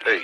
Hey.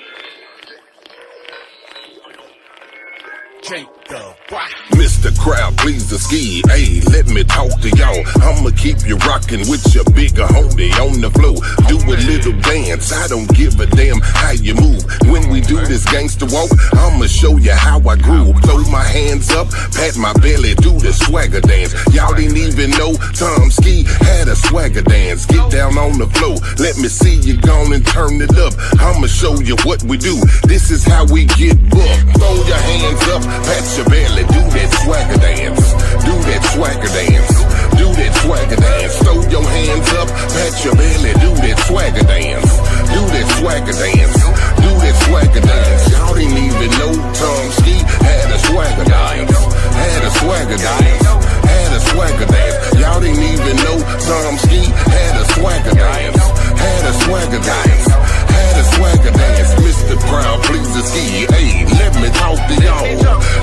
Mr. Crowd Pleaser Ski, hey, let me talk to y'all. I'ma keep you rockin' with your bigger homie on the floor. Do a little dance, I don't give a damn how you move. When we do this gangster walk, I'ma show you how I grew. Throw my hands up, pat my belly, do the swagger dance. Y'all didn't even know Tom Ski had a swagger dance. Get down on the floor, let me see you gone and turn it up. I'ma show you what we do, this is how we get booked. Throw your hands up, pat your belly, do that swagger dance. Do that swagger dance. Do that swagger dance. Throw your hands up, pat your belly, do that swagger dance. Do that swagger dance. Do that swagger dance. Y'all didn't even know Tom Ski had a swagger dance. Had a swagger dance. Had a swagger dance. Y'all didn't even know Tom Ski had a swagger dance. Had a swagger dance. Had a swagger dance. Mr. Crowd Pleaser Ski, hey, let me talk to y'all.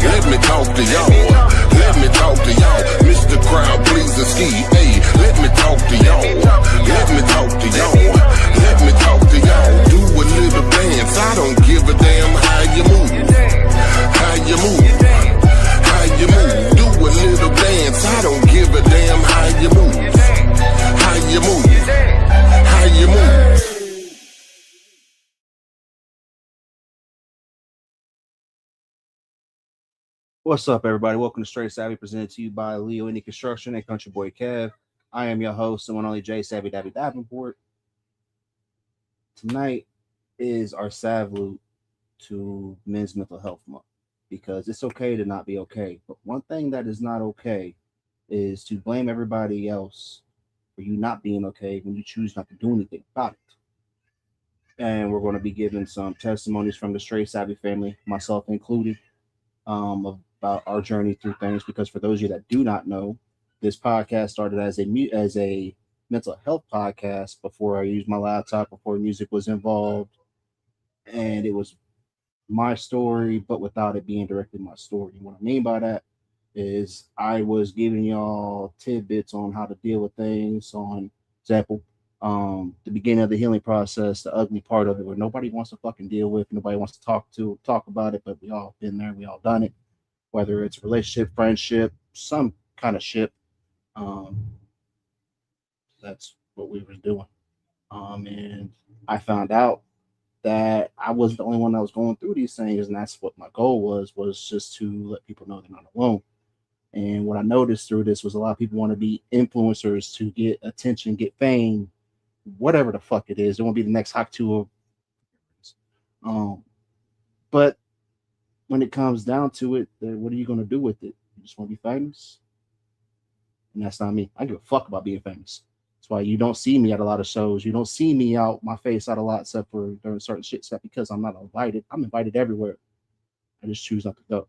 Let me talk to y'all. Let me talk to y'all. Mr. Crowd Pleaser Ski, hey, let me talk to y'all. Let me talk to y'all. Let me talk to y'all. Do a little dance. I don't give a damn how you move. How you move. How you move. Do a little dance. I don't give a damn how you move. How you move. How you move. What's up, everybody? Welcome to Straight Savvy, presented to you by Leo Indie Construction and Country Boy Kev. I am your host, the one only J Savvy Dabby Davenport. Tonight is our avvvlute to Men's Mental Health Month, because it's okay to not be okay. But one thing that is not okay is to blame everybody else for you not being okay when you choose not to do anything about it. And we're going to be giving some testimonies from the Straight Savvy family, myself included, about our journey through things. Because for those of you that do not know, this podcast started as a mental health podcast before I used my laptop, before music was involved, and it was my story, but without it being directly my story. And what I mean by that is I was giving y'all tidbits on how to deal with things. On example, the beginning of the healing process, the ugly part of it, where nobody wants to fucking deal with, nobody wants to talk about it, but we all been there, we all done it. Whether it's relationship, friendship, some kind of ship, that's what we were doing. And I found out that I wasn't the only one that was going through these things, and that's what my goal was just to let people know they're not alone. And what I noticed through this was a lot of people want to be influencers to get attention, get fame, whatever the fuck it is. It won't be the next hot tool. But when it comes down to it, what are you going to do with it? You just want to be famous? And that's not me. I give a fuck about being famous. That's why you don't see me at a lot of shows. You don't see me out, my face out a lot, except for during certain shit, except because I'm not invited. I'm invited everywhere. I just choose not to go.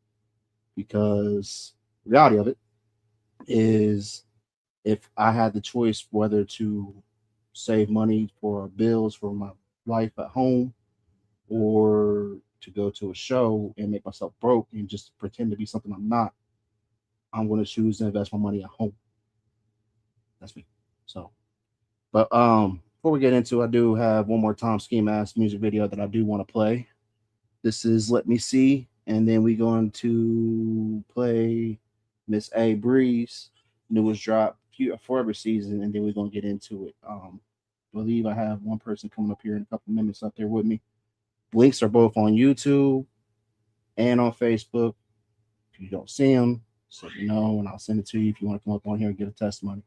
Because the reality of it is, if I had the choice whether to save money for bills for my life at home, or to go to a show and make myself broke and just pretend to be something I'm not, I'm going to choose to invest my money at home. That's me. So, but before we get into it, I do have one more Tom Ski Mask music video that I do want to play. This is Let Me See, and then we're going to play Miss A Breeze, newest drop for every season, and then we're going to get into it. I believe I have one person coming up here in a couple minutes up there with me. Links are both on YouTube and on Facebook. If you don't see them, just let me know and I'll send it to you if you want to come up on here and get a testimony.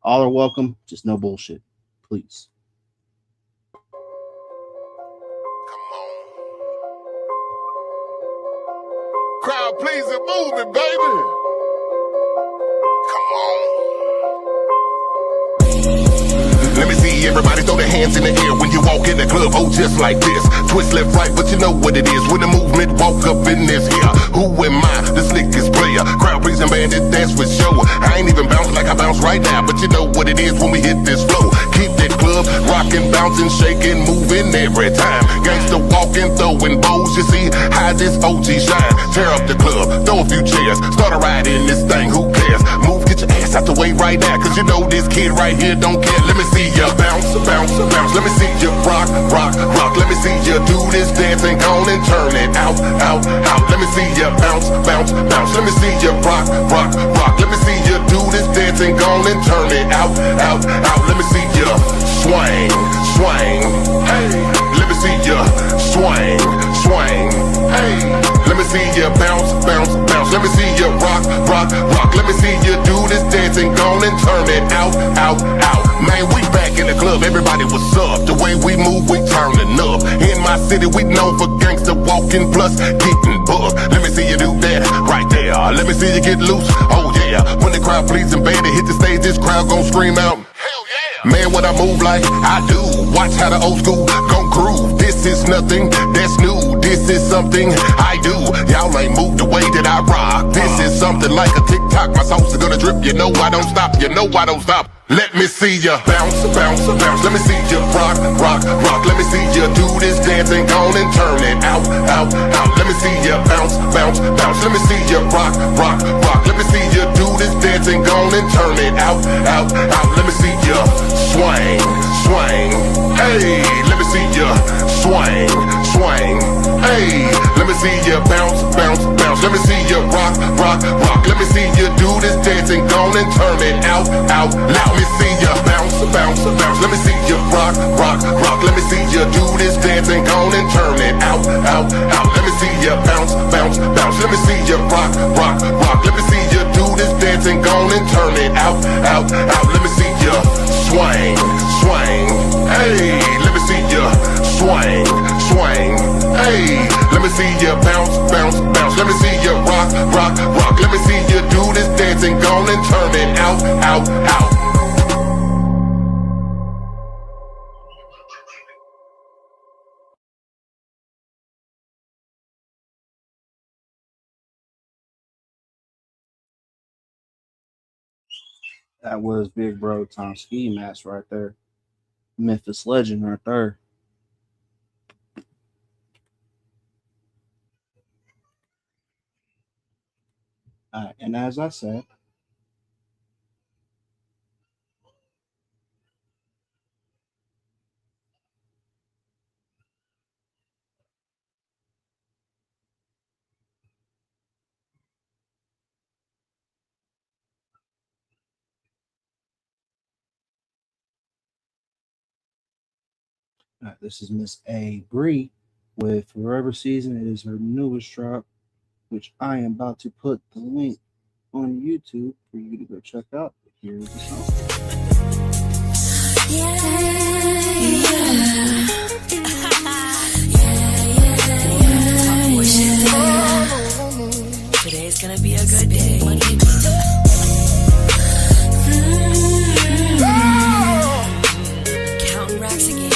All are welcome, just no bullshit, please. Come on. Crowd pleaser movement, baby. Come on. Let me see everybody throw their hands in the air when you walk in the club, oh, just like this. Twist left, right, but you know what it is. When the movement walk up in this here. Who am I? The slickest player. Crowd pleasing bandit, dance for show. I ain't even bouncing like I bounce right now, but you know what it is when we hit this flow. Keep that club rocking, bouncing, shaking, moving every time. Gangsta walking, throwing bows, you see how this OG shine. Tear up the club, throw a few chairs, start a ride in this thing, who cares? Move, get your ass out the way right right now, cause you know this kid right here don't care. Let me see ya bounce, bounce, bounce. Let me see ya rock, rock, rock. Let me see ya do this dance and go and turn it out, out, out. Let me see ya bounce, bounce, bounce. Let me see ya rock, rock, rock. Let me see ya do this dance and go and turn it out, out, out. Let me see ya swing, swing, hey. Let me see ya swing, swing, hey. Let me see ya bounce, bounce, bounce. Let me see ya rock, rock, rock. Let me see ya do this dance and go and turn it out, out, out. Man, we back in the club, everybody what's up? The way we move, we turning up. In my city, we known for gangster walking plus getting bugged. Let me see you do that right there. Let me see you get loose. Oh yeah, when the crowd pleads and bad, they hit the stage, this crowd gon' scream out. Hell yeah! Man, what I move like I do. Watch how the old school gon' groove. This is nothing that's new. This is something I do. Y'all ain't moved the way that I rock. This is something like a TikTok. My sauce is gonna drip. You know I don't stop. You know I don't stop. Let me see ya bounce, bounce, bounce. Let me see ya rock, rock, rock. Let me see ya do this dance and go and turn it out, out, out. Let me see ya bounce, bounce, bounce. Let me see ya rock, rock, rock. Let me see ya do this dance and go and turn it out, out, out. Let me see ya swing, swing, hey. Let me see ya swing, swing, hey. Let me see ya bounce, bounce, bounce. Let me see ya rock, rock, rock. Let me see ya do this dance and go and turn it out, out, out. Let me see ya bounce, bounce, bounce. Let me see ya rock, rock, rock. Let me see ya do this dance and go and turn it out, out, out. Let me see ya bounce, bounce, bounce. Let me see ya rock, rock, rock. Let me see ya do this dance and go and turn it out, out, out. Let me see ya swing, swing, hey. Let me see ya swing, swing, hey. Let me see ya bounce, bounce, bounce. Let me see ya rock, rock, rock. Let me see ya do this dance and go and turn it out, out, out. That was Big Bro Tom Ski Mask right there. Memphis legend right there. All right, and as I said, this is Miss A. Bree with Forever Season. It is her newest drop, which I am about to put the link on YouTube for you to go check out. Here's the song. Today's gonna be a good day. Counting racks again.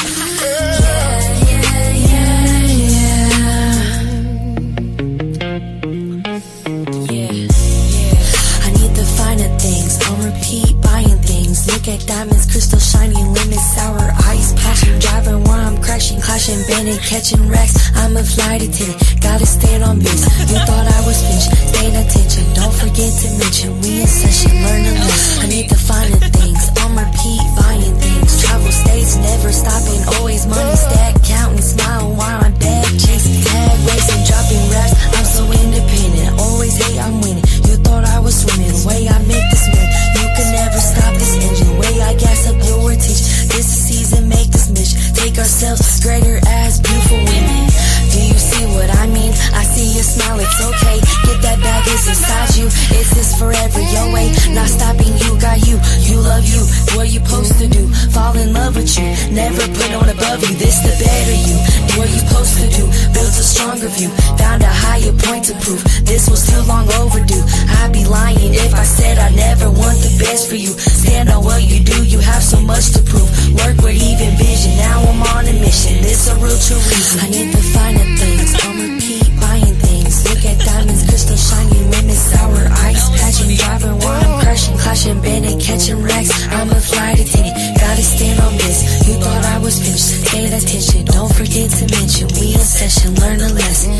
I need the finer things. On repeat, buying things. Look at diamonds, crystal shining, lemon sour ice, passion driving while I'm crashing, clashing, bending, catching wrecks. I'm a flight attendant, gotta stay on business. You thought I was finished, paying attention. Don't forget to mention we in session, learn a lesson. I need the finer things, on repeat, buying things. Travel states, never stopping, always money stack, counting, smiling while I'm back, chasing tag, racing, dropping raps. I'm so independent, always hate I'm winning. You thought I was swimming, the way I make this win. You can never stop this engine, the way I gas up your teach. This is season, make this mission. Take ourselves greater as beautiful women. Do you see what I mean? I see your smile, it's okay. Get that bag, it's inside you. It's this forever, your way. Not stopping, you got you. You love you, what you supposed to do? Fall in love with you, never put on above you. This the better you, what you supposed to do? Builds a stronger view, found a higher point to prove. This was too long overdue. I'd be lying if I said I never want the best for you. Stand on what you do, you have so much to prove. Work with even vision, now I'm on a mission. This a real true reason. I need to find things, on repeat, buying things. Look at diamonds, crystal shining, lemon sour ice, passion driving while I'm crashing, clashing, bending, catching wrecks. I'm a flight attendant, gotta stand on this. You thought I was finished, pay attention. Don't forget to mention we in session, learn a lesson. I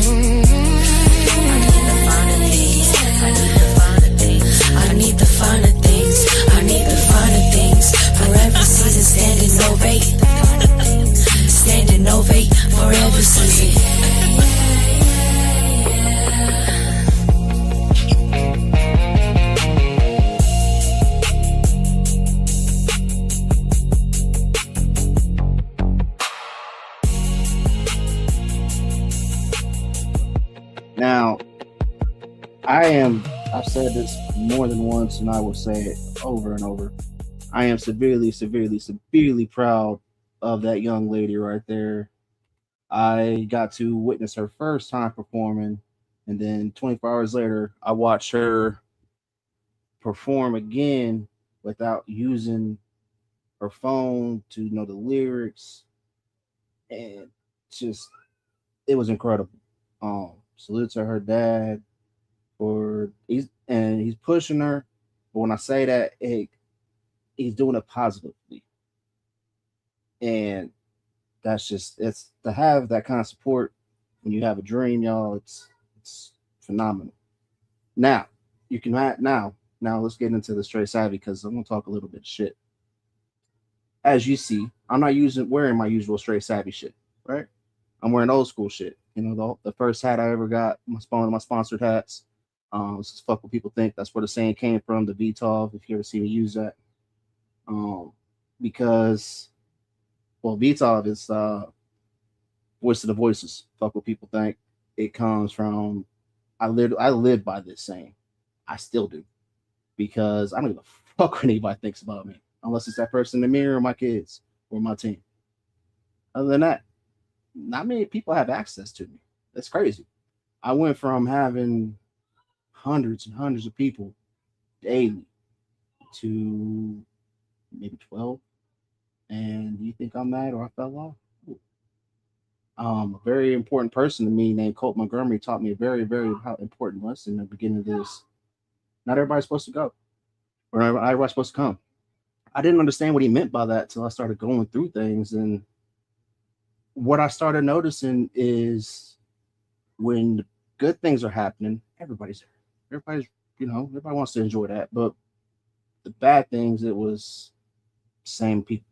need the finer things. I need the finer things. I need the I've said this more than once, and I will say it over and over. I am severely, severely, severely proud of that young lady right there. I got to witness her first time performing, and then 24 hours later, I watched her perform again without using her phone to know the lyrics, and just it was incredible. Salute to her dad for he's pushing her, but when I say that, he's doing it positively, and that's just it's to have that kind of support when you have a dream, y'all. It's phenomenal. Now you can now let's get into the straight savvy because I'm gonna talk a little bit of shit. As you see, I'm not using wearing my usual straight savvy shit, right? I'm wearing old school shit. You know, the first hat I ever got, my sponsored hats. This is fuck what people think. That's where the saying came from, the VTOV, if you ever see me use that. Um, because VTOV is voice of the voices. Fuck what people think. It comes from I live by this saying. I still do. Because I don't give a fuck what anybody thinks about me. Unless it's that person in the mirror or my kids or my team. Other than that, not many people have access to me. That's crazy. I went from having hundreds and hundreds of people daily to maybe 12. And you think I'm mad or I fell off? A very important person to me named Colt Montgomery taught me a very, very important lesson in the beginning of this. Not everybody's supposed to go, or not everybody's supposed to come. I didn't understand what he meant by that till I started going through things. And what I started noticing is when good things are happening, everybody's, everybody wants to enjoy that. But the bad things, it was same people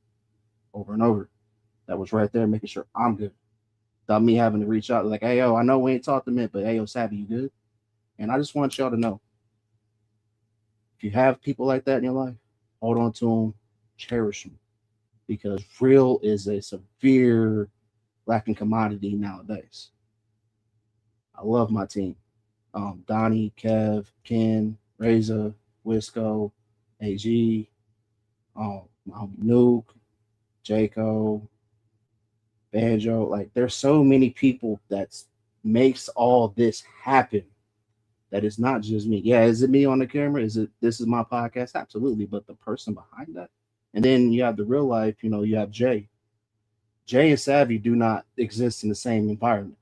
over and over that was right there making sure I'm good. Without me having to reach out like, hey, yo, I know we ain't talked a minute, but hey, yo, Savvy, you good? And I just want y'all to know, if you have people like that in your life, hold on to them, cherish them, because real is a severe lacking commodity nowadays. I love my team. Donnie, Kev, Ken, Reza, Wisco, AG, Nuke, Jaco, Banjo. Like, there's so many people that makes all this happen. That is not just me. Yeah, is it me on the camera? This is my podcast? Absolutely. But the person behind that. And then you have the real life, you have Jay. Jay and Savvy do not exist in the same environment.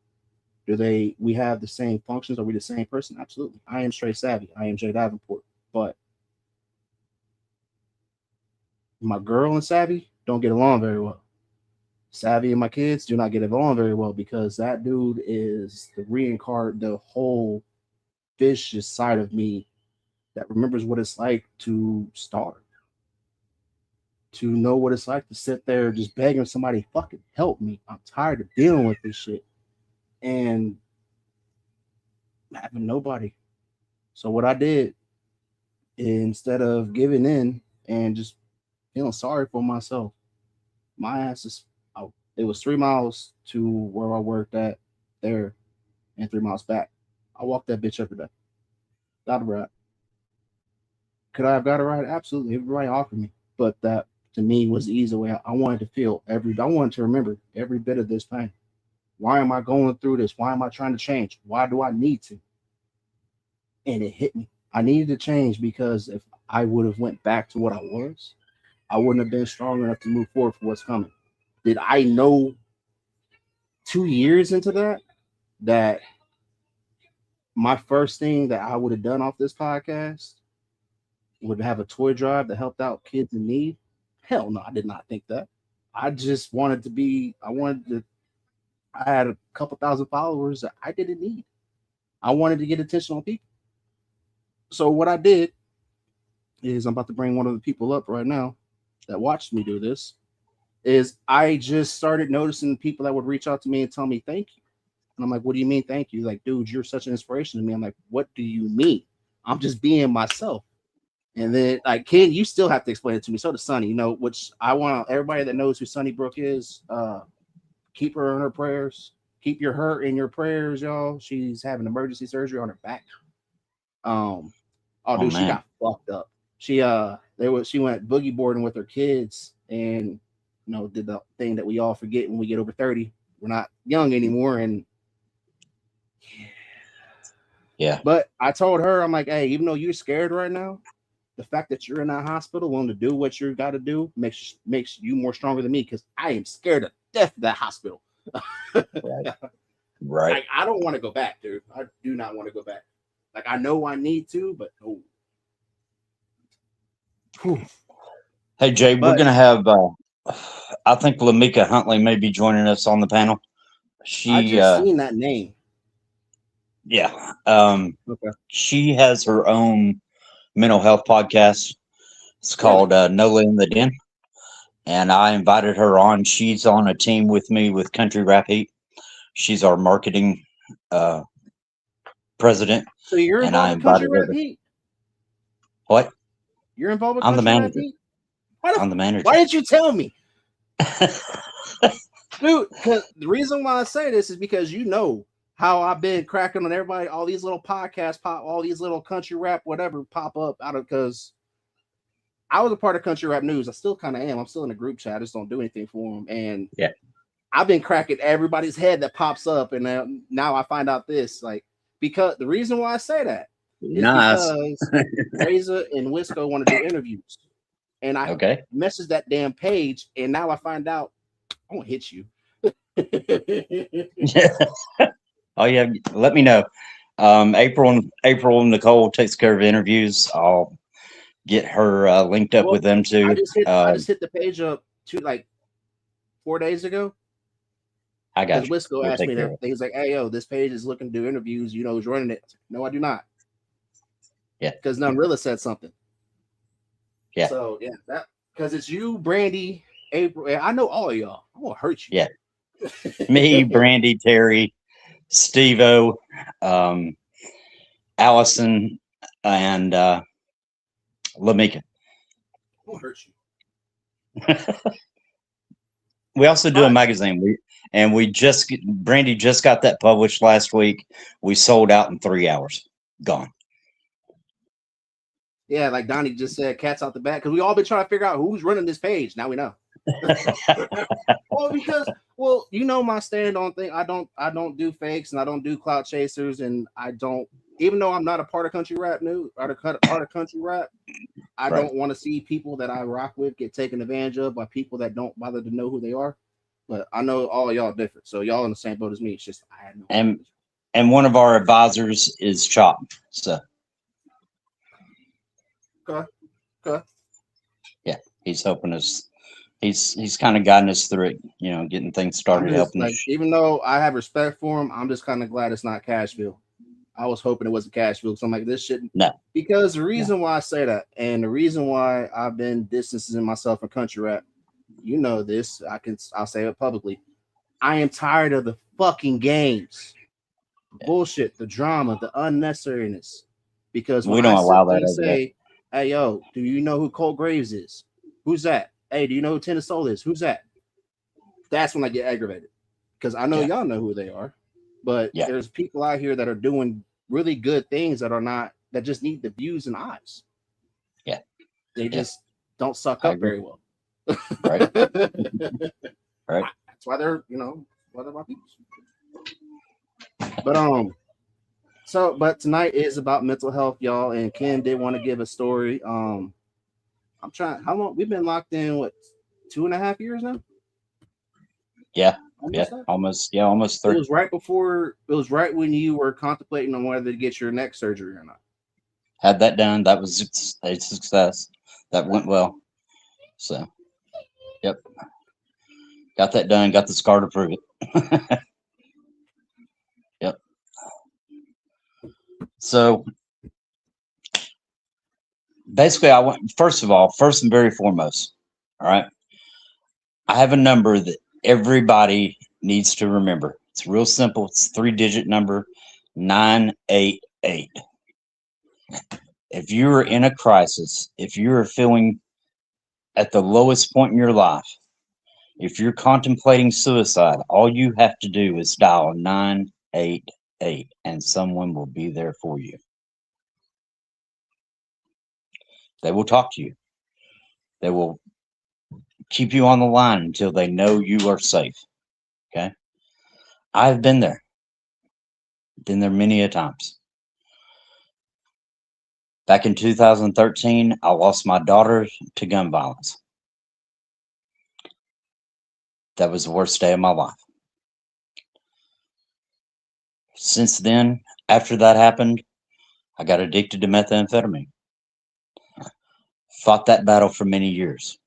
We have the same functions? Are we the same person? Absolutely. I am straight Savvy. I am Jay Davenport. But my girl and Savvy don't get along very well. Savvy and my kids do not get along very well because that dude is the whole vicious side of me that remembers what it's like to starve, to know what it's like to sit there just begging somebody, fucking help me. I'm tired of dealing with this shit and having nobody. So what I did, instead of giving in and just feeling sorry for myself, my ass is out. It was 3 miles to where I worked at there and 3 miles back. I walked that bitch every day. Got a ride. Could I have got a ride? Absolutely. Everybody offered me. But that to me was the easy way. I wanted to feel I wanted to remember every bit of this pain. Why am I going through this? Why am I trying to change? Why do I need to? And it hit me. I needed to change because if I would have went back to what I was, I wouldn't have been strong enough to move forward for what's coming. Did I know 2 years into that my first thing that I would have done off this podcast would have a toy drive that helped out kids in need? Hell no, I did not think that. I just wanted I had a couple thousand followers that I didn't need. I wanted to get attention on people. So what I did is I'm about to bring one of the people up right now that watched me do this. Is I just started noticing people that would reach out to me and tell me thank you. And I'm like, what do you mean thank you? Like, dude, you're such an inspiration to me. I'm like, what do you mean? I'm just being myself. And then, like, Ken, you still have to explain it to me. So does Sunny, which I want everybody that knows who Sunny Brook is, keep her in her prayers. Keep her in your prayers, y'all. She's having emergency surgery on her back. Oh Oh, dude, she man. got fucked up. She she went boogie boarding with her kids and did the thing that we all forget when we get over 30. We're not young anymore. And Yeah. but I told her, I'm like, hey, even though you're scared right now, the fact that you're in that hospital willing to do what you got to do makes you more stronger than me, because I am scared to death of that hospital. Right. Like, I don't want to go back, dude. I do not want to go back. Like, I know I need to, but no. Hey, Jay, we're going to have, I think Lamika Huntley may be joining us on the panel. I just seen that name. Yeah. Okay. She has her own mental health podcast. It's called No Lay in the Den. And I invited her on. She's on a team with me with Country Rap Heat. She's our marketing president. So you're involved with Country Rap Heat? What? You're involved with I'm Country Rap Heat? I'm the manager. Why didn't you tell me? Dude, because the reason why I say this is because you know how I've been cracking on everybody, all these little podcasts pop, all these little country rap, whatever, pop up out of, because I was a part of Country Rap News. I still kind of am. I'm still in a group chat. I just don't do anything for them. And I've been cracking everybody's head that pops up. And now I find out this, like, because the reason why I say that is because Razor and Wisco want to do interviews. And I messaged that damn page, and now I find out I'm gonna hit you. Oh yeah, let me know. April Nicole takes care of interviews. I'll get her linked up with them too. I just hit the page up like 4 days ago. I got you. Wisco asked me that. He's like, "Hey, yo, this page is looking to do interviews. You know who's running it?" No, I do not. Yeah, because Nunrilla said something. Yeah. So yeah, that because it's you, Brandy, April. I know all of y'all. I'm gonna hurt you. Yeah. Me, Brandy, Terry, Steve-O, Allison, and Lamika. I'm gonna hurt you. We also do a magazine. Brandy just got that published last week. We sold out in 3 hours. Gone. Yeah, like Donnie just said, cats out the back, because we all been trying to figure out who's running this page. Now we know. Well, you know my stand on thing. I don't do fakes, and I don't do clout chasers, and I don't, even though I'm not a part of Country Rap News, or a part of Country Rap, I don't want to see people that I rock with get taken advantage of by people that don't bother to know who they are. But I know all of y'all different, so y'all in the same boat as me. It's just I had no. And one of our advisors is Chop. So. Okay. Yeah, he's helping us. He's kind of guiding us through it, getting things started. Helping us. Even though I have respect for him, I'm just kind of glad it's not Cashville. I was hoping it wasn't Cashville, so I'm like, this shouldn't. No. Because the reason why I say that, and the reason why I've been distancing myself from country rap, you know this. I'll say it publicly. I am tired of the fucking games, bullshit, the drama, the unnecessariness. Because we don't allow that. Say, hey, yo, do you know who Colt Graves is? Who's that? Hey, do you know who Tennis Soul is? Who's that? That's when I get aggravated. Because I know y'all know who they are. But there's people out here that are doing really good things that just need the views and eyes. Yeah. They just don't suck up very well. Right. Right. That's why they're my people. But but tonight is about mental health, y'all. And Ken did want to give a story. I'm trying. How long we've been locked in? What, 2.5 years now? Yeah. Almost 3. It was right before. It was right when you were contemplating on whether to get your neck surgery or not. Had that done. That was a success. That went well. So, yep. Got that done. Got the scar to prove it. Yep. So, basically, first and very foremost, all right, I have a number that everybody needs to remember. It's real simple. It's a 3-digit number, 988. If you're in a crisis, if you're feeling at the lowest point in your life, if you're contemplating suicide, all you have to do is dial 988 and someone will be there for you. They will talk to you. They will keep you on the line until they know you are safe. Okay. I've been there. Been there many a times. Back in 2013, I lost my daughter to gun violence. That was the worst day of my life. Since then, after that happened, I got addicted to methamphetamine. Fought that battle for many years.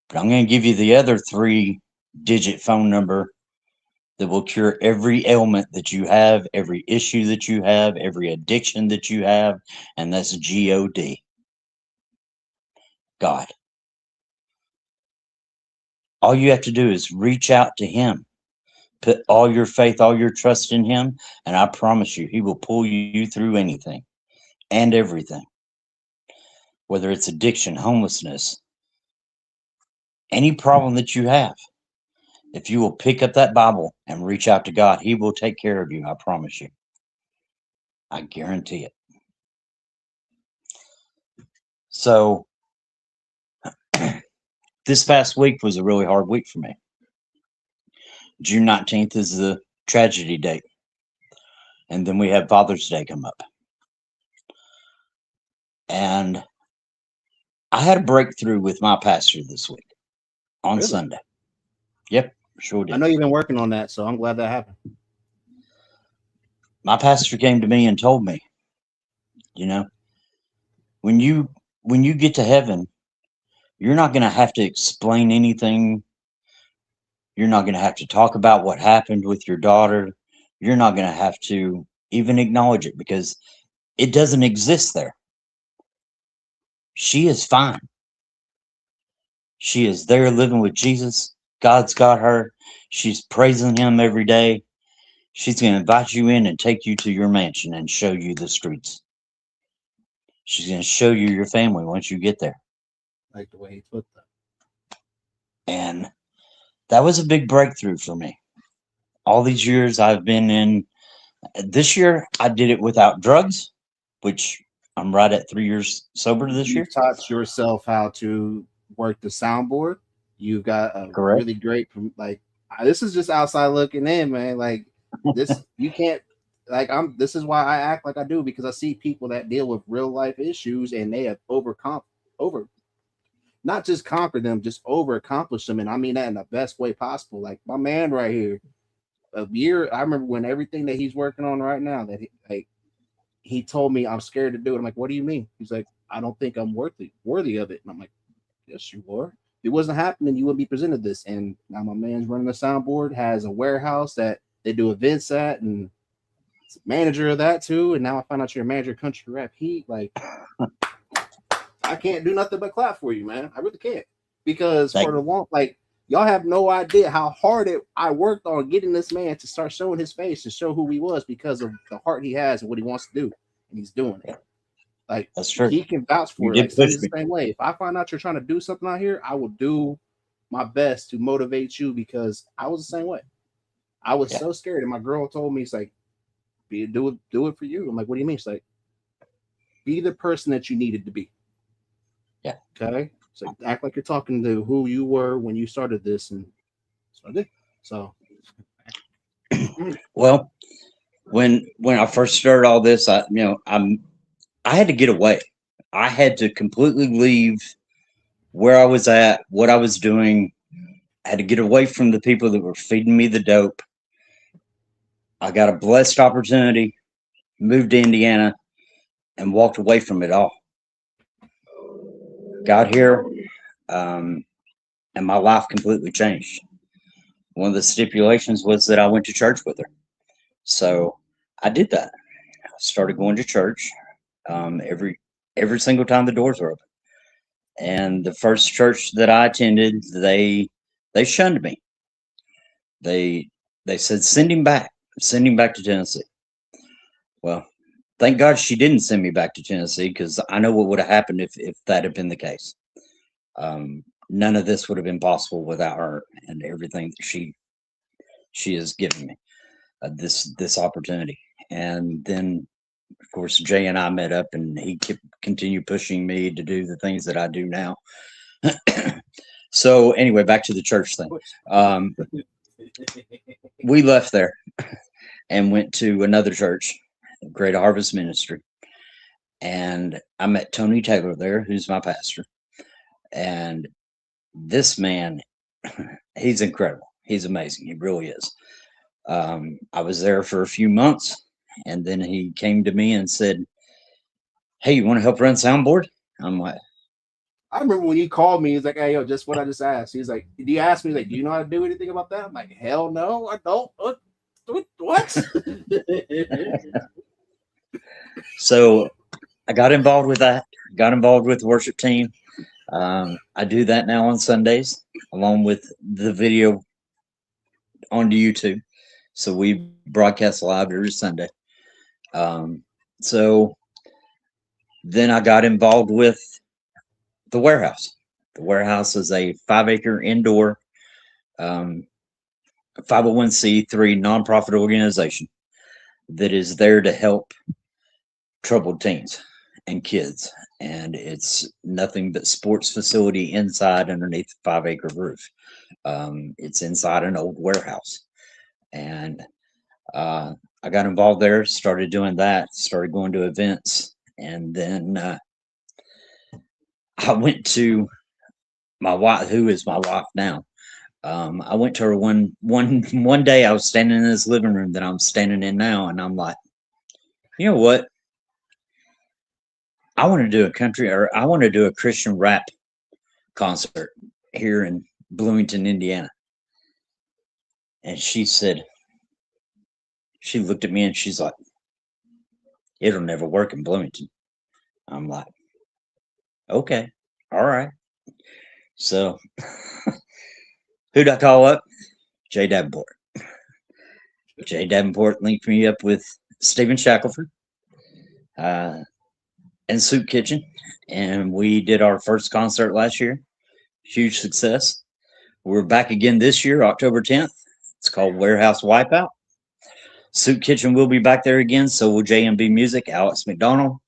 But I'm going to give you the other 3-digit phone number that will cure every ailment that you have, every issue that you have, every addiction that you have, and that's God. God. All you have to do is reach out to Him. Put all your faith, all your trust in Him, and I promise you, He will pull you through anything and everything. Whether it's addiction, homelessness, any problem that you have. If you will pick up that Bible and reach out to God, He will take care of you. I promise you. I guarantee it. So, this past week was a really hard week for me. June 19th is the tragedy date. And then we have Father's Day come up. And I had a breakthrough with my pastor this week on Really? Sunday. Yep, sure did. I know you've been working on that, so I'm glad that happened. My pastor came to me and told me, you know, when you get to heaven, you're not going to have to explain anything. You're not going to have to talk about what happened with your daughter. You're not going to have to even acknowledge it because it doesn't exist there. She is fine. She is there living with Jesus. God's got her. She's praising Him every day. She's going to invite you in and take you to your mansion and show you the streets. She's going to show you your family once you get there. Like the way he put that. And that was a big breakthrough for me. All these years I've been in. This year I did it without drugs, which I'm right at 3 years sober this year. You taught yourself how to work the soundboard. You've got a Correct. really great, like, this is just outside looking in, man. Like this, you can't, like, this is why I act like I do, because I see people that deal with real life issues and they have not just conquered them, just over accomplished them. And I mean that in the best way possible. Like my man right here, a year, I remember when everything that he's working on right now, that he told me I'm scared to do it. I'm like, what do you mean? He's like, I don't think I'm worthy of it. And I'm like, yes, you are. If it wasn't happening, you wouldn't be presented this. And now my man's running a soundboard, has a warehouse that they do events at, and it's a manager of that too. And now I find out you're a manager of Country Rap Heat. Like, I can't do nothing but clap for you, man. I really can't. Because for the long, like, y'all have no idea how hard I worked on getting this man to start showing his face and show who he was, because of the heart he has and what he wants to do. And he's doing it. Like, that's true. He can vouch for it. Like, Sonny's the same way. If I find out you're trying to do something out here, I will do my best to motivate you, because I was the same way. I was so scared. And my girl told me, it's like, do it for you. I'm like, what do you mean? She's like, be the person that you needed to be. Yeah. Okay. So act like you're talking to who you were when you started this, and so I did. So, well, when I first started all this, I had to get away. I had to completely leave where I was at, what I was doing. I had to get away from the people that were feeding me the dope. I got a blessed opportunity, moved to Indiana, and walked away from it all. Got here, and my life completely changed. One of the stipulations was that I went to church with her. So I did that. I started going to church every single time the doors were open. And the first church that I attended, they shunned me. They said, send him back to Tennessee. Well, thank God she didn't send me back to Tennessee, because I know what would have happened if that had been the case. None of this would have been possible without her and everything that she has given me, this opportunity. And then of course, Jay and I met up, and he continued pushing me to do the things that I do now. So anyway, back to the church thing. We left there and went to another church, Great Harvest Ministry, and I met Tony Taylor there, who's my pastor. And this man, he's incredible. He's amazing. He really is. I was there for a few months, and then he came to me and said, "Hey, you want to help run soundboard?" I'm like, I remember when you called me, he's like, "Hey, yo, just what I just asked." He's like, "Do you ask me, like, do you know how to do anything about that?" I'm like, "Hell no, I don't." What? So I got involved with that. Got involved with the worship team. I do that now on Sundays, along with the video onto YouTube. So we broadcast live every Sunday. So then I got involved with the warehouse. The warehouse is a 5-acre indoor 501c3 nonprofit organization that is there to help troubled teens and kids. And it's nothing but sports facility inside underneath the 5-acre roof. It's inside an old warehouse. And I got involved there, started doing that, started going to events. And then I went to my wife, who is my wife now. I went to her one day. I was standing in this living room that I'm standing in now, and I'm like, you know what? I want to do I want to do a Christian rap concert here in Bloomington, Indiana. And she looked at me and she's like, "It'll never work in Bloomington." I'm like, "Okay, all right." So who'd I call up? Jay Davenport. Jay Davenport linked me up with Stephen Shackelford and Soup Kitchen, and we did our first concert last year. Huge success. We're back again this year, October 10th. It's called Warehouse Wipeout. Soup Kitchen will be back there again, so will JMB Music, Alex McDonald,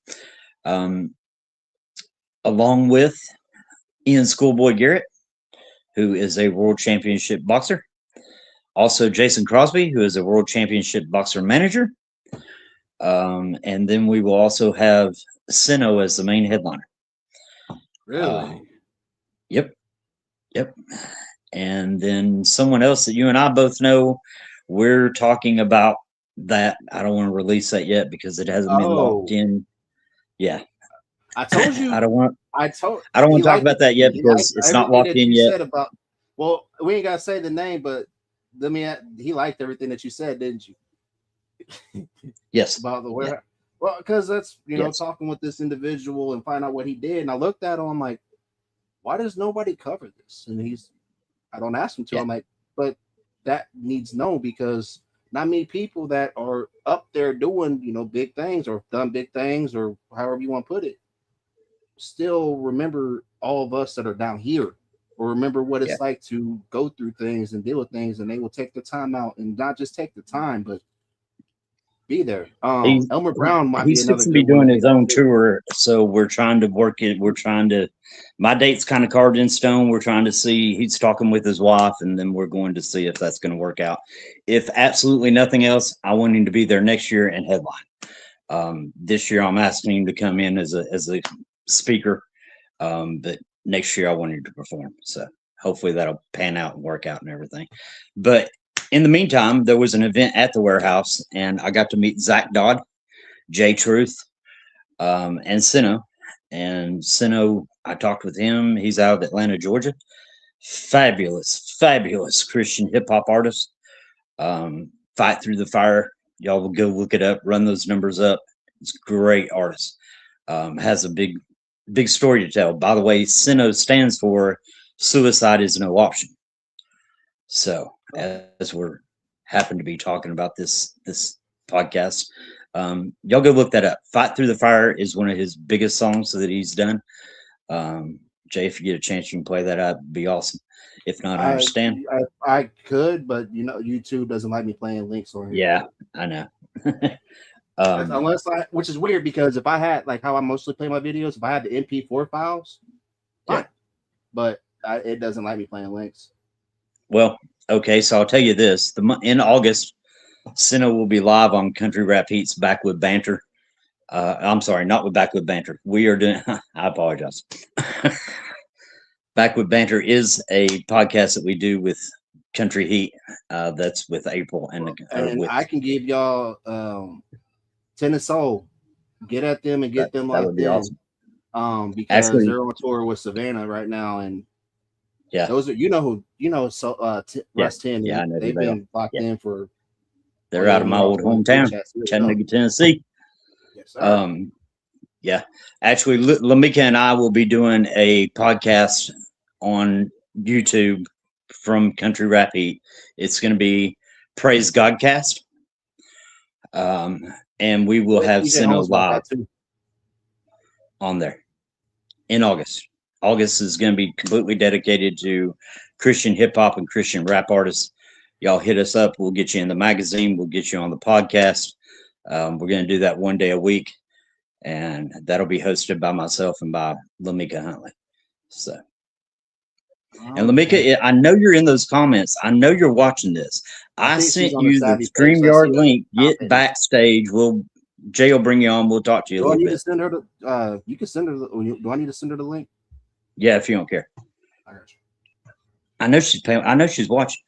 along with Ian Schoolboy Garrett, who is a world championship boxer. Also, Jason Crosby, who is a world championship boxer manager. And then we will also have Sino as the main headliner. Really? Yep. And then someone else that you and I both know, we're talking about that. I don't want to release that yet because it hasn't been locked in. Yeah. I told you. I don't want to talk about that yet because it's not locked in yet. Well, we ain't gotta say the name, but he liked everything that you said, didn't you? Yes. About the warehouse. Yeah. Well, because that's talking with this individual and find out what he did. And I looked at him, I'm like, why does nobody cover this? And I don't ask him to. Yeah. I'm like, but that needs known because not many people that are up there doing, big things or done big things or however you want to put it, still remember all of us that are down here or remember what it's like to go through things and deal with things. And they will take the time out and not just take the time, but be there. Elmer Brown might be another. He's be doing his own tour, so we're trying to work it. My date's kind of carved in stone. We're trying to see. He's talking with his wife, and then we're going to see if that's going to work out. If absolutely nothing else, I want him to be there next year and headline. This year, I'm asking him to come in as a speaker, but next year I want him to perform. So hopefully that'll pan out and work out and everything. But in the meantime, there was an event at the warehouse, and I got to meet Zach Dodd, Jay Truth, and Sino. And Sino, I talked with him. He's out of Atlanta, Georgia. Fabulous Christian hip hop artist. Fight Through the Fire. Y'all will go look it up, run those numbers up. It's a great artist. Has a big story to tell. By the way, Sino stands for Suicide is No Option. So as we're happen to be talking about this podcast, y'all go look that up. Fight Through the Fire is one of his biggest songs that he's done. Jay, if you get a chance, you can play that out. It'd be awesome. If not, I understand. I could, but YouTube doesn't like me playing links on here. Yeah, I know. Unless which is weird because if I had like how I mostly play my videos, if I had the MP4 files, fine. But it doesn't like me playing links. Well, okay, so I'll tell you this: in August, Senna will be live on Country Rap Heat's Backwood Banter. I'm sorry, not with Backwood Banter. We are doing. I apologize. Backwood Banter is a podcast that we do with Country Heat. That's with April and with, I can give y'all Tennis Soul. Get at them and get them that would be in. awesome. Because Actually, they're on tour with Savannah right now, and yeah, those are Russ 10. Yeah, I know they've been locked in for. They're out of my old hometown, Chattanooga, Tennessee. Yes, sir. Yeah, actually, Lamika and I will be doing a podcast on YouTube from Country Rap Heat. It's going to be Praise Godcast, and we will have Sino live on there in August. August is going to be completely dedicated to Christian hip hop and Christian rap artists. Y'all hit us up. We'll get you in the magazine. We'll get you on the podcast. We're going to do that one day a week, and that'll be hosted by myself and by Lamika Huntley. So, and Lamika, I know you're in those comments. I know you're watching this. I sent you the StreamYard link. Get backstage. Jay will bring you on. We'll talk to you a little bit. To send her the, you can send her. Do I need to send her the link? Yeah, if you don't care. I got you. I know she's paying. I know she's watching.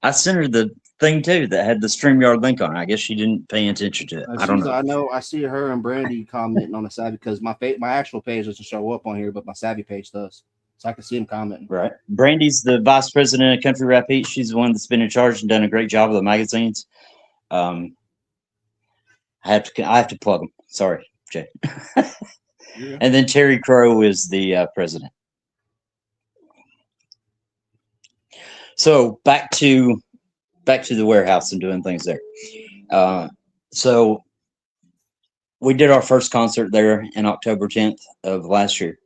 I sent her the thing too that had the StreamYard link on it. I guess she didn't pay attention to it. I don't know. I know. I see her and Brandy commenting on the Savvy because my actual page doesn't show up on here, but my Savvy page does, so I can see them commenting. Right. Brandy's the vice president of Country Rap Heat. She's the one that's been in charge and done a great job of the magazines. I have to plug them. Sorry, Jay. Yeah. And then Terry Crow is the president. So back to the warehouse and doing things there. So we did our first concert there in October 10th of last year.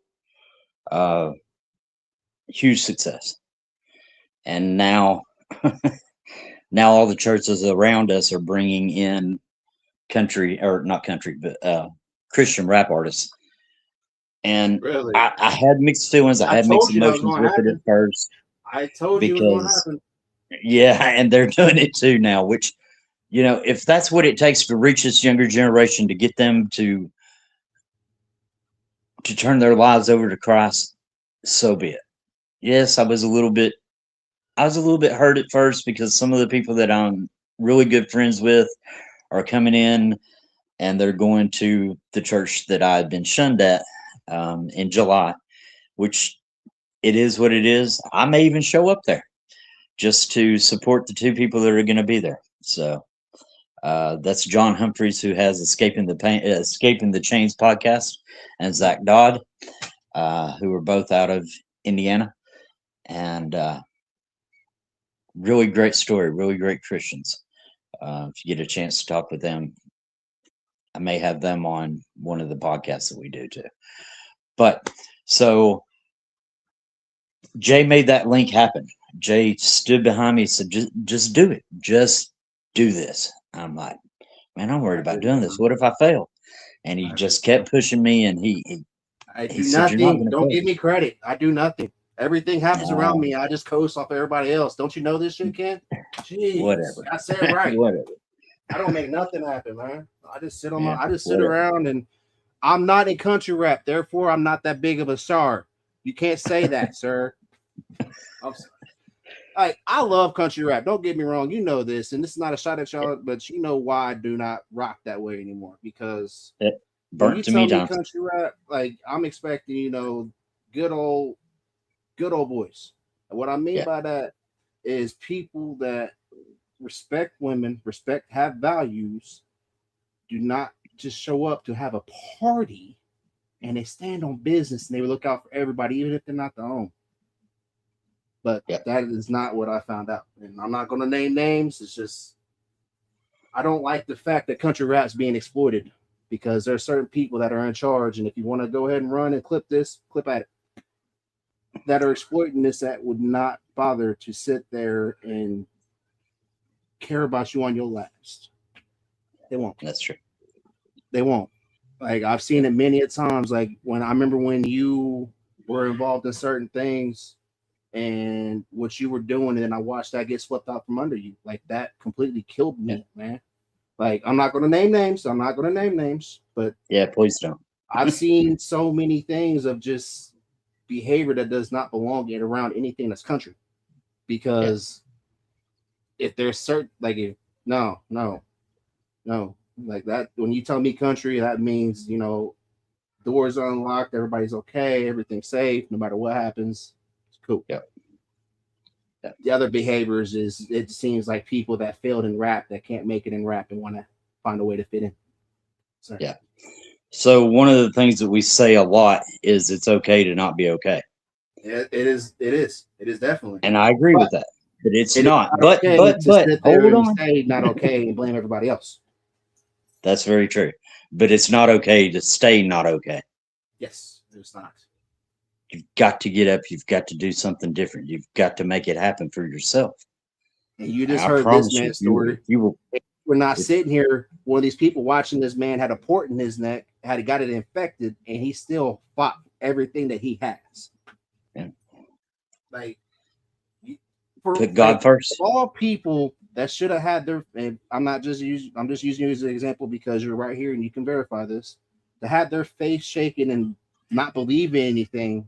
Huge success. And now all the churches around us are bringing in not country, but Christian rap artists. And really? I had mixed feelings. I had mixed emotions with it at first. I told you it was going to happen. Yeah, and they're doing it too now, which, if that's what it takes to reach this younger generation, to get them to turn their lives over to Christ, so be it. Yes, I was a little bit hurt at first because some of the people that I'm really good friends with are coming in and they're going to the church that I've been shunned at in July, which it is what it is. I may even show up there just to support the two people that are going to be there. So that's John Humphreys, who has Escaping the Chains podcast, and Zach Dodd, who are both out of Indiana. And really great story, really great Christians. If you get a chance to talk with them, I may have them on one of the podcasts that we do too. But so Jay made that link happen. Jay stood behind me and said, just do it. Just do this. I'm like, man, I'm worried about doing this. What if I fail? And he just kept pushing me, and I do nothing. Don't give me credit. I do nothing. Everything happens around me. I just coast off everybody else. Don't you know this shit, Ken? Jeez, whatever. I said it right. Whatever. I don't make nothing happen, man. I just sit around, and I'm not in country rap. Therefore, I'm not that big of a star. You can't say that, sir. I'm sorry. I love country rap. Don't get me wrong. You know this, and this is not a shot at y'all, but you know why I do not rock that way anymore. Because when you tell me country rap, I'm expecting, good old boys. And what I mean by that is people that respect women, have values, do not just show up to have a party, and they stand on business and they look out for everybody, even if they're not their own. But that is not what I found out. And I'm not going to name names. It's just, I don't like the fact that country rap's being exploited, because there are certain people that are in charge. And if you want to go ahead and run and clip at it, that are exploiting this, that would not bother to sit there and care about you on your last. They won't. That's true. They won't. Like I've seen it many a times. Like when I remember when you were involved in certain things and what you were doing, and then I watched that get swept out from under you. Like that completely killed me, man. Like I'm not gonna name names. I'm not gonna name names, but yeah, please don't. I've seen so many things of just behavior that does not belong in around anything that's country. Because if there's certain like no, like that when you tell me country, that means doors are unlocked, everybody's okay, everything's safe, no matter what happens. It's cool. Yeah. The other behaviors is it seems like people that failed in rap that can't make it in rap and want to find a way to fit in. So. Yeah. So one of the things that we say a lot is it's okay to not be okay. It is definitely. And I agree with that. But it's not. But hold on. Say not okay and blame everybody else. That's very true. But it's not okay to stay not okay. Yes, it's not. You've got to get up. You've got to do something different. You've got to make it happen for yourself. And you just heard this man's story. We're not sitting here. One of these people watching this man had a port in his neck, had got it infected, and he still fought everything that he has. Yeah. Like, put God first. All people that should have had their, and I'm just using you as an example because you're right here and you can verify this, to have their face shaken and not believe in anything.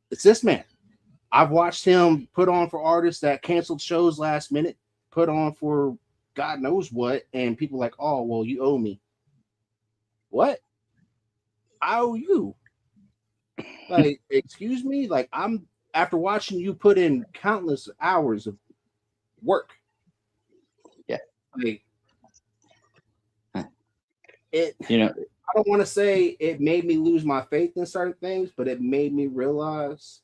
It's this man. I've watched him put on for artists that canceled shows last minute, put on for God knows what, and people like, oh, well, you owe me. What? I owe you. Like, excuse me? Like, I'm after watching you put in countless hours of work. Yeah. Like, I don't want to say it made me lose my faith in certain things, but it made me realize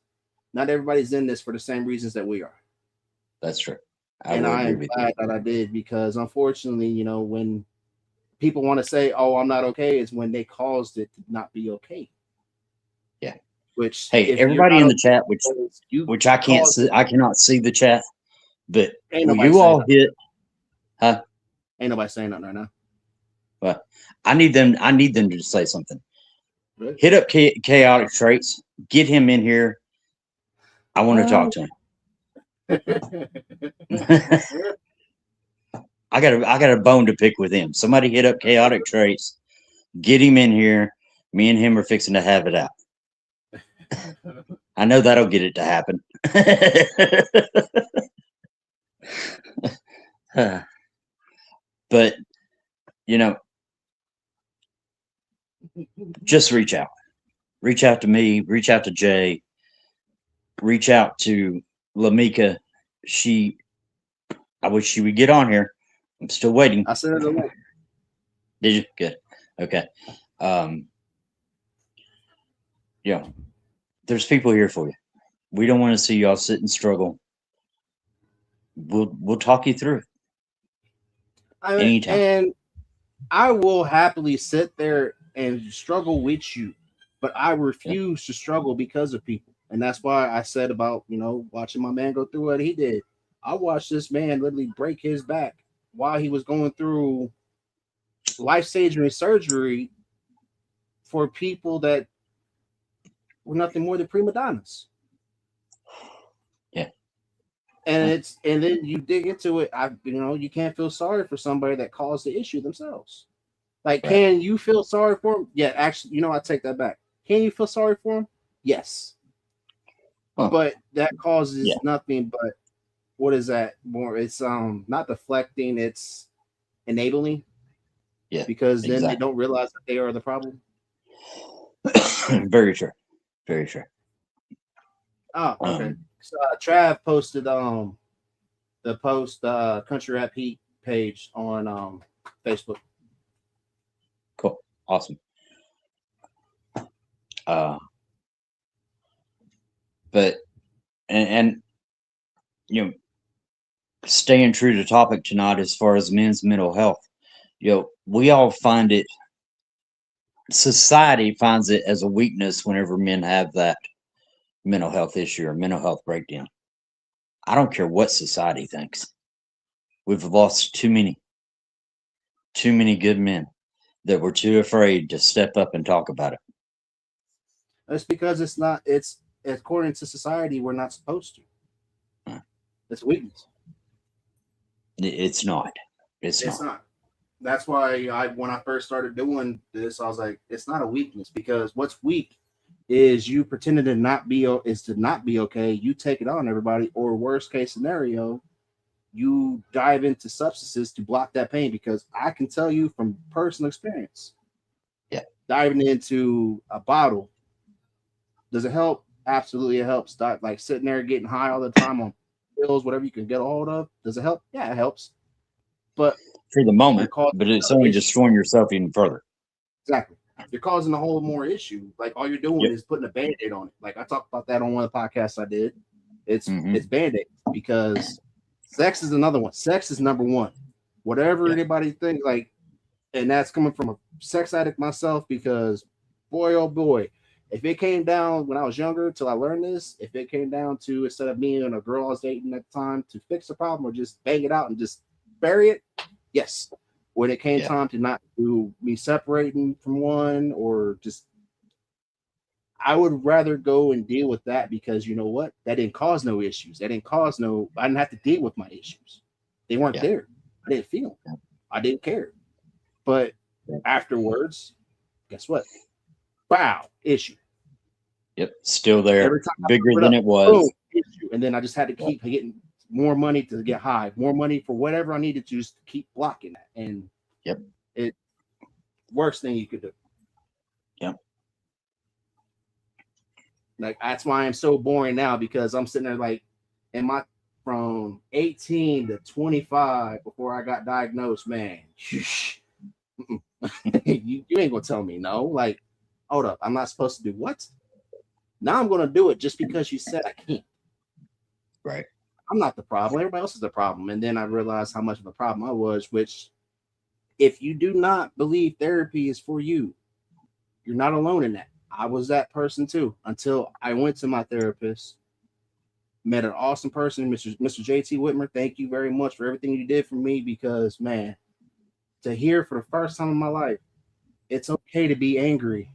not everybody's in this for the same reasons that we are. That's true. I am glad that I did because unfortunately, when people want to say, oh, I'm not okay, is when they caused it to not be okay. Yeah. Which everybody in the chat, which I can't see, I cannot see the chat, but you all hit, huh? Ain't nobody saying nothing right now. Well, I need them to say something. Really? Hit up Chaotic Traits. Get him in here. I want to talk to him. I got a bone to pick with him. Somebody hit up Chaotic Traits. Get him in here. Me and him are fixing to have it out. I know that'll get it to happen. But just reach out. Reach out to me. Reach out to Jay. Reach out to Lamika. I wish she would get on here. I'm still waiting. I said it alone. Did you? Good. Okay. There's people here for you. We don't want to see y'all sit and struggle. We'll talk you through it. Anytime. And I will happily sit there and struggle with you, but I refuse to struggle because of people. And that's why I said about, watching my man go through what he did. I watched this man literally break his back while he was going through life-saving surgery for people that were nothing more than prima donnas. Yeah. And then you dig into it. You can't feel sorry for somebody that caused the issue themselves. Like, right. Can you feel sorry for him? Yeah, actually, I take that back. Can you feel sorry for him? Yes. Huh. But that causes nothing but, what is that more? It's not deflecting, it's enabling. Yeah. Because then they don't realize that they are the problem. Very true. Very true. Oh, okay. So Trav posted the post Country Rap Heat page on Facebook. Cool. Awesome. But and staying true to topic tonight as far as men's mental health, we all find it, society finds it as a weakness whenever men have that mental health issue or mental health breakdown. I don't care what society thinks. We've lost too many. too many good men that were too afraid to step up and talk about it. It's because it's not. It's according to society, we're not supposed to. It's weakness. It's not. It's not. That's why when I first started doing this, I was like, it's not a weakness, because what's weak is you pretending to not be okay. You take it on everybody, or worst case scenario, you dive into substances to block that pain. Because I can tell you from personal experience, diving into a bottle, does it help? Absolutely, it helps. Like sitting there getting high all the time on pills, whatever you can get a hold of, does it help? Yeah, it helps. But for the moment, but it's only destroying yourself even further. Exactly. You're causing a whole more issue. Like all you're doing is putting a band-aid on it. Like I talked about that on one of the podcasts I did. It's band-aid, because sex is another one. Sex is number one. Whatever anybody thinks, like, and that's coming from a sex addict myself, because boy, oh boy, if it came down when I was younger till I learned this, if it came down to, instead of me and a girl I was dating at the time, to fix the problem or just bang it out and just bury it, yes. When it came time to not do me separating from one, or just, I would rather go and deal with that, because you know what? That didn't cause no issues. I didn't have to deal with my issues. They weren't there. I didn't feel them. I didn't care. But afterwards, guess what? Wow, issue. Yep, still there, bigger than it was. Boom, issue. And then I just had to keep getting more money to get high, more money for whatever I needed to, just keep blocking that. And it worst thing you could do. Yep. Like that's why I'm so boring now, because I'm sitting there like, from 18 to 25 before I got diagnosed, man. you ain't gonna tell me no. Like, hold up, I'm not supposed to do what? Now I'm gonna do it just because you said I can't. Right. I'm not the problem. Everybody else is the problem. And then I realized how much of a problem I was, which, if you do not believe therapy is for you, you're not alone in that. I was that person too, until I went to my therapist, met an awesome person, Mr. JT Whitmer. Thank you very much for everything you did for me, because, man, to hear for the first time in my life, it's okay to be angry,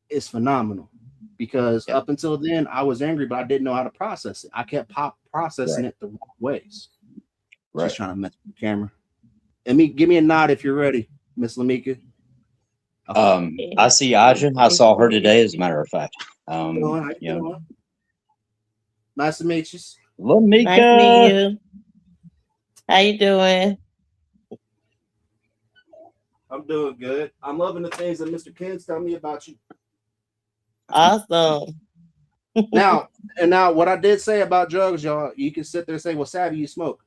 is phenomenal. Because up until then, I was angry, but I didn't know how to process it. I kept processing it the wrong ways. Just trying to mess with the camera. And give me a nod if you're ready, Miss Lamika. I see Aja. I saw her today, as a matter of fact. Nice to meet you. Lamika. Nice to meet you. How you doing? I'm doing good. I'm loving the things that Mr. Ken's telling me about you. Awesome. Now, what I did say about drugs, y'all, you can sit there and say, well, Savvy, you smoke.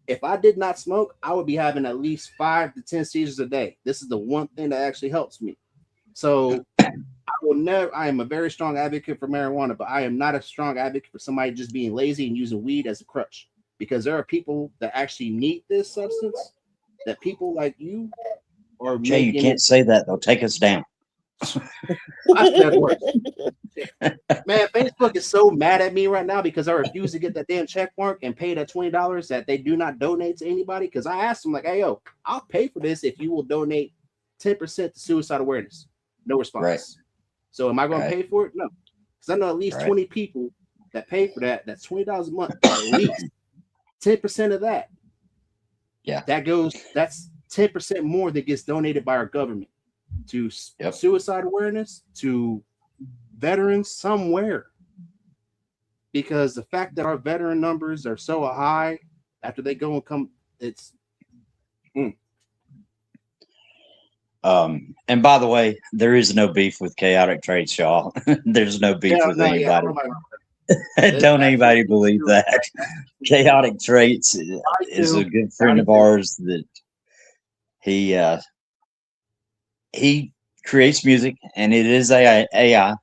If I did not smoke, I would be having at least 5 to 10 seizures a day. This is the one thing that actually helps me. So I am a very strong advocate for marijuana, but I am not a strong advocate for somebody just being lazy and using weed as a crutch, because there are people that actually need this substance, that people like you are Jay, you can't say that. They'll take us down. I said worse. Man, Facebook is so mad at me right now because I refuse to get that damn check mark and pay that $20 that they do not donate to anybody. Because I asked them, like, hey, yo, I'll pay for this if you will donate 10% to suicide awareness. No response. Right. So am I going to pay for it? No. Because I know at least 20 people that pay for that. That's $20 a month. At least 10% of that. Yeah. That's 10% more that gets donated by our government to suicide awareness, to veterans somewhere. Because the fact that our veteran numbers are so high after they go and come, it's and by the way, there is no beef with Chaotic Traits, y'all. There's no beef with anybody. Don't anybody believe that. Chaotic Traits is a good friend of ours that he creates music, and it is AI,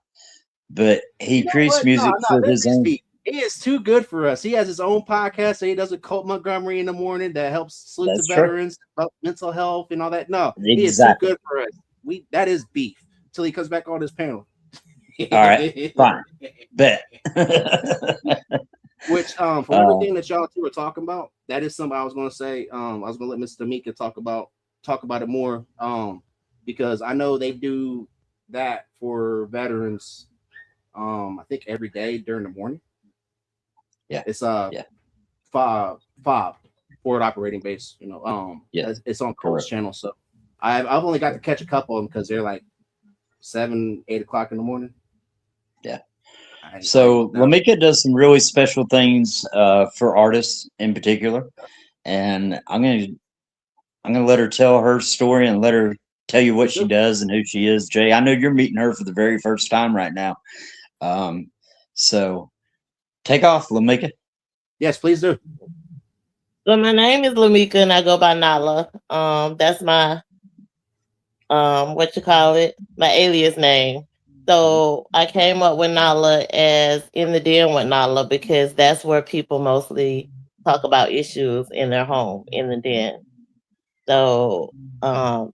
but he creates music for his own. He is too good for us. He has his own podcast, and he does a Colt Montgomery in the morning that helps salute the veterans about mental health and all that. No, he is too good for us. That is beef until he comes back on this panel. All right, fine, bet. Which for everything that y'all two are talking about, that is something I was gonna say. I was gonna let Mr. Mika talk about it more. Because I know they do that for veterans. I think every day during the morning. Yeah. It's Yeah. FOB forward operating base. Yeah. It's on Coast Correct. Channel. So I've only got to catch a couple of them because they're like 7, 8 o'clock in the morning. Yeah. So Lamika does some really special things for artists in particular, and I'm gonna let her tell her story and let her tell you what she does and who she is. Jay, I know you're meeting her for the very first time right now, so take off, Lamika. Yes, please do. So my name is Lamika and I go by Nala. That's my what you call it, my alias name. So I came up with Nala as in the den with Nala because that's where people mostly talk about issues in their home, in the den. So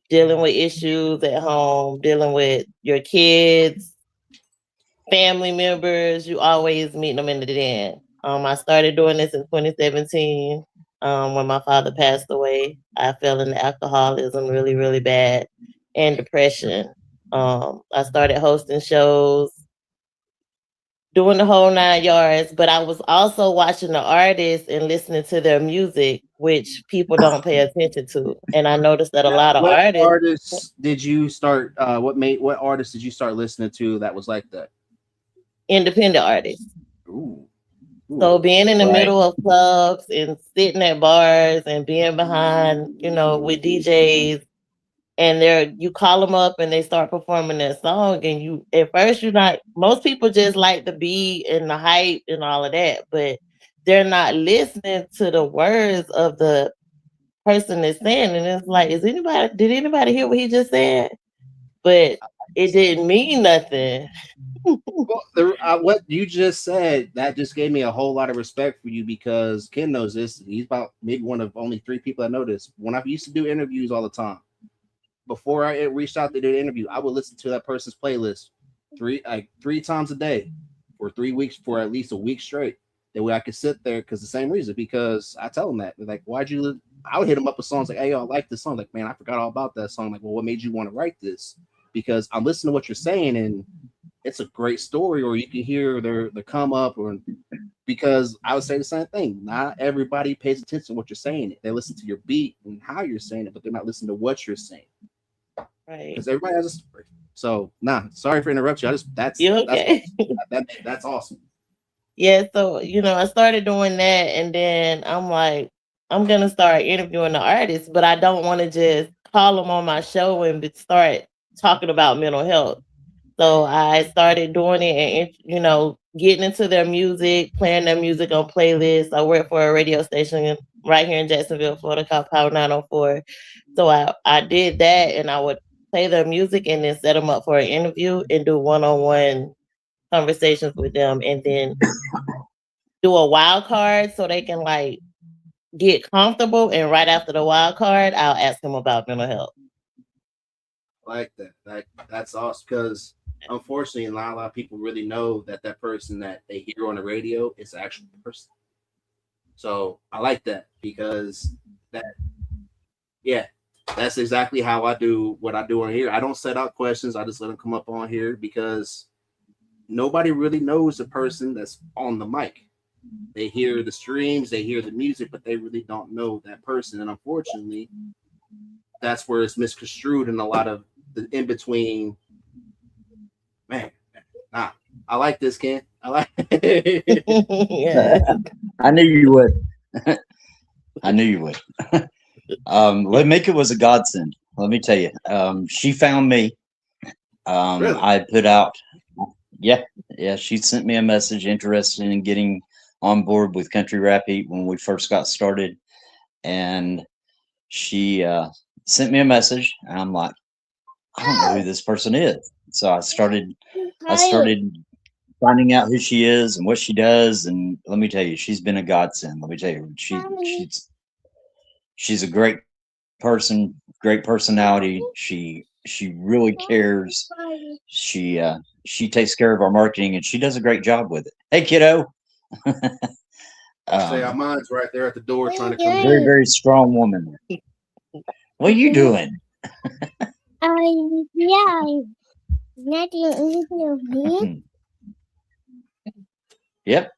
dealing with issues at home, dealing with your kids, family members, you always meet them in the den. I started doing this in 2017 when my father passed away. I fell into alcoholism really, really bad and depression. I started hosting shows, doing the whole 9 yards, but I was also watching the artists and listening to their music, which people don't pay attention to. And I noticed that a lot of What artists. artists did you start? What artists did you start listening to that was like that? Independent artists. Ooh. So being in the middle of clubs and sitting at bars and being behind, with DJs, and you call them up and they start performing that song, and you at first you're not. Most people just like the beat and the hype and all of that, but they're not listening to the words of the person that's saying, and it's like, did anybody hear what he just said? But it didn't mean nothing. Well, what you just said, that just gave me a whole lot of respect for you because Ken knows this. He's about maybe one of only 3 people that know this. When I used to do interviews all the time, before I reached out to do the interview, I would listen to that person's playlist three times a day for 3 weeks, for at least a week straight. That way I could sit there because the same reason, because I tell them that. They're like, why'd you? I would hit them up with songs like, hey, yo, I like this song. Like, man, I forgot all about that song. Like, well, what made you want to write this? Because I'm listening to what you're saying and it's a great story, or you can hear their come up, or because I would say the same thing. Not everybody pays attention to what you're saying. They listen to your beat and how you're saying it, but they're not listening to what you're saying. Right. Because everybody has a story. So sorry for interrupting you. You're okay. That's awesome. Yeah, so I started doing that, and then I'm like, I'm gonna start interviewing the artists, but I don't want to just call them on my show and start talking about mental health. So I started doing it and getting into their music, playing their music on playlists. I work for a radio station right here in Jacksonville, Florida, called Power 904. So I did that, and I would play their music and then set them up for an interview and do one-on-one conversations with them, and then do a wild card so they can get comfortable. And right after the wild card, I'll ask them about mental health. Like that. That's awesome because unfortunately, not a lot of people really know that person that they hear on the radio is an actual person. So I like that because that's exactly how I do what I do on here. I don't set out questions. I just let them come up on here because nobody really knows the person that's on the mic. They hear the streams, they hear the music, but they really don't know that person. And unfortunately, that's where it's misconstrued in a lot of the in between. Man, I like this, Ken. I like it. Yeah. I knew you would. I knew you would. Lamika was a godsend. Let me tell you. She found me. Really? I put out. Yeah. She sent me a message interested in getting on board with Country Rap Heat when we first got started, and she sent me a message, and I'm like, I don't know who this person is. So I started finding out who she is and what she does, and let me tell you, she's been a godsend. Let me tell you, she's a great person, great personality. She really cares. She takes care of our marketing, and she does a great job with it. Hey, kiddo. Say, mine's right there at the door trying to come in. Very, very strong woman. What are you doing? Yep.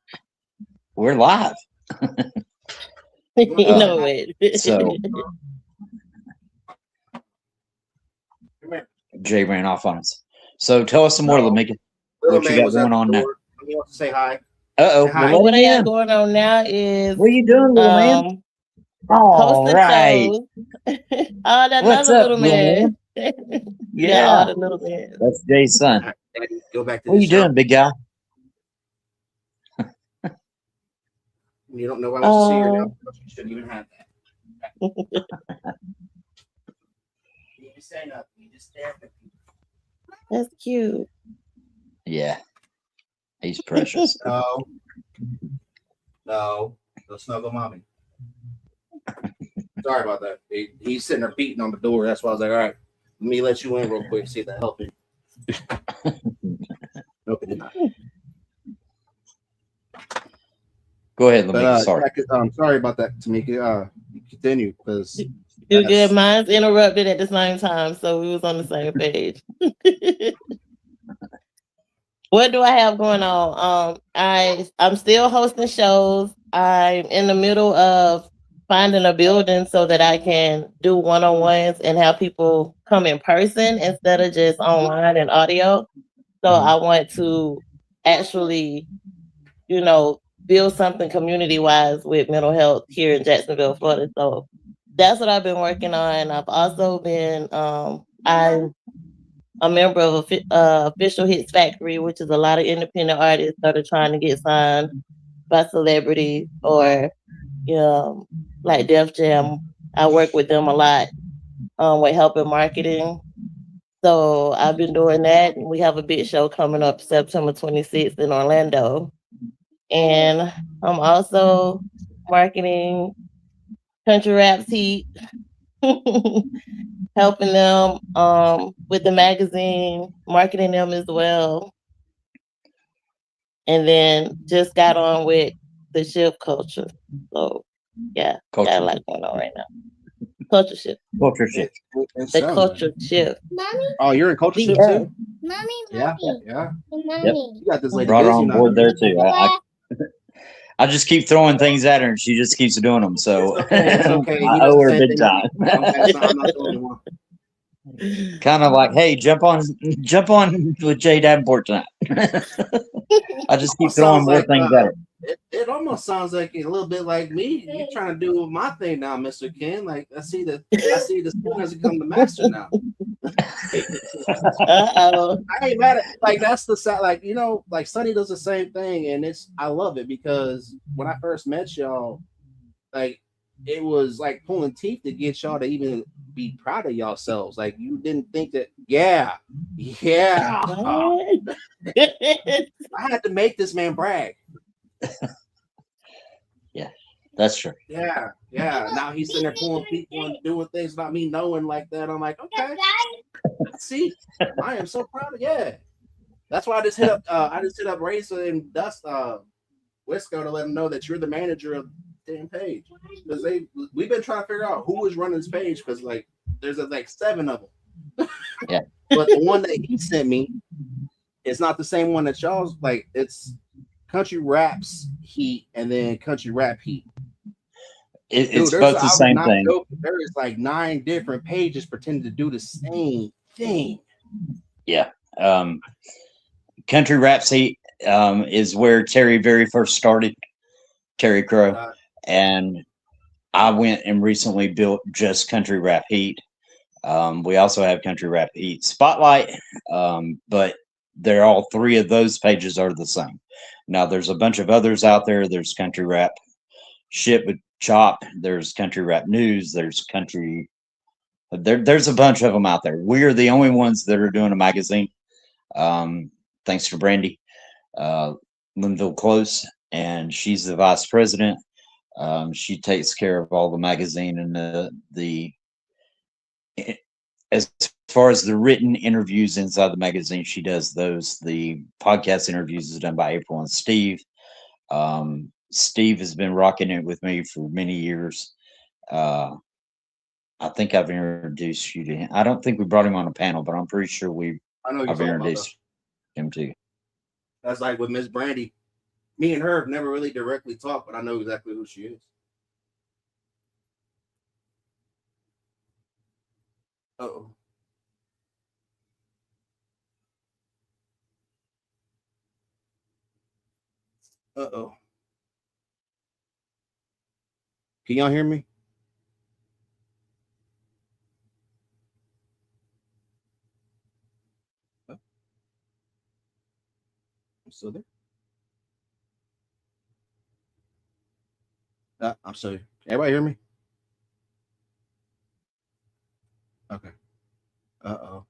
We're live. You know it. So Jay ran off on us. So tell us some more, Lamika. What you got going on now? He wants to say hi. Uh-oh. Well, what I got going on now is what are you doing, little man? Hosting right. shows. Oh, that What's another up, little man. Yeah, all the little man. That's Jay's son. Daddy, go back to What are you doing, big guy? You don't know why I want to see her now. You shouldn't even have that. You didn't say nothing. You just stared at me. That's cute. Yeah. He's precious. No. Go snuggle mommy. Sorry about that. He's sitting there beating on the door. That's why I was like, all right, let me let you in real quick, see if that helped him. Nope, it did not. Go ahead, Lamika. Sorry. Sorry about that, Tamika. Continue, because you're good. Mine's interrupted at the same time, so we was on the same page. What do I have going on? I'm still hosting shows. I'm in the middle of finding a building so that I can do one-on-ones and have people come in person instead of just online and audio. So I want to actually, build something community-wise with mental health here in Jacksonville, Florida. So that's what I've been working on. I've also been, I'm a member of Official Hits Factory, which is a lot of independent artists that are trying to get signed by celebrities or, like Def Jam. I work with them a lot with helping marketing. So I've been doing that. We have a big show coming up September 26th in Orlando. And I'm also marketing Country Rap's Heat, helping them with the magazine, marketing them as well. And then just got on with the shift culture. So yeah, got a lot going on right now. Culture shift. Culture shift. The culture shift. Mommy? Oh, you're in culture shift too? Mommy. Yeah. Mommy. Yep. You got this lady brought her busy on now. board there too. I just keep throwing things at her and she just keeps doing them. So it's okay. I owe her big time. I'm not the only one. Kind of like, hey, jump on with Jay Davenport tonight. I just keep throwing more things at her. It almost sounds like a little bit like me. You're trying to do my thing now, Mr. Ken. Like I see the student has become the master now. I ain't mad at like that's the side, like like Sonny does the same thing, and I love it because when I first met y'all, like it was like pulling teeth to get y'all to even be proud of yourselves. Like you didn't think that, yeah. I had to make this man brag. Yeah, that's true. Yeah. Now he's sitting there pulling people and doing things about me knowing like that. I'm like, okay. See, I am so proud of That's why I just hit up Racer and Dust Wisco to let them know that you're the manager of the damn page. Because we've been trying to figure out who was running this page because like there's like 7 of them. Yeah. But the one that he sent me, it's not the same one that y'all's like. It's Country Rap's Heat and then Country Rap Heat. It's both the same thing. There is like 9 different pages pretending to do the same thing. Yeah. Country Rap's Heat is where Terry very first started, Terry Crow. And I went and recently built just Country Rap Heat. We also have Country Rap Heat Spotlight, but they're all 3 of those pages are the same. Now there's a bunch of others out there. There's Country Rap Shit with Chop. There's Country Rap News. There's Country. There's a bunch of them out there. We are the only ones that are doing a magazine. Thanks to Brandy Linville Close, and she's the vice president. She takes care of all the magazine and the as far as the written interviews inside the magazine, she does those. The podcast interviews is done by April and Steve. Steve has been rocking it with me for many years. I think I've introduced you to him. I don't think we brought him on a panel, but I'm pretty sure I know you're I've talking about introduced him to you. That's like with Miss Brandy. Me and her have never really directly talked, but I know exactly who she is. Uh-oh. Uh-oh. Can y'all hear me? I'm still there. I'm sorry. Everybody hear me? Okay. Uh-oh.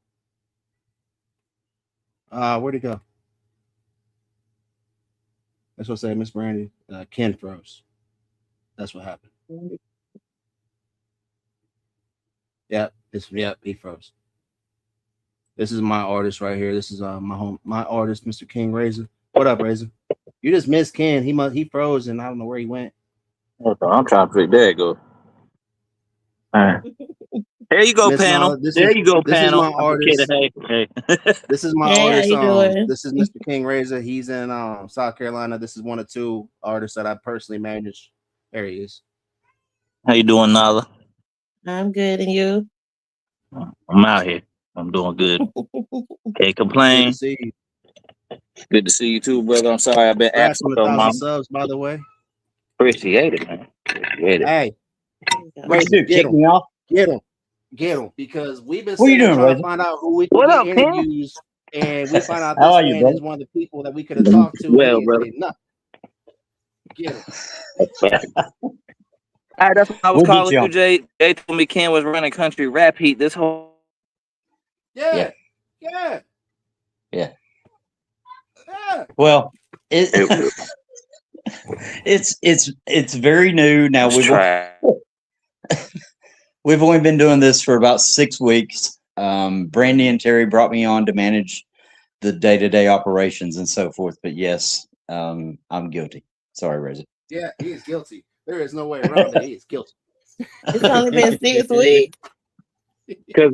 Where'd he go? That's what I said, Miss Brandy. Ken froze. That's what happened. Yep, he froze. This is my artist right here. This is my artist, Mr. King Razor. What up, Razor? You just missed Ken. He froze and I don't know where he went. I'm trying to figure. There you go. All right. There you go, Miss panel. Nala, There you go, this panel. is my artist. Hey. This is my Hey, how artist. you doing? This is Mr. King Razor. He's in South Carolina. This is one of two artists that I personally manage. There he is. How you doing, Nala? I'm good, and you? I'm out here. I'm doing good. Can't Good complain. to see you. Good to see you too, brother. I'm sorry I've been Congrats on absent so 1,000 long. subs, by the way. Appreciate it, man. Appreciate it. Hey, What you do? get Kick him. me off? Get him, because we've been What are you sitting doing, trying Razor? to find out who we What can up, get Ken? interviews, and we find out How this are you, man brother? is one of the people that we could have talked to. Well, and he brother. ain't say nothing. Get him. All right, that's what I was We'll get calling you you, on. Jay. Jay told me Ken was running country rap heat this whole. Yeah. Well, it's very new now. We've only been doing this for about 6 weeks. Brandy and Terry brought me on to manage the day-to-day operations and so forth. But yes, I'm guilty. Sorry, Razor. Yeah, he is guilty. There is no way around it. He is guilty. It's only been 6 weeks. Because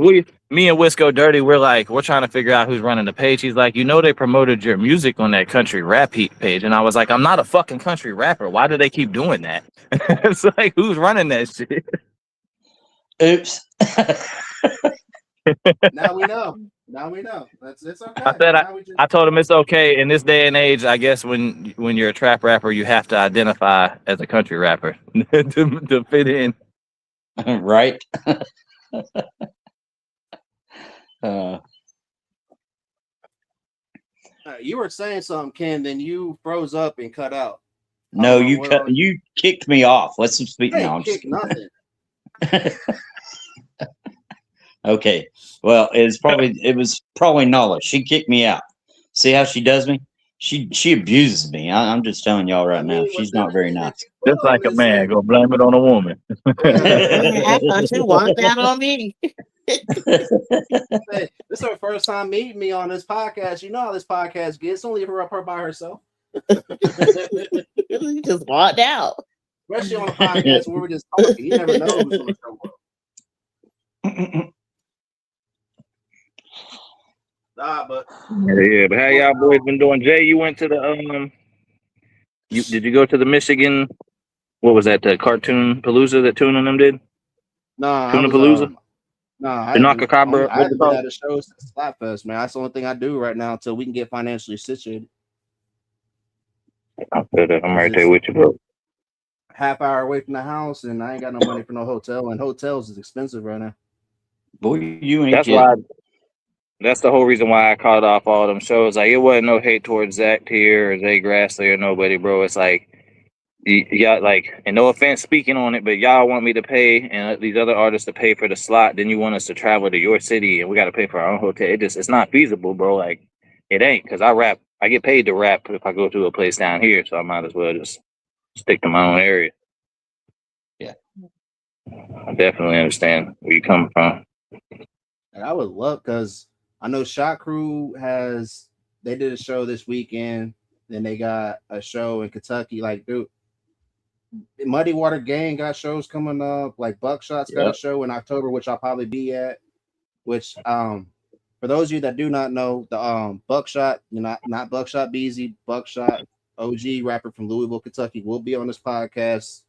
me and Wisco Dirty, we're trying to figure out who's running the page. He's like, they promoted your music on that country rap heat page. And I was like, I'm not a fucking country rapper. Why do they keep doing that? It's like, who's running that shit? Oops. Now we know. It's okay. I told him it's okay. In this day and age, I guess when you're a trap rapper, you have to identify as a country rapper to fit in. Right. You were saying something, Ken, then you froze up and cut out. No, you kicked me off. Let's speak now. Nothing. Okay. Well, it was probably Nala. She kicked me out. See how she does me? She abuses me. I'm just telling y'all right now. She's not very nice. Just like a man, go blame it on a woman. I thought you walked out on me. Hey, this is her first time meeting me on this podcast. You know how this podcast gets. Don't leave her up by herself. You just walked out. Especially on a podcast where we're just talking. You never know who's going to show up. But how y'all boys been doing? Jay, you went to the did you go to the Michigan? What was that? The cartoon Palooza that Tuna and them did? Tuna Palooza. I haven't been at a show since Slapfest, man. That's the only thing I do right now until we can get financially situated. I'm right there with you, bro. Half hour away from the house, and I ain't got no money for no hotel, and hotels is expensive right now. Boy, you ain't That's why. That's the whole reason why I called off all them shows. Like, it wasn't no hate towards Zach here or Zay Grassley or nobody, bro. It's like, y'all, like, and no offense speaking on it, but y'all want me to pay and these other artists to pay for the slot. Then you want us to travel to your city and we got to pay for our own hotel. It's not feasible, bro. Like, it ain't, because I get paid to rap if I go to a place down here. So I might as well just stick to my own area. Yeah. I definitely understand where you come from. And I would love, because I know Shot Crew they did a show this weekend. Then they got a show in Kentucky. Like, dude, Muddy Water Gang got shows coming up. Like Buckshot's got a show in October, which I'll probably be at. Which for those of you that do not know, the Buckshot, not Buckshot Beezy, Buckshot OG rapper from Louisville, Kentucky, will be on this podcast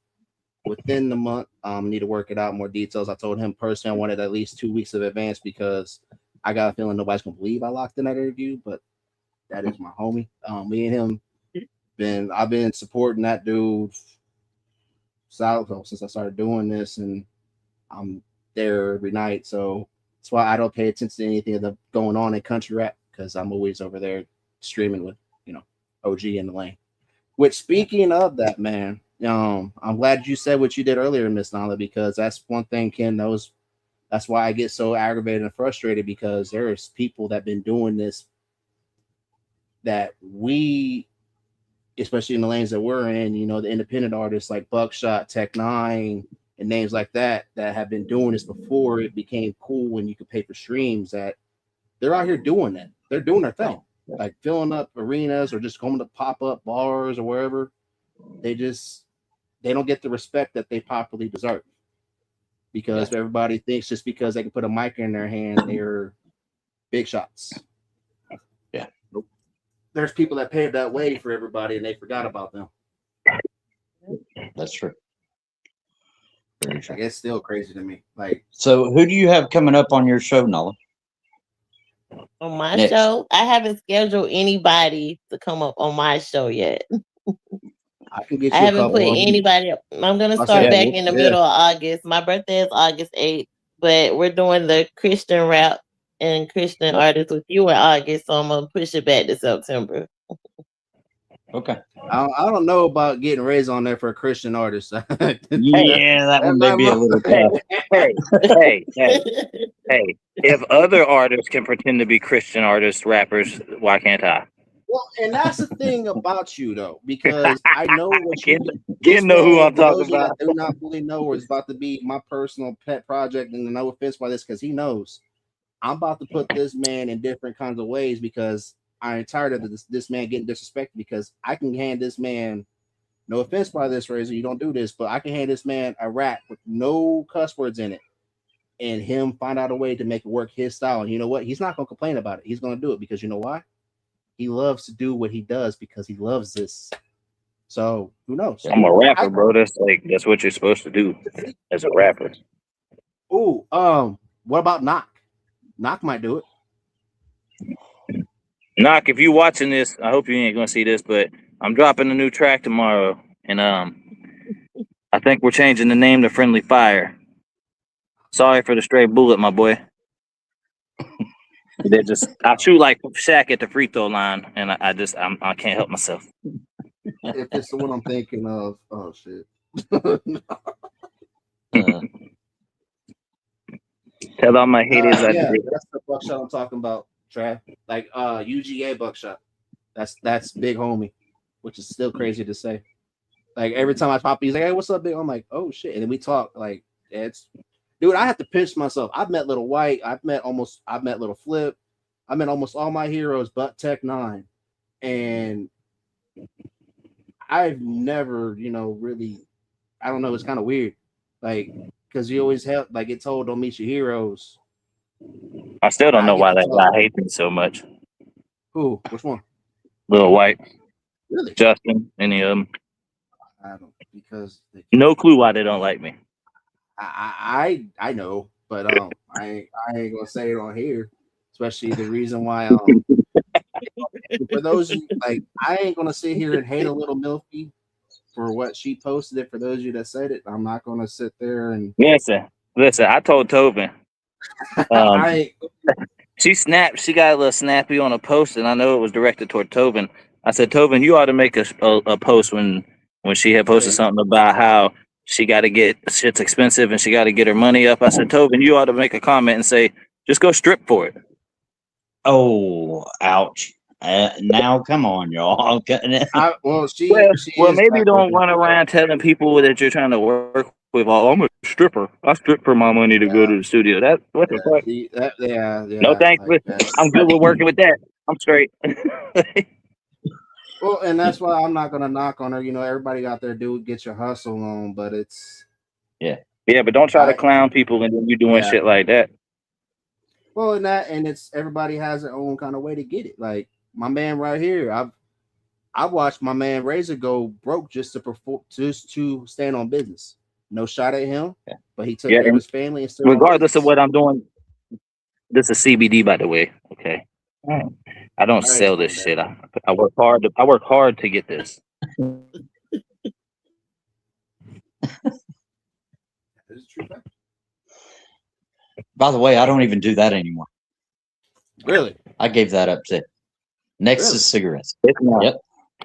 within the month. Need to work it out, more details. I told him personally I wanted at least 2 weeks of advance because I got a feeling nobody's gonna believe I locked in that interview, but that is my homie. Me and him I've been supporting that dude since I started doing this, and I'm there every night. So that's why I don't pay attention to anything that's going on in country rap, because I'm always over there streaming with OG in the lane. Which, speaking of that, man, I'm glad you said what you did earlier, Miss Nala, because that's one thing Ken knows. That's why I get so aggravated and frustrated, because there's people that been doing this that we, especially in the lanes that we're in, the independent artists like Buckshot, Tech Nine, and names like that have been doing this before it became cool when you could pay for streams, that they're out here doing that. They're doing their thing, like filling up arenas or just going to pop-up bars or wherever. They don't get the respect that they properly deserve, because everybody thinks just because they can put a mic in their hand, they're big shots. Yeah. There's people that paved that way for everybody and they forgot about them. That's true. Like, it's still crazy to me. Like, so who do you have coming up on your show, Nala? On my show, I haven't scheduled anybody to come up on my show yet. I can get you I haven't put anybody up. I'm gonna start back in the middle of August. My birthday is August 8th, but we're doing the Christian rap and Christian artists with you in August, so I'm gonna push it back to September. Okay. I don't know about getting raised on there for a Christian artist. Yeah, that one may be a little tough. Hey, if other artists can pretend to be Christian artists, rappers, why can't I? Well, and that's the thing about you, though, because I know what you know who I'm talking about. I do not really know, it's about to be my personal pet project, and no offense by this, because he knows I'm about to put this man in different kinds of ways, because I'm tired of this man getting disrespected, because I can hand this man, no offense by this, Razor, you don't do this, but I can hand this man a rap with no cuss words in it and him find out a way to make it work his style. And you know what? He's not going to complain about it. He's going to do it, because you know why? He loves to do what he does because he loves this. So who knows? I'm a rapper, bro. That's what you're supposed to do as a rapper. Ooh, what about Knock? Knock might do it. Knock, if you watching this, I hope you ain't gonna see this, but I'm dropping a new track tomorrow, and I think we're changing the name to Friendly Fire. Sorry for the stray bullet, my boy. I shoot like Shaq at the free throw line, and I can't help myself. If it's the one I'm thinking of, oh shit. Tell all my haters that's the Buckshot I'm talking about, Trav. Like UGA Buckshot. That's big homie, which is still crazy to say. Like every time I pop, he's like, "Hey, what's up, big?" I'm like, "Oh shit!" And then we talk. Like, dude, I have to pinch myself. I've met Little White. I've met Little Flip. I met almost all my heroes, but Tech Nine, and I've never, really. I don't know. It's kind of weird, like, because you always have get told, "Don't meet your heroes." I still don't know why that guy hates me so much. Who? Which one? Little White. Really? Justin? Any of them? I don't, because no clue why they don't like me. I know, but I ain't gonna say it on here. Especially the reason why for those I ain't gonna sit here and hate a Little Milky for what she posted it. For those of you that said it, I'm not gonna sit there and listen. I told Tobin. She snapped. She got a little snappy on a post, and I know it was directed toward Tobin. I said, Tobin, you ought to make a post when she had posted something about how she got to get shit's expensive and she got to get her money up. I said, Tobin, you ought to make a comment and say, just go strip for it. Oh, ouch. Now, come on, y'all. Maybe don't run around telling people that you're trying to work with. Oh, I'm a stripper. I strip for my money to go to the studio. What the fuck? No thanks. I'm good with working with that. I'm straight. Well, and that's why I'm not gonna knock on her. You know, everybody out there do get your hustle on, but it's Yeah, but don't try to clown people and then you doing shit like that. Well, and it's everybody has their own kind of way to get it. Like my man right here, I watched my man Razor go broke just to stand on business. No shot at him, but he took care of his family and still. Regardless of what I'm doing, this is CBD, by the way. Okay, I don't sell this shit. I work hard. I work hard to get this. By the way, I don't even do that anymore. Really? I gave that up too. Next is cigarettes.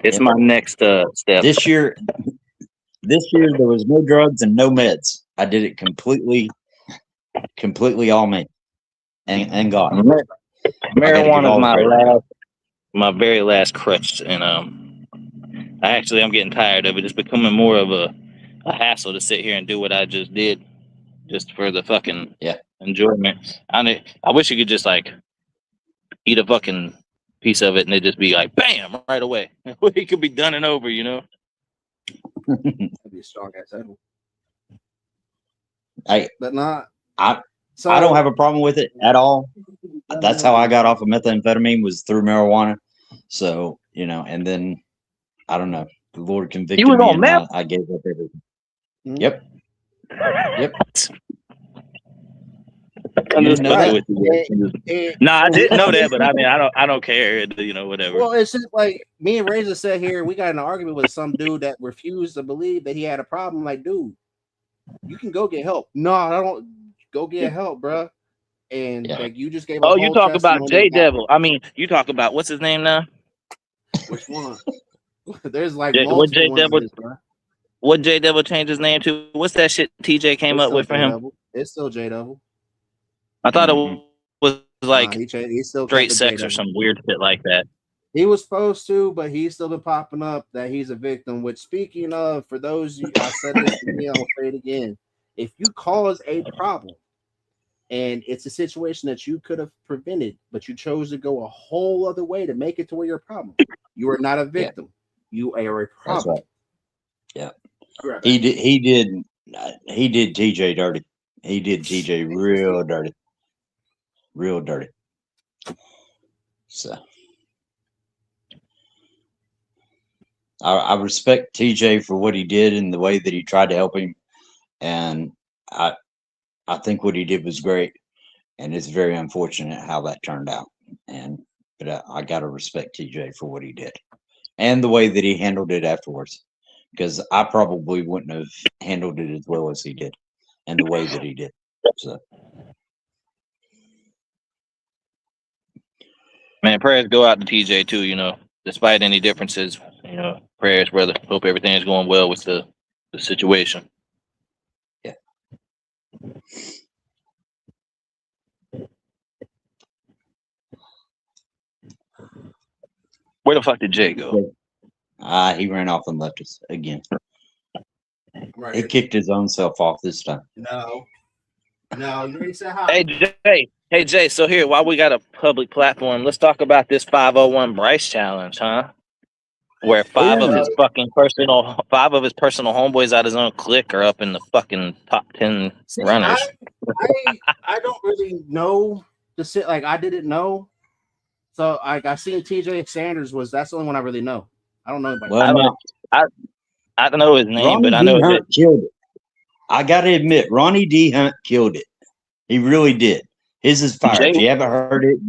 It's my next step. This year there was no drugs and no meds. I did it completely all me. And God. Marijuana is my very last crutch, and I'm getting tired of it. It's becoming more of a hassle to sit here and do what I just did, just for the fucking enjoyment. I wish you could just like eat a fucking piece of it and it just be like bam right away. It could be done and over, you know. That'd be a strong ass edible. But not. I don't have a problem with it at all. That's how I got off of methamphetamine, was through marijuana. So, you know, and then I don't know. The Lord convicted me and I gave up everything. Mm-hmm. Yep. No, I didn't know that, but I mean, I don't care, you know, whatever. Well, it's just like me and Razor said here, we got in an argument with some dude that refused to believe that he had a problem. Like, dude, you can go get help. No, I don't. Go get help, bro. And like you just gave. Oh, you talk about J Devil. I mean, you talk about what's his name now? Which one? There's like what J Devil changed his name to? What's that shit TJ came up with for him? It's still J Devil. I thought it was like straight sex or some weird shit like that. He was supposed to, but he's still been popping up that he's a victim. Which, speaking of, for those I said this to me, I'll say it again. If you cause a problem and it's a situation that you could have prevented, but you chose to go a whole other way to make it to where you're a problem, you are not a victim. You are a problem. That's right. Yeah. Correct. He did TJ dirty. He did TJ real dirty. Real dirty. So I respect TJ for what he did and the way that he tried to help him. And I think what he did was great, and it's very unfortunate how that turned out. But I gotta respect TJ for what he did, and the way that he handled it afterwards, because I probably wouldn't have handled it as well as he did, and the way that he did. So, man, prayers go out to TJ too. You know, despite any differences, you know, prayers, brother. Hope everything is going well with the situation. Where the fuck did Jay go? He ran off and left us again. Right. He kicked his own self off this time. No, you already said hi. Hey Jay. So here, while we got a public platform, let's talk about this 501 Bryce challenge, huh? Where five of his personal homeboys out his own clique are up in the fucking top 10 runners. I don't really know I didn't know. So I seen TJ Sanders that's the only one I really know. I don't know anybody. Well, I don't know his name, Ronnie but I know Hunt killed it. I gotta admit, Ronnie D. Hunt killed it. He really did. His is fire. If you haven't heard it,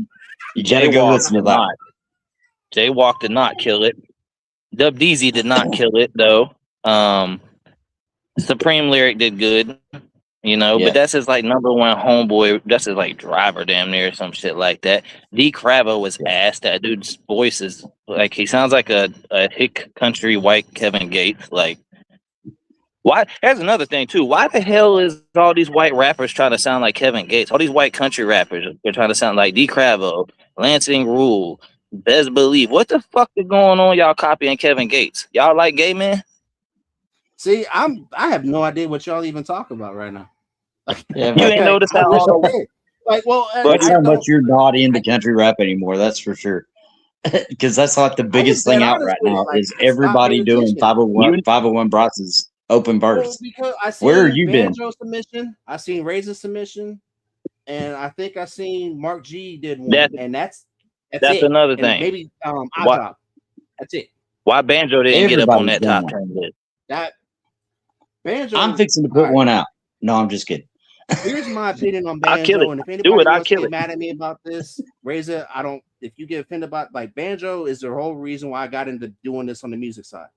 you gotta go listen to that. Jaywalk did not kill it. Dub DZ did not kill it though. Supreme Lyric did good, you know, but that's his like number one homeboy. That's his like driver, damn near, some shit like that. D Cravo was ass. That dude's voice is like, he sounds like a hick country white Kevin Gates. Like, why? Here's another thing too. Why the hell is all these white rappers trying to sound like Kevin Gates? All these white country rappers, they're trying to sound like D Cravo, Lansing Rule, Best Believe. What the fuck is going on? Y'all copying Kevin Gates? Y'all like gay men? See, I have no idea what y'all even talk about right now. You ain't noticed how like, well, that's how much you're not into country rap anymore. That's for sure. because that's like the biggest thing out right now is stop everybody paying doing attention. 501 Brasses open Well, bursts. because I Where are seen you been? Banjo submission, I seen Razor submission, and I think I seen Mark G did one, and that's it. another And thing. maybe Why, Oddjob. That's it. why Banjo didn't get up on Everybody's that top done 10 list? That Banjo. I'm fixing to put one out. No, I'm just kidding. Here's my opinion on I'll kill Banjo, it. and if Do anybody it, I'll wants to kill get it. mad at me about this, Razor, I don't. If you get offended about like Banjo, is the whole reason why I got into doing this on the music side.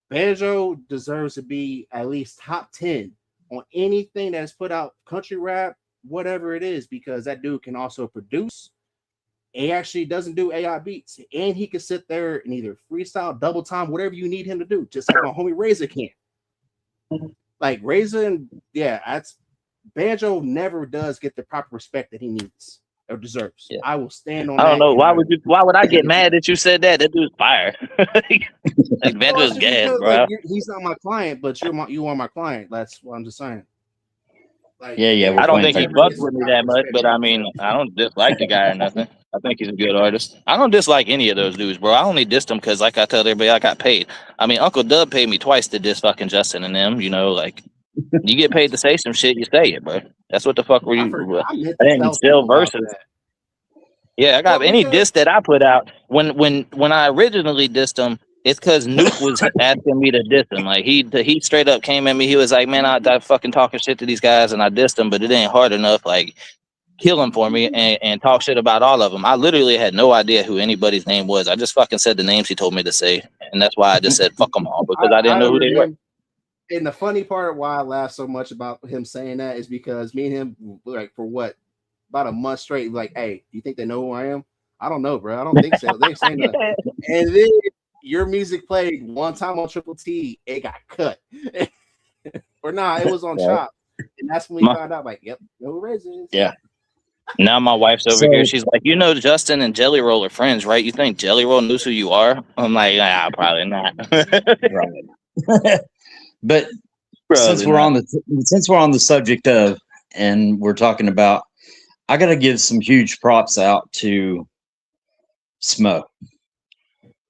Banjo deserves to be at least top 10 on anything that is put out, country rap, whatever it is, because that dude can also produce. He actually doesn't do AI beats, and he can sit there and either freestyle, double time, whatever you need him to do, just like my homie Razor can. Like Razor, and that's Banjo never does get the proper respect that he needs or deserves. Yeah. I will stand on. I don't know. that. Why would I get mad that you said that? That dude's fire. Like Banjo's gas, because, bro. like, he's not my client, but you are my client. That's what I'm just saying. Like, Yeah, I don't think he never fucks gets with the me proper that much, respect. but I mean, I don't dislike the guy or nothing. I think he's a good artist. I don't dislike any of those dudes, bro. I only dissed them because, like I tell everybody, I got paid. I mean, Uncle Dub paid me twice to diss fucking Justin and them. You know, like you get paid to say some shit, you say it, bro. That's what the fuck were you? I meant I to didn't tell still people about verses. that. Yeah, I got Well, any because- diss that I put out when I originally dissed him. It's because Nuke was asking me to diss him. Like he straight up came at me. He was like, "Man, I fucking talking shit to these guys, and I dissed them, but it ain't hard enough. Like, kill him for me and talk shit about all of them." I literally had no idea who anybody's name was. I just fucking said the names he told me to say, and that's why I just said fuck them all because I didn't know who they were. And the funny part why I laugh so much about him saying that is because me and him, like, for what, about a month straight, like, hey, do you think they know who I am? I don't know, bro. I don't think so. They saying that. And then your music played one time on Triple T, it got cut. Or nah, it was on Chop. And that's when we found out, like, yep, no raises. Yeah. Now my wife's over here. She's like, you know, Justin and Jelly Roll are friends, right? You think Jelly Roll knows who you are? I'm like, probably not. But since we're on the subject of, and we're talking about, I got to give some huge props out to Smo.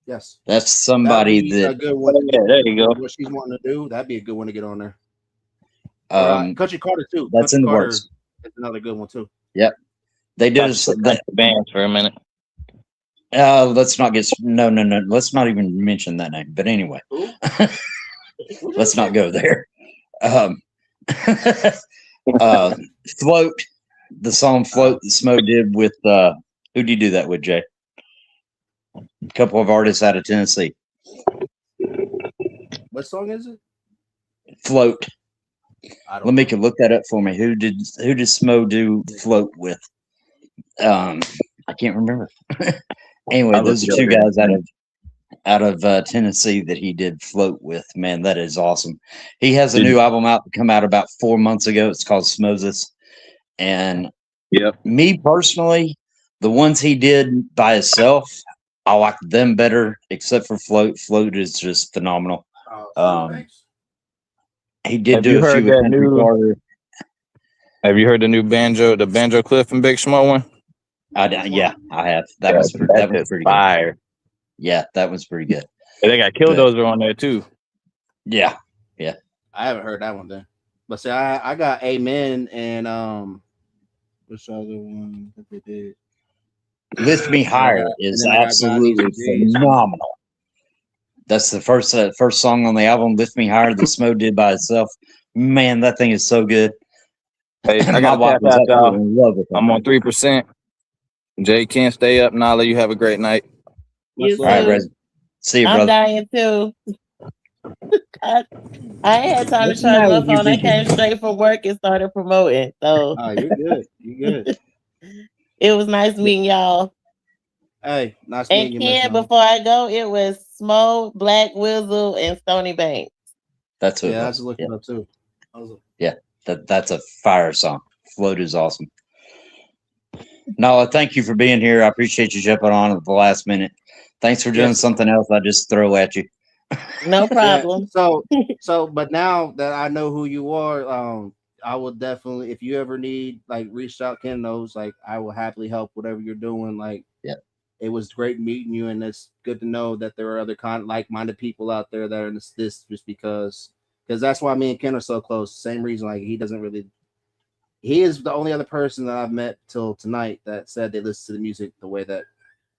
Yes, that's somebody a good one. There you go. What she's wanting to do, that'd be a good one to get on there. Country Carter too. That's Country in the Carter works. is another good one too. Yep, they did bands for a minute. Let's not get no. Let's not even mention that name. But anyway, let's not go there. Float, the song "Float" that Smo did with who did you do that with, Jay? A couple of artists out of Tennessee. What song is it? Float. Let me look that up for me. Who did Smo do "Float" with? I can't remember. Anyway, those are two guys out of Tennessee that he did "Float" with. Man, that is awesome. He has a new album out that come out about 4 months ago. It's called Smoses. And me personally, the ones he did by himself, I like them better, except for Float. Float is just phenomenal. He did Have do you a heard few that with new? Carter. Have you heard the new the Banjo Cliff and Big Schmo one? Yeah, I have. That was pretty fire. Good. Yeah, that was pretty good. And they got Killdozer on there too. Yeah. I haven't heard that one then. But see, I got Amen and what's the other one that they did? Lift Me Higher is absolutely phenomenal. That's the first song on the album, Lift Me Higher, that Smo did by itself. Man, that thing is so good. Hey, I got to tap out, y'all. I'm on 3%. Jay can't stay up. Nala, you have a great night. You all right, Rez. See you, brother. I'm dying too. I ain't had time to charge my phone. I came straight from work and started promoting. So you're good. You're good. It was nice meeting y'all. Hey, nice meeting you. And before I go, it was Smo, Black Wizzle, and Stony Banks. That's what. Yeah, I was looking up too. Yeah, that's a fire song. Float is awesome. Nala, thank you for being here. I appreciate you jumping on at the last minute. Thanks for doing something else I just throw at you. No problem. So, but now that I know who you are, I will definitely, if you ever need, like, reach out, Ken knows, like, I will happily help whatever you're doing. Like, it was great meeting you, and it's good to know that there are other like-minded people out there that are in this just because that's why me and Ken are so close. Same reason, like he is the only other person that I've met till tonight that said they listen to the music the way that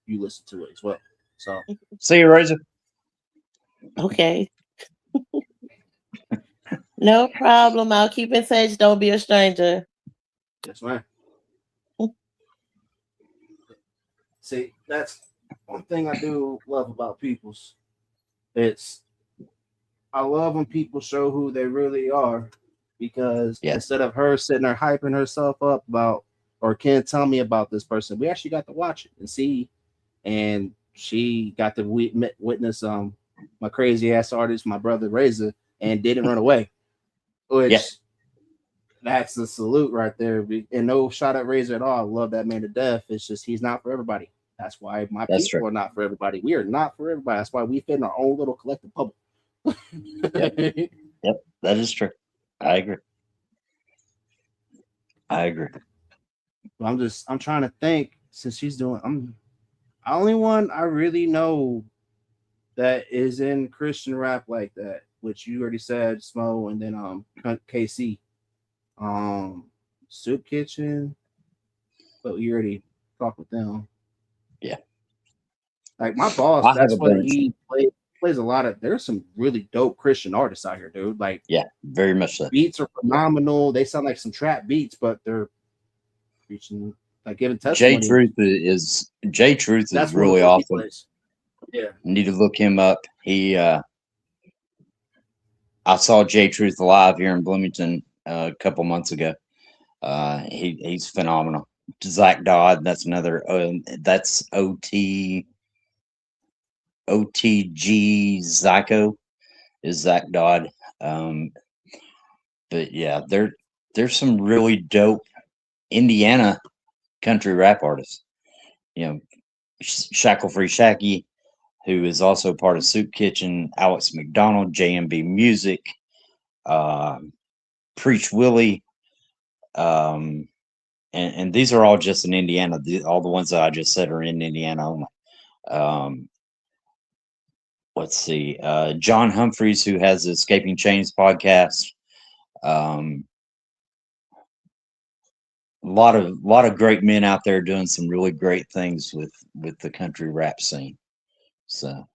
you listen to it as well. So See you, Razor. Okay. No problem. I'll keep in touch. Don't be a stranger. yes, man. See, that's one thing I do love about people's. I love when people show who they really are, because instead of her sitting there hyping herself up about, or Ken tell me about this person, we actually got to watch it and see, and she got to witness my crazy ass artist, my brother Razor, and didn't run away, which that's a salute right there. And no shot at Razor at all. I love that man to death. It's just he's not for everybody. That's why my people are not for everybody. We are not for everybody. That's why we fit in our own little collective bubble. Yep, that is true. I agree. I'm trying to think, since she's doing, the only one I really know that is in Christian rap like that, which you already said, Smo, and then KC, Soup Kitchen, but we already talked with them. Yeah, like my boss, that's what he plays a lot of. There's some really dope Christian artists out here, dude. Like, yeah, very much so. Beats are phenomenal. They sound like some trap beats, but they're preaching, like giving testimony. J Truth is really awesome. Yeah, you need to look him up. I saw J Truth live here in Bloomington a couple months ago. He's phenomenal. Zach Dodd, that's another. That's OTG Zyko is Zach Dodd. But yeah, there's some really dope Indiana country rap artists. You know, Shackle Free Shacky, who is also part of Soup Kitchen, Alex McDonald, JMB Music, Preach Willie, and these are all just in Indiana. All the ones that I just said are in Indiana only. Let's see, John Humphreys, who has the Escaping Chains podcast. A lot of great men out there doing some really great things with the country rap scene. So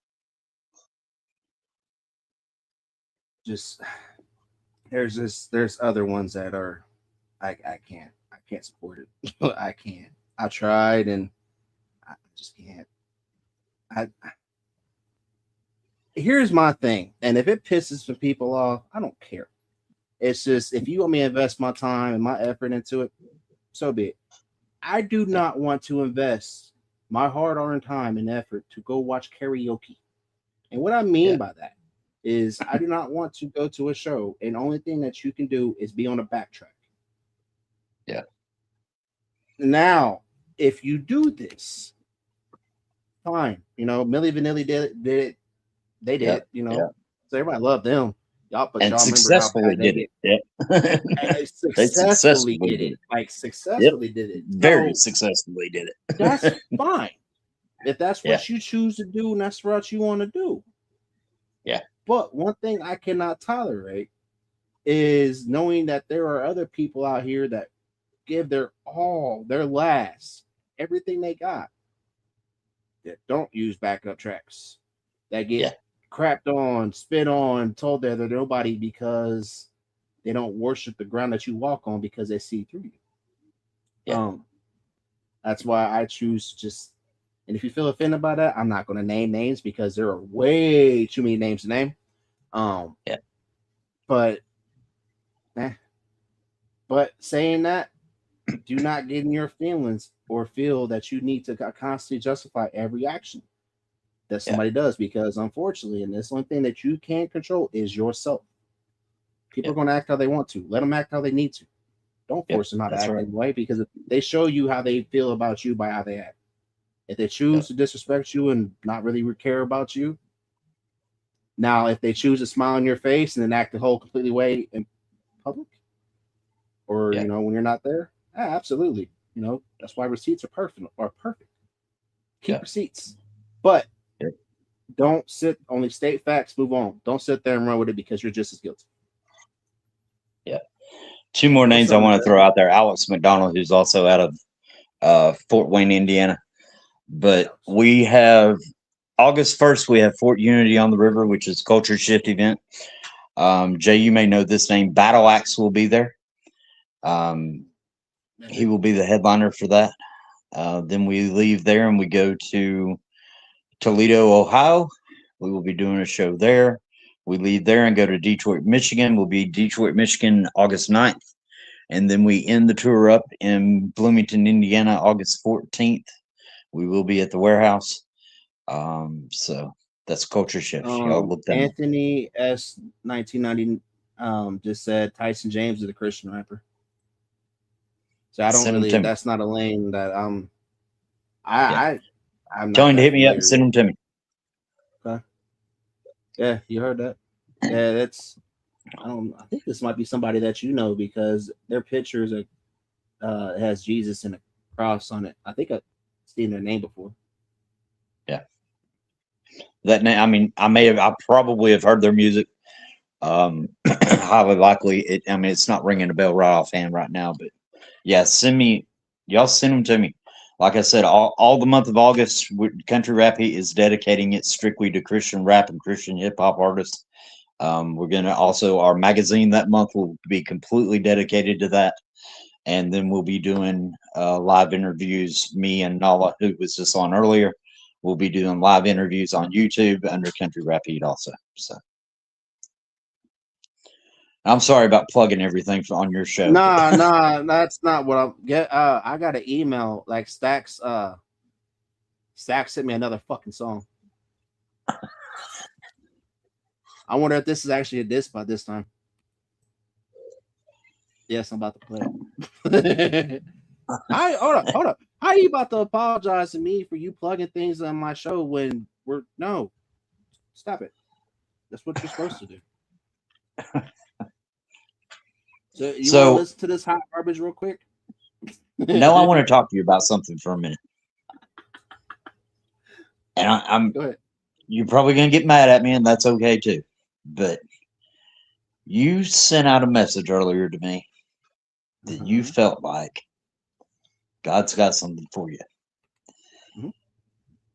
just there's other ones that are I can't support it. I can't. I tried and I just can't. Here's my thing, and if it pisses some people off, I don't care. It's just, if you want me to invest my time and my effort into it, so be it. I do not want to invest my hard-earned time and effort to go watch karaoke. And what I mean by that is I do not want to go to a show and the only thing that you can do is be on a backtrack. Yeah. Now, if you do this, fine. You know, Milli Vanilli did it. They did it, you know. So everybody loved them. Y'all successfully did it. Yeah. Successfully did it. Like, successfully did it. Very successfully did it. That's fine. If that's what you choose to do and that's what you want to do. Yeah. But one thing I cannot tolerate is knowing that there are other people out here that give their all, their last, everything they got, that don't use backup tracks, that get crapped on, spit on, told that they're nobody because they don't worship the ground that you walk on because they see through you. Yeah. That's why I choose just, and if you feel offended by that, I'm not going to name names because there are way too many names to name. But saying that, do not get in your feelings or feel that you need to constantly justify every action that somebody does, because unfortunately, and this one thing that you can't control is yourself. People are going to act how they want to. Let them act how they need to. Don't force them how to act anyway, because if they show you how they feel about you by how they act. If they choose to disrespect you and not really care about you, now if they choose to smile in your face and then act the whole completely way in public, or you know, when you're not there, absolutely. You know, that's why receipts are perfect. Keep receipts, but Yep. don't sit. Only state facts. Move on. Don't sit there and run with it because you're just as guilty. Yeah. Two more names I want to throw out there. Alex McDonald, who's also out of Fort Wayne, Indiana. But we have August 1st, we have Fort Unity on the River, which is a culture shift event. Jay, you may know this name. Battle Axe will be there. He will be the headliner for that. Then we leave there and we go to Toledo, Ohio. We will be doing a show there. We leave there and go to Detroit, Michigan. We'll be Detroit, Michigan, August 9th. And then we end the tour up in Bloomington, Indiana, August 14th. We will be at the warehouse. So that's culture shift. Y'all look that Anthony S 1990 just said Tyson James is a Christian rapper. So I don't really. That's not a lane that I'm tell him to hit me up and send them to me. Okay. Yeah, you heard that. Yeah, that's. I think this might be somebody that you know because their pictures are has Jesus and a cross on it. I think I've seen their name before. Yeah. That name. I mean, I probably have heard their music. Highly likely. It's not ringing a bell right offhand right now, but yeah, y'all send them to me. Like I said, all the month of August, Country Rap Heat is dedicating it strictly to Christian rap and Christian hip hop artists. We're gonna also, our magazine that month will be completely dedicated to that, and then we'll be doing live interviews. Me and Nala, who was just on earlier, we'll be doing live interviews on YouTube under Country Rap Heat also. So I'm sorry about plugging everything on your show. Nah, that's not what I'm get. I got an email like Stacks sent me another fucking song. I wonder if this is actually a diss by this time. Yes, I'm about to play it. Hold up. How are you about to apologize to me for you plugging things on my show when no? Stop it. That's what you're supposed to do. So you want to listen to this hot garbage real quick? No, I want to talk to you about something for a minute. And I'm go ahead. You're probably gonna get mad at me, and that's okay too. But you sent out a message earlier to me that you felt like God's got something for you.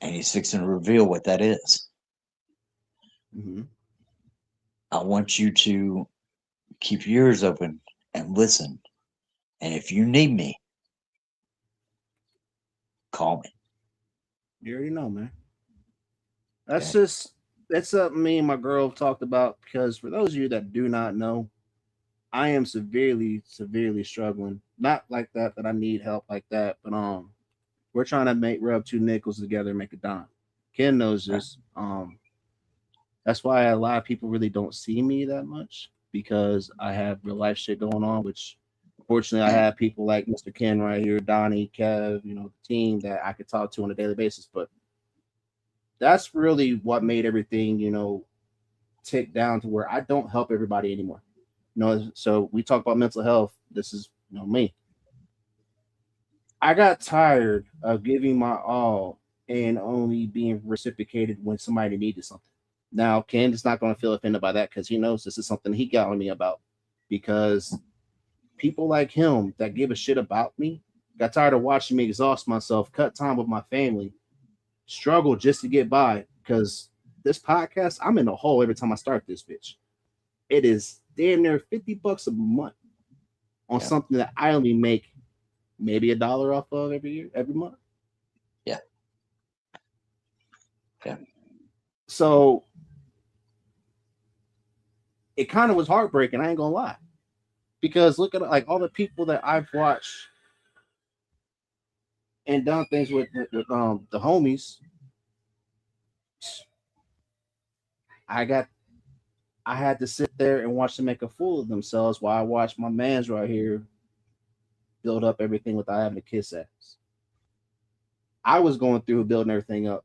And he's fixing to reveal what that is. I want you to keep your ears open and listen. And if you need me, call me. You already know, man. That's something me and my girl talked about, because for those of you that do not know, I am severely struggling. Not like that I need help like that, but we're trying to rub two nickels together and make a dime. Ken knows this. That's why a lot of people really don't see me that much, because I have real life shit going on, which fortunately I have people like Mr. Ken right here, Donnie, Kev, the team that I could talk to on a daily basis. But that's really what made everything, tick down to where I don't help everybody anymore. So we talk about mental health. This is, me. I got tired of giving my all and only being reciprocated when somebody needed something. Now, Ken is not going to feel offended by that, because he knows this is something he got on me about. Because people like him that give a shit about me got tired of watching me exhaust myself, cut time with my family, struggle just to get by. Because this podcast, I'm in a hole every time I start this bitch. It is damn near $50 a month on something that I only make maybe $1 off of every month. Yeah. So it kind of was heartbreaking, I ain't gonna lie. Because look at like all the people that I've watched and done things with the homies. I had to sit there and watch them make a fool of themselves while I watched my mans right here build up everything without having to kiss ass. I was going through building everything up,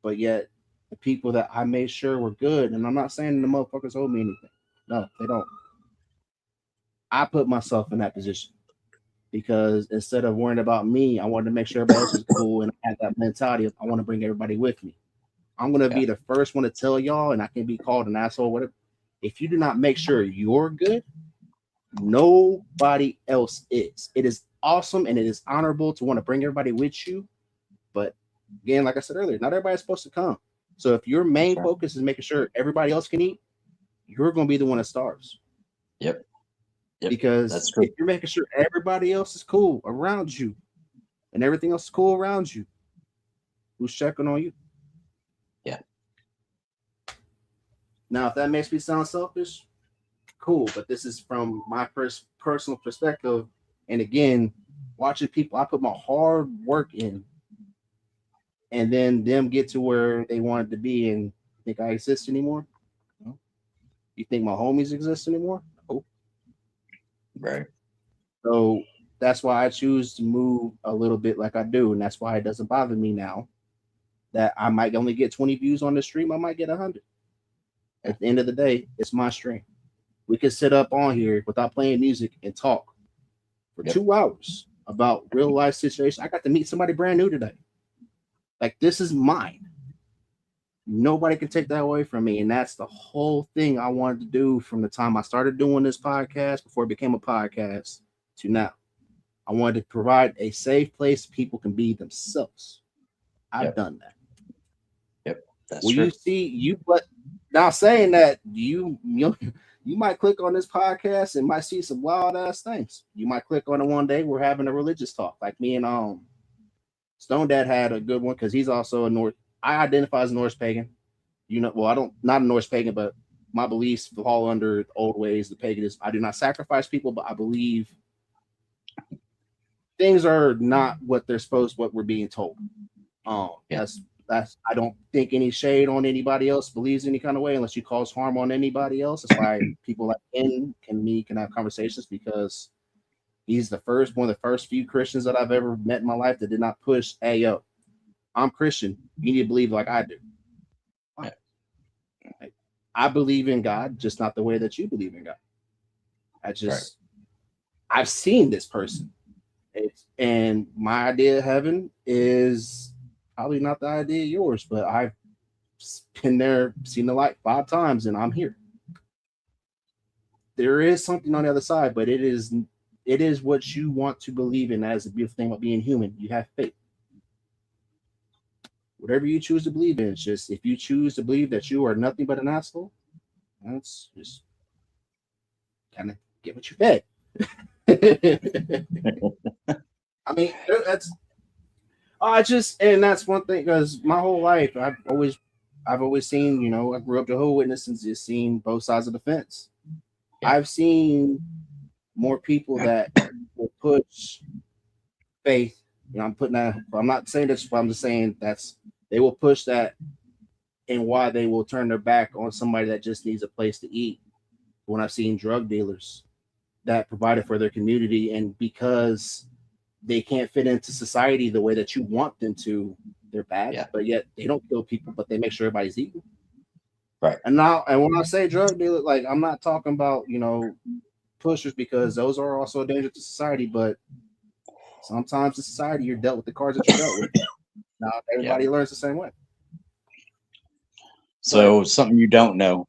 but yet the people that I made sure were good, and I'm not saying the motherfuckers owe me anything. No, they don't. I put myself in that position. because instead of worrying about me, I wanted to make sure everybody else was cool, and I had that mentality of I want to bring everybody with me. I'm gonna be the first one to tell y'all, and I can be called an asshole, whatever. If you do not make sure you're good, nobody else is. It is awesome and it is honorable to want to bring everybody with you, but again, like I said earlier, not everybody's supposed to come. So if your main focus is making sure everybody else can eat, you're going to be the one that starves. Yep. Because if you're making sure everybody else is cool around you and everything else is cool around you, who's checking on you? Yeah. Now, if that makes me sound selfish, cool. But this is from my personal perspective. And again, watching people, I put my hard work in, and then them get to where they wanted to be and think I exist anymore. No. You think my homies exist anymore? No. Right. So that's why I choose to move a little bit like I do. And that's why it doesn't bother me now that I might only get 20 views on the stream. I might get 100. At the end of the day, it's my stream. We can sit up on here without playing music and talk for 2 hours about real life situations. I got to meet somebody brand new today. Like, this is mine. Nobody can take that away from me. And that's the whole thing I wanted to do from the time I started doing this podcast before it became a podcast to now. I wanted to provide a safe place people can be themselves. I've done that. Yep. That's true. You see you, but now saying that you might click on this podcast and might see some wild ass things. You might click on it one day. We're having a religious talk, like me and Stone Dad had a good one because he's also a North. I identify as a Norse pagan. Well, I don't, not a Norse pagan, but my beliefs fall under old ways, the paganism. I do not sacrifice people, but I believe things are not what they're supposed, what we're being told. That's I don't think any shade on anybody else believes any kind of way unless you cause harm on anybody else. That's why people like Ken can have conversations, because he's one of the first few Christians that I've ever met in my life that did not push, hey, yo, I'm Christian. You need to believe like I do. I believe in God, just not the way that you believe in God. I've seen this person. And my idea of heaven is probably not the idea of yours, but I've been there, seen the light 5 times, and I'm here. There is something on the other side, but it is what you want to believe in. That is the beautiful thing about being human. You have faith. Whatever you choose to believe in, it's just, if you choose to believe that you are nothing but an asshole, that's just kind of get what you fed. I mean, that's one thing, because my whole life I've always seen, I grew up Jehovah's Witness and just seen both sides of the fence. I've seen more people that will push faith. I'm not saying this, but I'm just saying they will push that, and why they will turn their back on somebody that just needs a place to eat. When I've seen drug dealers that provided for their community, and because they can't fit into society the way that you want them to, they're bad, but yet they don't kill people, but they make sure everybody's eating. Right. And when I say drug dealer, like, I'm not talking about, pushers, because those are also a danger to society, but sometimes in society you're dealt with the cards that you're dealt with. Not everybody learns the same way. So something you don't know,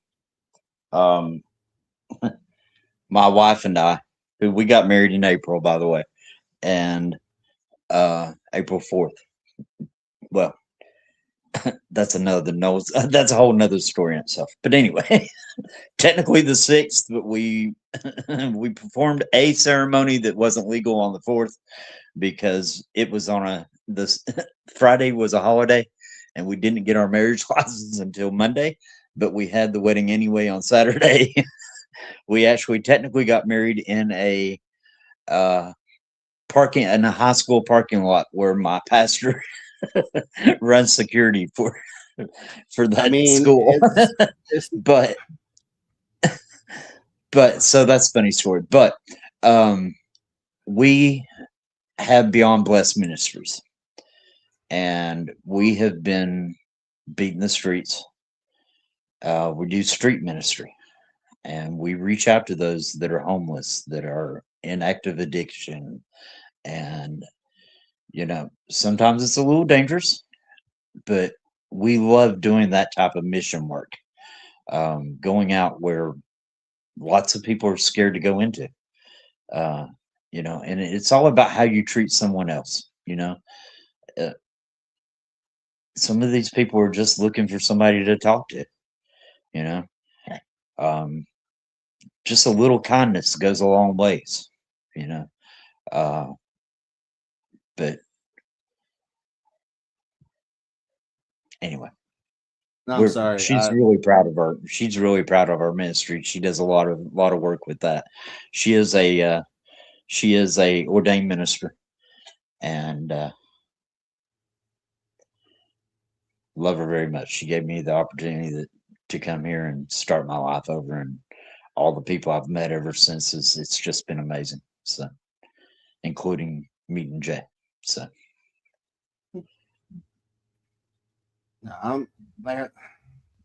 my wife and I, who we got married in April, by the way, and April 4th. Well, that's a whole nother story in itself. But anyway, technically the 6th, but we performed a ceremony that wasn't legal on the 4th because it was on Friday was a holiday, and we didn't get our marriage license until Monday, but we had the wedding anyway on Saturday. We actually technically got married in a high school parking lot where my pastor runs security for that school. But so that's a funny story. But we have Beyond Blessed Ministries, and we have been beating the streets. We do street ministry, and we reach out to those that are homeless, that are in active addiction. And, sometimes it's a little dangerous, but we love doing that type of mission work, going out where lots of people are scared to go into, and it's all about how you treat someone else. Uh, some of these people are just looking for somebody to talk to, you know. Um, just a little kindness goes a long ways, you know. But anyway, No, I'm sorry. she's really proud of her. She's really proud of our ministry. She does a lot of work with that. She is a ordained minister, and love her very much. She gave me the opportunity to come here and start my life over, and all the people I've met ever since it's just been amazing. So, including meeting Jay. So, no,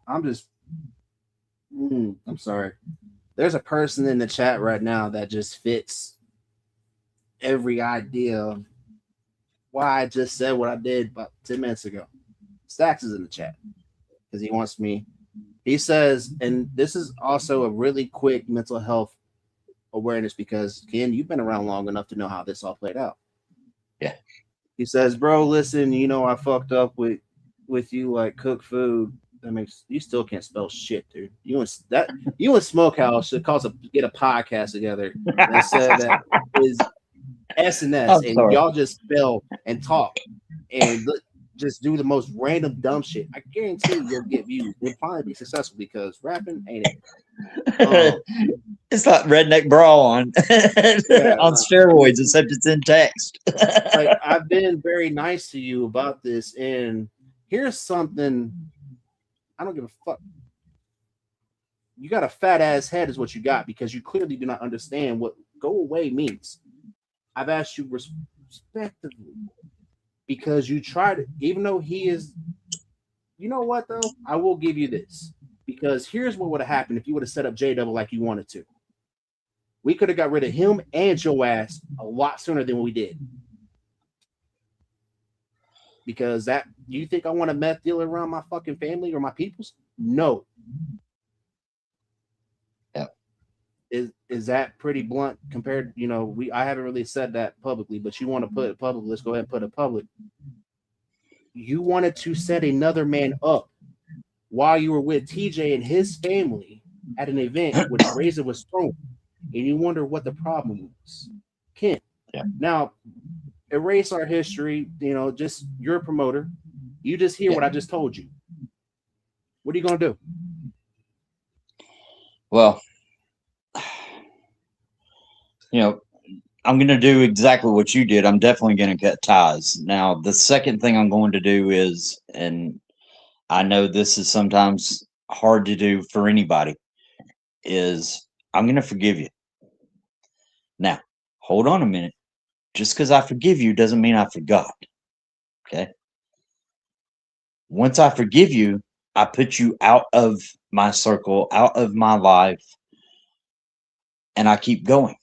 I'm just. I'm sorry. There's a person in the chat right now that just fits every idea of why I just said what I did about 10 minutes ago. Stacks is in the chat because he wants me. He says, and this is also a really quick mental health awareness because, Ken, you've been around long enough to know how this all played out. Yeah. He says, bro, listen, I fucked up with you, like cook food. That makes you still can't spell shit, dude. You and Smokehouse should get a podcast together and said that is SNS, and y'all just spell and talk and just do the most random dumb shit. I guarantee you'll get views. You'll probably be successful because rapping ain't it. It's like Redneck Brawl on steroids, except it's in text. Like, I've been very nice to you about this, and here's something. I don't give a fuck. You got a fat ass head is what you got because you clearly do not understand what go away means. I've asked you respectively because you tried it, even though he is. You know what though? I will give you this because here's what would have happened if you would have set up J Double like you wanted to. We could have got rid of him and your ass a lot sooner than we did. Because you think I want a meth dealer around my fucking family or my peoples? No. Yep. Is that pretty blunt compared? I haven't really said that publicly, but you want to put it public. Let's go ahead and put it public. You wanted to set another man up while you were with TJ and his family at an event which Razor was thrown, and you wonder what the problem was. Ken. Yeah. Now, erase our history, just you're a promoter. You just hear what I just told you. What are you going to do? Well, I'm going to do exactly what you did. I'm definitely going to cut ties. Now, the second thing I'm going to do is, and I know this is sometimes hard to do for anybody, is I'm going to forgive you. Now, hold on a minute. Just because I forgive you doesn't mean I forgot. Okay? Once I forgive you, I put you out of my circle, out of my life, and I keep going.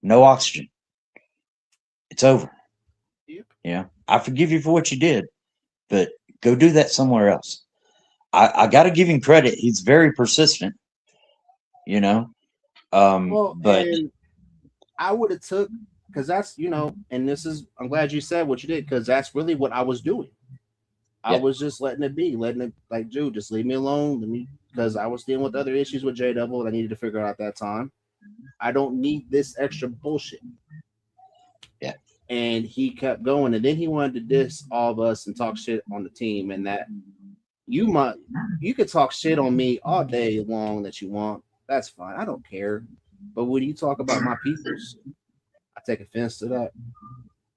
No oxygen. It's over. Yep. Yeah. I forgive you for what you did, but go do that somewhere else. I got to give him credit. He's very persistent, but I would have took, because that's, and this is, I'm glad you said what you did, because that's really what I was doing. I was just letting it like, dude, just leave me alone. Because I was dealing with other issues with J Double that I needed to figure out at that time. I don't need this extra bullshit. Yeah. And he kept going, and then he wanted to diss all of us and talk shit on the team, and that you could talk shit on me all day long that you want. That's fine. I don't care. But when you talk about my peoples, I take offense to that.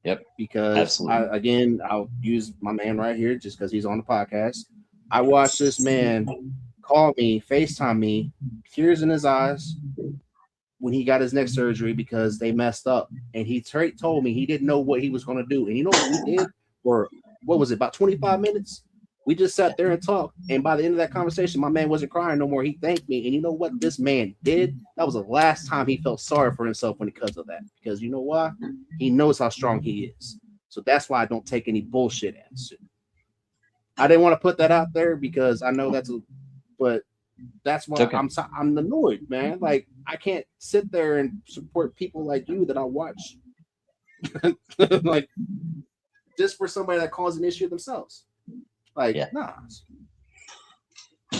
Yep. Because I'll use my man right here just because he's on the podcast. I watched this man call me, FaceTime me, tears in his eyes when he got his neck surgery because they messed up. And he told me he didn't know what he was going to do. And you know what we did for, what was it, about 25 minutes? We just sat there and talked. And by the end of that conversation, my man wasn't crying no more. He thanked me. And you know what this man did? That was the last time he felt sorry for himself because of that. Because you know why? He knows how strong he is. So that's why I don't take any bullshit ass. I didn't want to put that out there because I know but that's why okay. I'm annoyed, man. Like I can't sit there and support people like you that I watch, like just for somebody that caused an issue themselves. Like nah.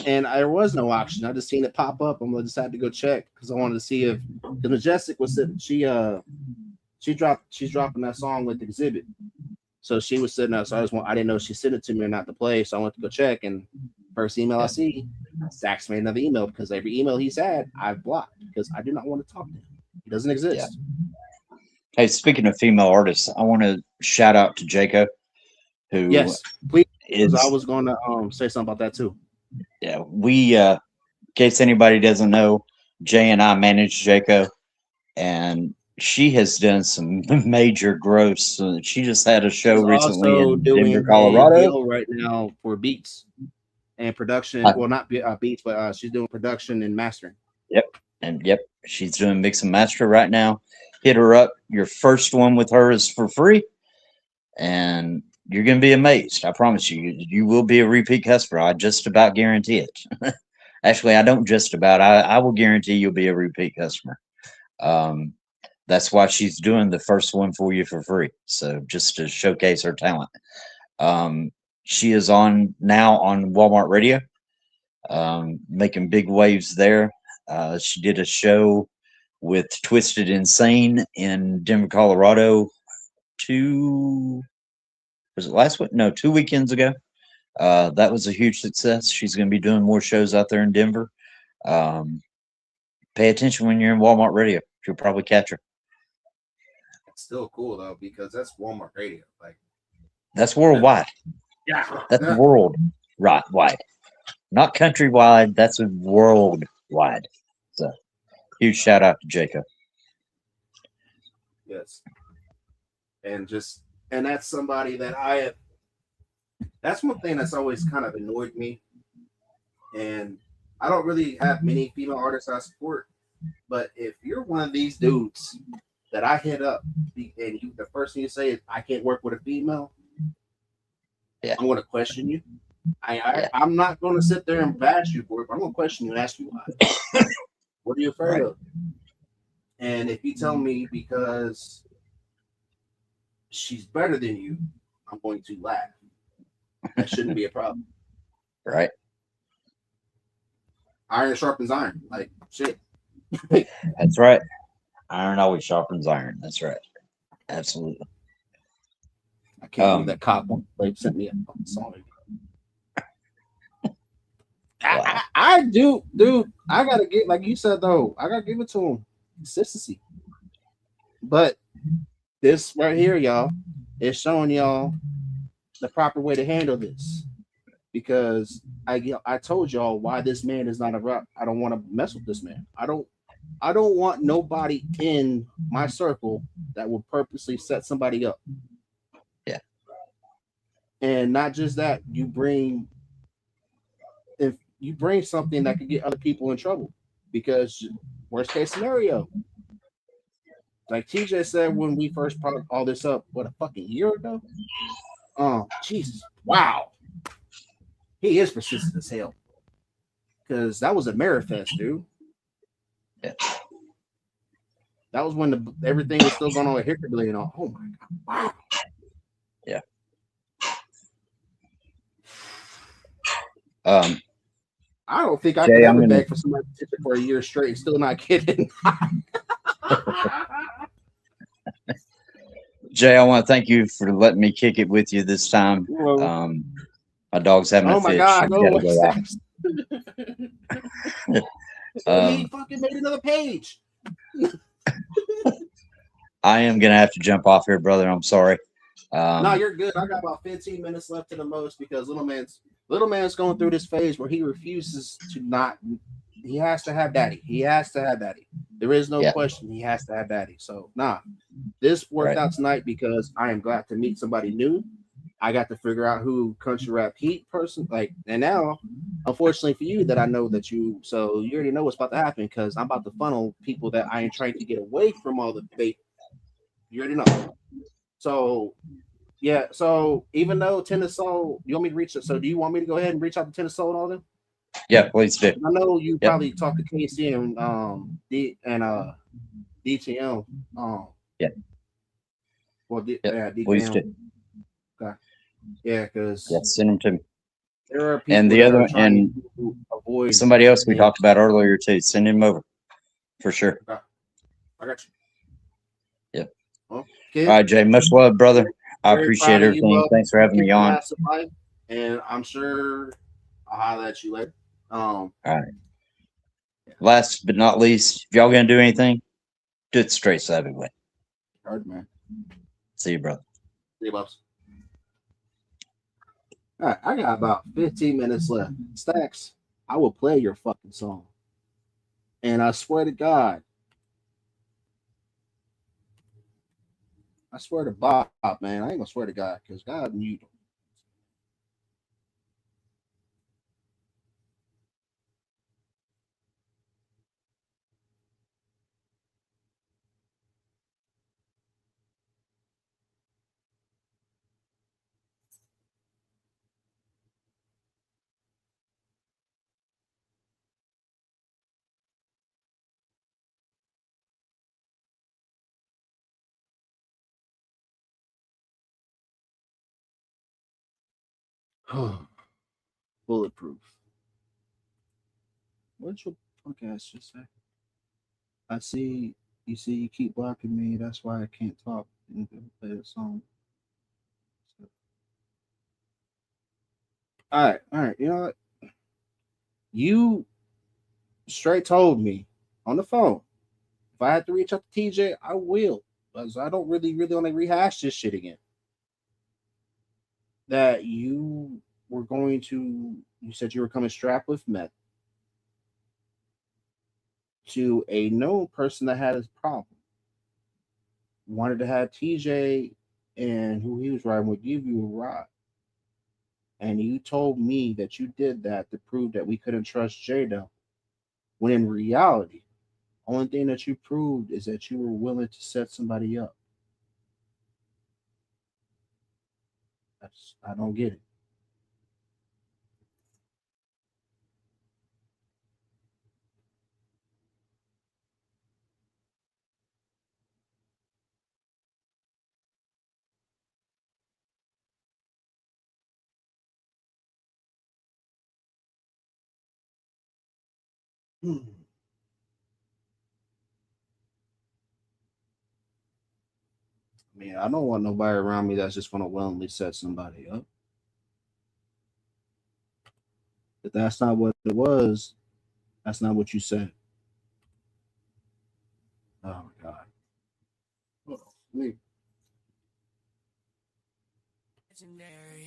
And there was no auction. I just seen it pop up. I'm gonna decide to go check because I wanted to see if the Majestic was sitting. She's dropping that song with Exhibit. So she was sitting there, so I didn't know if she sent it to me or not to play. So I went to go check, and first email I see, Zach's made another email because every email he's had, I've blocked because I do not want to talk to him. He doesn't exist. Yeah. Hey, speaking of female artists, I want to shout out to Jaco, who please. I was going to say something about that too. Yeah, we in case anybody doesn't know, Jay and I manage Jaco, and she has done some major growth. She just had a show recently in Denver, Colorado. Right now for beats and production. Well, not beats, but she's doing production and mastering. Yep, she's doing mix and master right now. Hit her up. Your first one with her is for free, and you're gonna be amazed. I promise you. You will be a repeat customer. I just about guarantee it. Actually, I don't just about. I will guarantee you'll be a repeat customer. That's why she's doing the first one for you for free. So just to showcase her talent. She is now on Walmart Radio, making big waves there. She did a show with Twisted Insane in Denver, Colorado. 2 weekends ago. That was a huge success. She's going to be doing more shows out there in Denver. Pay attention when you're in Walmart Radio. You'll probably catch her. It's still cool though because that's Walmart Radio. Like that's worldwide. Yeah, that's worldwide, not countrywide. That's worldwide. So huge shout out to Jacob. Yes, and that's somebody that that's one thing that's always kind of annoyed me. And I don't really have many female artists I support, but if you're one of these dudes that I hit up and the first thing you say is I can't work with a female, I'm going to question you. I'm not going to sit there and bash you for it, but I'm going to question you and ask you why. What are you afraid of? And if you tell me because she's better than you, I'm going to laugh. That shouldn't be a problem. Right. Iron sharpens iron. Like shit. That's right. Iron always sharpens iron. That's right. Absolutely. I can't believe that cop sent me a song. Wow. I do, dude. I gotta get, like you said though, I gotta give it to him. Consistency. But this right here, y'all, is showing y'all the proper way to handle this. Because I told y'all why this man is not a rock. I don't want to mess with this man. I don't want nobody in my circle that will purposely set somebody up. Yeah. And not just that, if you bring something that could get other people in trouble, because worst case scenario, like TJ said when we first brought all this up, what, a fucking year ago? Oh, Jesus. Wow. He is persistent as hell. Because that was a Merifest, dude. Yeah. That was when everything was still going on with Hickory and all. Oh my God. Wow. Yeah. I don't think I could ever beg for somebody to tip it for a year straight. Still not kidding. Jay, I want to thank you for letting me kick it with you this time. My dog's having a fit. Oh my God! No, he fucking made another page. I am gonna have to jump off here, brother. I'm sorry. No, you're good. I got about 15 minutes left to the most because little man's going through this phase where he refuses to not. He has to have daddy. He has to have daddy. There is no question. He has to have daddy. So this worked out tonight because I am glad to meet somebody new. I got to figure out who country rap heat person like, and now, unfortunately for you, that I know that you already know what's about to happen because I'm about to funnel people that I am trying to get away from all the fake. You already know. So yeah, so even though Tennis Soul, you want me to reach it? So do you want me to go ahead and reach out to Tennis Soul and all them? Yeah, please do. I know you probably talked to KC and DTM. Yeah. Well, DTM. Please do. Okay. Yeah, because send them to me. there are people And the that other are trying and to avoid somebody else we talked about earlier too. Send him over for sure. Okay. I got you. Yep. Well, all right, Jay. Much love, brother. I appreciate everything. You, thanks for having me on. Life, and I'm sure I'll holler at you later. All right. Last but not least, if y'all gonna do anything, do it straight savvy way. Hard man. See you, brother. See you, boss. All right, I got about 15 minutes left. Stacks, I will play your fucking song. And I swear to God, I swear to Bob, man, I ain't gonna swear to God, because God knew. Bulletproof. What's your punk ass just say? I see you keep blocking me, that's why I can't talk and play the song. So. All right, you know what? You straight told me on the phone. If I had to reach out to TJ, I will. Because I don't really want to rehash this shit again. That you were going to, you said you were coming strapped with meth to a known person that had his problem. Wanted to have TJ and who he was riding would give you a ride. And you told me that you did that to prove that we couldn't trust Jada. When in reality, only thing that you proved is that you were willing to set somebody up. I don't get it. I mean, I don't want nobody around me that's just going to willingly set somebody up. If that's not what it was, that's not what you said. Oh my God.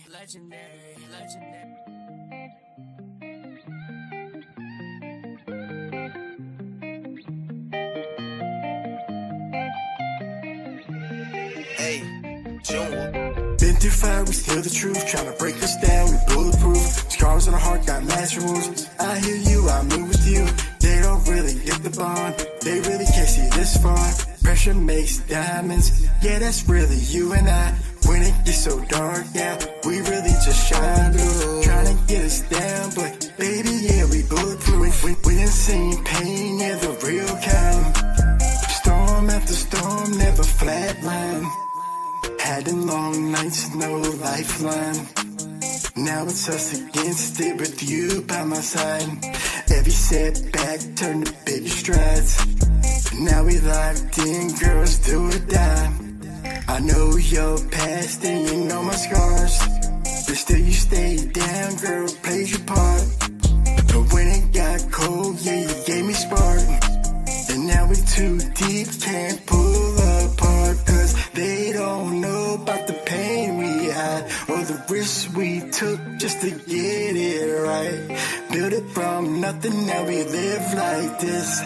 Legendary. Hey, been through fire, we steal the truth. Trying to break us down, we bulletproof. Scars on the heart, got master wounds. I hear you, I move with you. They don't really get the bond. They really can't see this far. Pressure makes diamonds. Yeah, that's really you and I. When it gets so dark, yeah, we really just shine through. Trying to get us down, but baby, yeah, we bulletproof. We done seen pain, yeah, the real kind. Storm after storm, never flatline. Had them long nights, no lifeline. Now it's us against it with you by my side. Every setback turned to bigger strides. Now we locked in, girls do or die. I know your past and you know my scars, but still you stay down, girl, played your part. But when it got cold, yeah, you gave me spark. And now we too deep, can't pull apart. Cause they don't know about the pain we had or the risks we took just to get it right. Built it from nothing, now we live like this.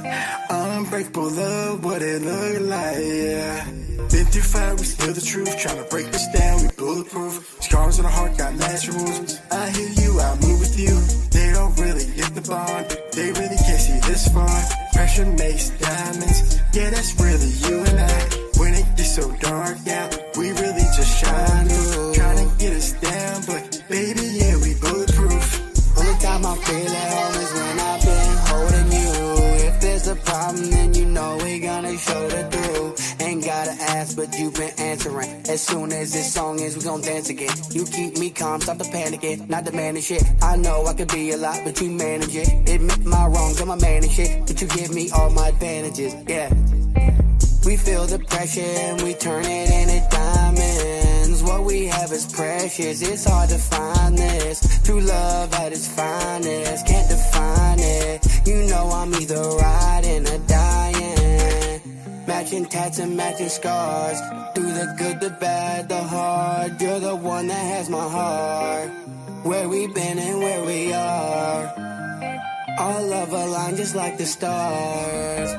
Unbreakable love, what it look like, yeah. Been through fire, we spill the truth. Tryna break this down, we bulletproof. Scars on the heart, got lasting wounds. I hear you, I move with you. They don't really get the bond. They really can't see this far. Pressure makes diamonds. Yeah, that's really you and I. When it gets so dark, yeah, we really just shine through. Tryna get us down, but baby, yeah, we bulletproof. Only time I feel at home is when I've been holding you. If there's a problem, then you know we gonna shoulder through. Ain't gotta ask, but you've been answering. As soon as this song is, we gon' dance again. You keep me calm, stop the panicking, not demanding shit. I know I could be a lot, but you manage it. Admit my wrongs, I'm a man and shit, but you give me all my advantages, yeah. We feel the pressure and we turn it into diamonds. What we have is precious, it's hard to find this. True love at its finest, can't define it. You know I'm either riding or dying. Matching tats and matching scars. Through the good, the bad, the hard. You're the one that has my heart. Where we been and where we are. Our love aligned just like the stars.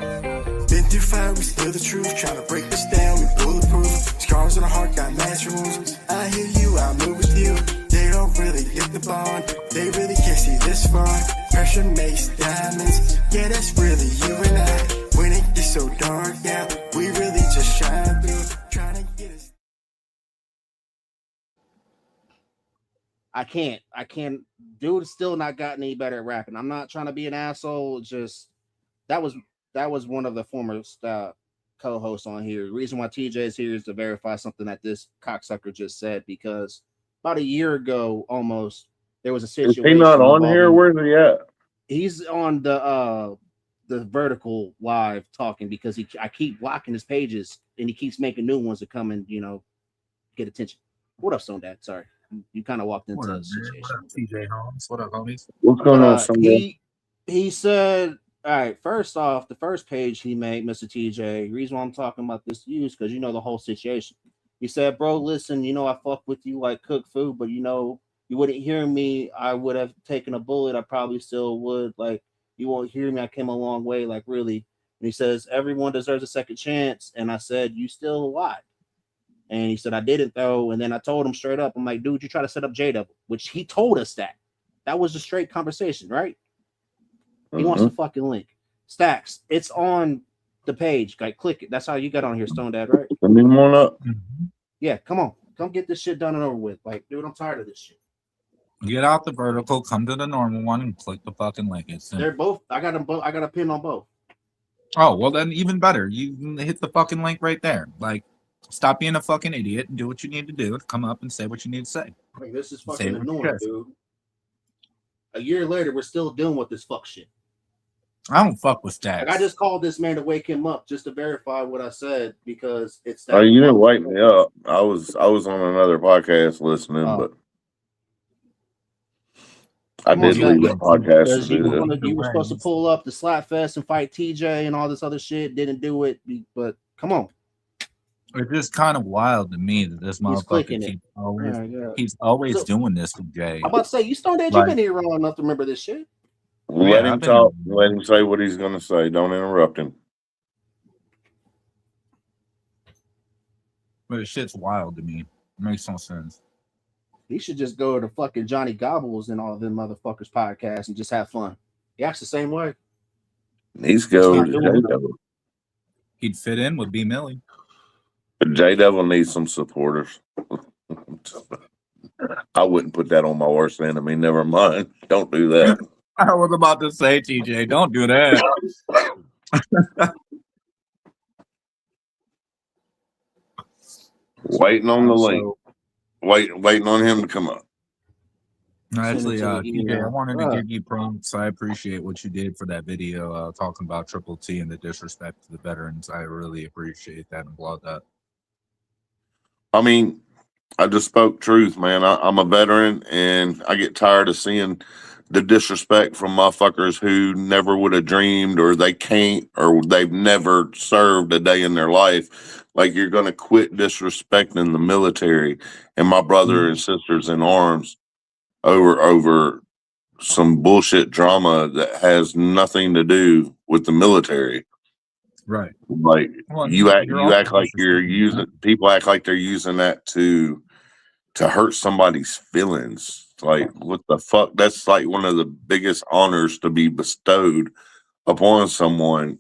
Been through fire, we spill the truth. Tryna break this down, we bulletproof. Scars on the heart, got lasting wounds. I hear you, I move with you. They don't really get the bond. They really can't see this far. Pressure makes diamonds. Yeah, that's really you and I. When it gets so dark, yeah, we really just shine through. Tryna get us. I can't. Dude, still not gotten any better at rapping. I'm not trying to be an asshole. Just that was one of the former co-hosts on here. The reason why TJ is here is to verify something that this cocksucker just said, because about a year ago, almost, there was a situation. Is he not on here? Where's he at? He's on the vertical live talking, because I keep blocking his pages and he keeps making new ones to come and get attention. What up, Stone Dad? Sorry, you kind of walked into the situation. What up, TJ Holmes? What up, homies? What's going on, Stone Dad? He said, all right, first off, the first page he made, Mr. TJ, the reason why I'm talking about this to you is because you know the whole situation. He said, bro, listen, I fuck with you like cook food, but you wouldn't hear me. I would have taken a bullet. I probably still would. Like, you won't hear me. I came a long way, like, really. And he says, everyone deserves a second chance. And I said, you still lied. And he said, I didn't, though. And then I told him straight up, I'm like, dude, you try to set up J-Double, which he told us that. That was a straight conversation, right? He wants the fucking link. Stacks, it's on the page. Like, click it. That's how you got on here, Stone Dad, right? Let me one up. Yeah, come on. Come get this shit done and over with. Like, dude, I'm tired of this shit. Get out the vertical, come to the normal one, and click the fucking link. They're both. I got them both. I got a pin on both. Oh, well, then even better. You can hit the fucking link right there. Like, stop being a fucking idiot and do what you need to do. Come up and say what you need to say. Like, this is fucking annoying, dude. A year later, we're still dealing with this fuck shit. I don't fuck with Stacks. Like, I just called this man to wake him up just to verify what I said, because it's that. Oh, you didn't wake me up. I was on another podcast listening, but I did leave the podcast. You were supposed to pull up the Slap Fest and fight TJ and all this other shit. Didn't do it, but come on. It's just kind of wild to me that this motherfucker keeps always doing this to Jay. I'm about to say, you Stone Dad, you've been here long enough to remember this shit. Let him talk. Let him say what he's going to say. Don't interrupt him. But the shit's wild to me. It makes no sense. He should just go to fucking Johnny Gobbles and all them motherfuckers podcasts and just have fun. He acts the same way. He's going to J-Devil. He'd fit in with B Millie. But J-Devil needs some supporters. I wouldn't put that on my worst enemy. Never mind. Don't do that. I was about to say, TJ, don't do that. Waiting on the link. Waiting on him to come up. Actually, TJ, I wanted to give you prompts. I appreciate what you did for that video talking about Triple T and the disrespect to the veterans. I really appreciate that and applaud that. I mean, I just spoke truth, man. I'm a veteran, and I get tired of seeing the disrespect from motherfuckers who never would have dreamed, or they can't, or they've never served a day in their life. Like, you're going to quit disrespecting the military and my brother and sisters in arms over some bullshit drama that has nothing to do with the military. Right. Like Well, you act like also you're using people act like they're using that to hurt somebody's feelings. Like what the fuck? That's like one of the biggest honors to be bestowed upon someone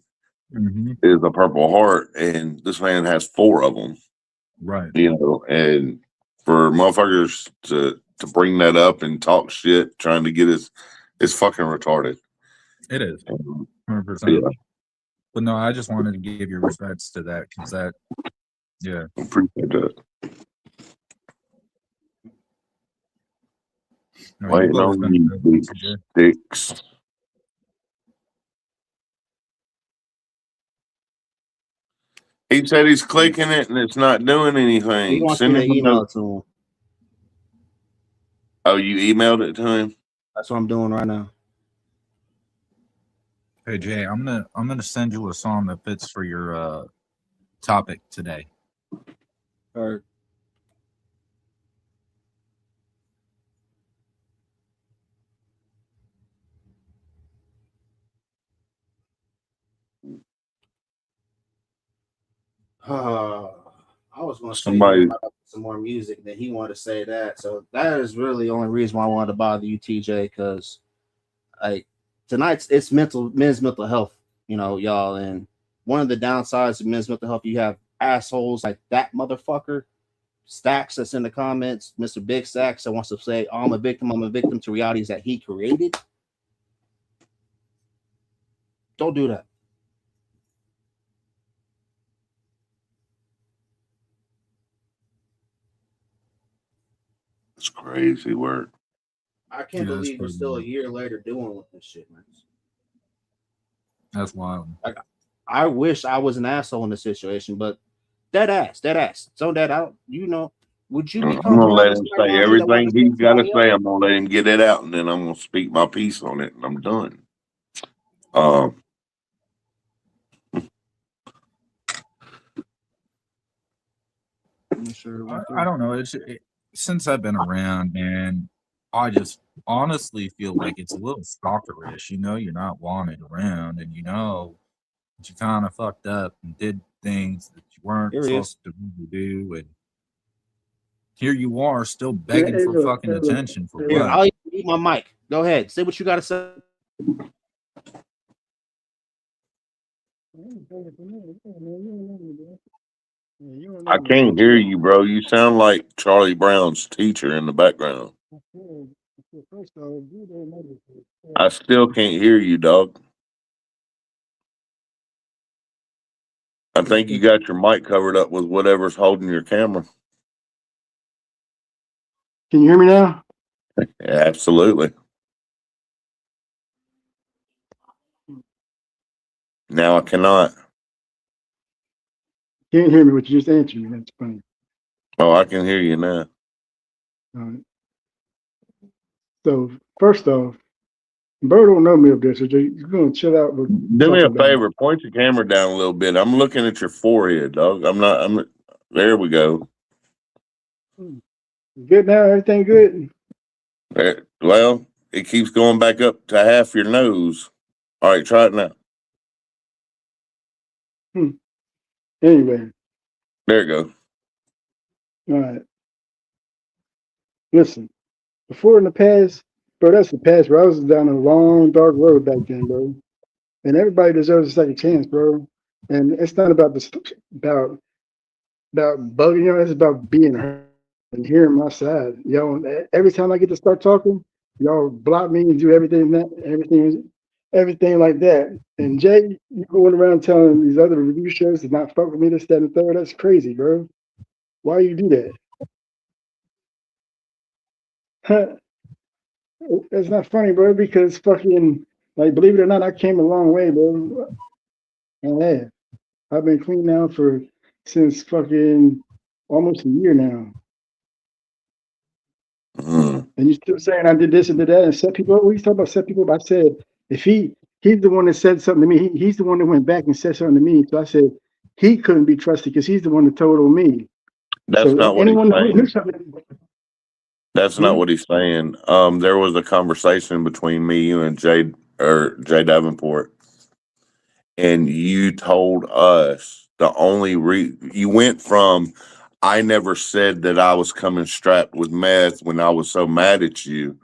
is a Purple Heart, and this man has 4 of them. Right. You know, and for motherfuckers to bring that up and talk shit, trying to get it's fucking retarded. It is 100%. Yeah. But no, I just wanted to give your respects to that because that, yeah, appreciate that. No, Waiting on you, big sticks. He said he's clicking it and it's not doing anything. He wants me to email it to him. Oh, you emailed it to him? That's what I'm doing right now. Hey Jay, I'm gonna send you a song that fits for your topic today. All right. I was going to say some more music, then he wanted to say that. So that is really the only reason why I wanted to bother you, TJ, because like tonight's it's men's mental health, you know, y'all. And one of the downsides of men's mental health, you have assholes like that motherfucker, Stacks that's in the comments, Mr. Big Stacks that wants to say, oh, I'm a victim to realities that he created. Don't do that. It's crazy work. I can't believe we're still a year later doing with this shit, man. That's wild. Like, I wish I was an asshole in this situation, but dead ass. So that out, you know, would you be I'm gonna let him say everything he's got to say. I'm gonna let him get it out, and then I'm gonna speak my piece on it, and I'm done. I don't know. Since I've been around, man, I just honestly feel like it's a little stalkerish. You know, you're not wanted around, and you know that you kind of fucked up and did things that you weren't supposed to really do, and here you are still begging for fucking attention for what? I'll eat my mic. Go ahead, say what you got to say. I can't hear you, bro. You sound like Charlie Brown's teacher in the background. I still can't hear you, dog. I think you got your mic covered up with whatever's holding your camera. Can you hear me now? Yeah, absolutely. Now I cannot. Can't hear me, but you just answered me. That's funny. Oh, I can hear you now. All right. So first off, Bro don't know me up there, so you're gonna chill out. Do me a favor, point your camera down a little bit. I'm looking at your forehead, dog. I'm not. There we go. Good now, everything good. Well, it keeps going back up to half your nose. All right, try it now. Anyway. There you go. All right. Listen, before in the past, bro, that's the past, bro. I was down a long, dark road back then, bro. And everybody deserves a second chance, bro. And it's not about about bugging, you know, it's about being heard and hearing my side. Yo, every time I get to start talking, y'all block me and do everything like that. And Jay, you going around telling these other review shows to not fuck with me, this, that, and the third. That's crazy, bro. Why you do that? It's not funny, bro, because fucking, like, believe it or not, I came a long way, bro. And I've been clean now since fucking almost a year now. And you still saying I did this and did that and set people up? What are you talking about set people up? I said, if he's the one that said something to me, he's the one that went back and said something to me. So I said, he couldn't be trusted because he's the one that told on me. That's so not what he's saying. That's not what he's saying. There was a conversation between me, you, and Jay Davenport, and you told us the only you went from I never said that I was coming strapped with meth when I was so mad at you.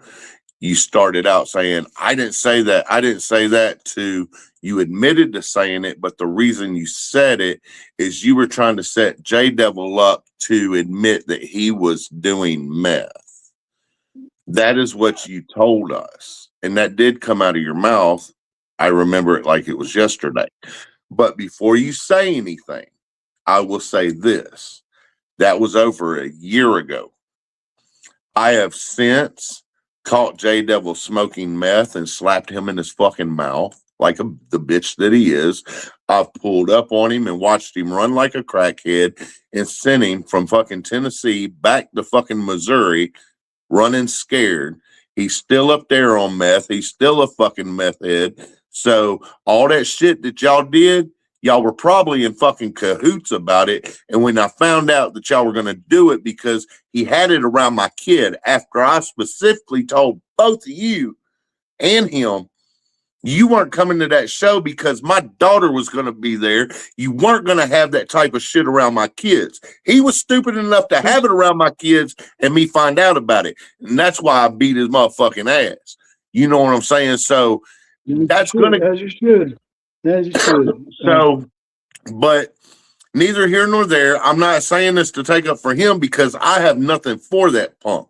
You started out saying, I didn't say that. I didn't say that to you admitted to saying it, but the reason you said it is you were trying to set J Devil up to admit that he was doing meth. That is what you told us. And that did come out of your mouth. I remember it like it was yesterday. But before you say anything, I will say this. That was over a year ago. I have since caught J Devil smoking meth and slapped him in his fucking mouth like the bitch that he is. I've pulled up on him and watched him run like a crackhead and sent him from fucking Tennessee back to fucking Missouri running scared. He's still up there on meth. He's still a fucking meth head. So all that shit that y'all did, y'all were probably in fucking cahoots about it. And when I found out that y'all were going to do it because he had it around my kid after I specifically told both of you and him, you weren't coming to that show because my daughter was going to be there. You weren't going to have that type of shit around my kids. He was stupid enough to have it around my kids and me find out about it. And that's why I beat his motherfucking ass. You know what I'm saying? So that's going to... As you should. As you should. So, but neither here nor there. I'm not saying this to take up for him because I have nothing for that punk.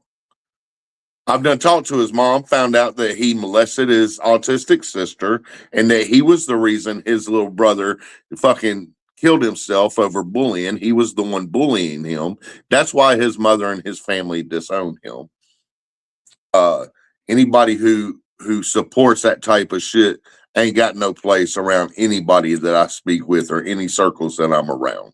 I've done talked to his mom, found out that he molested his autistic sister and that he was the reason his little brother fucking killed himself over bullying. He was the one bullying him. That's why his mother and his family disowned him. Anybody who supports that type of shit ain't got no place around anybody that I speak with or any circles that I'm around,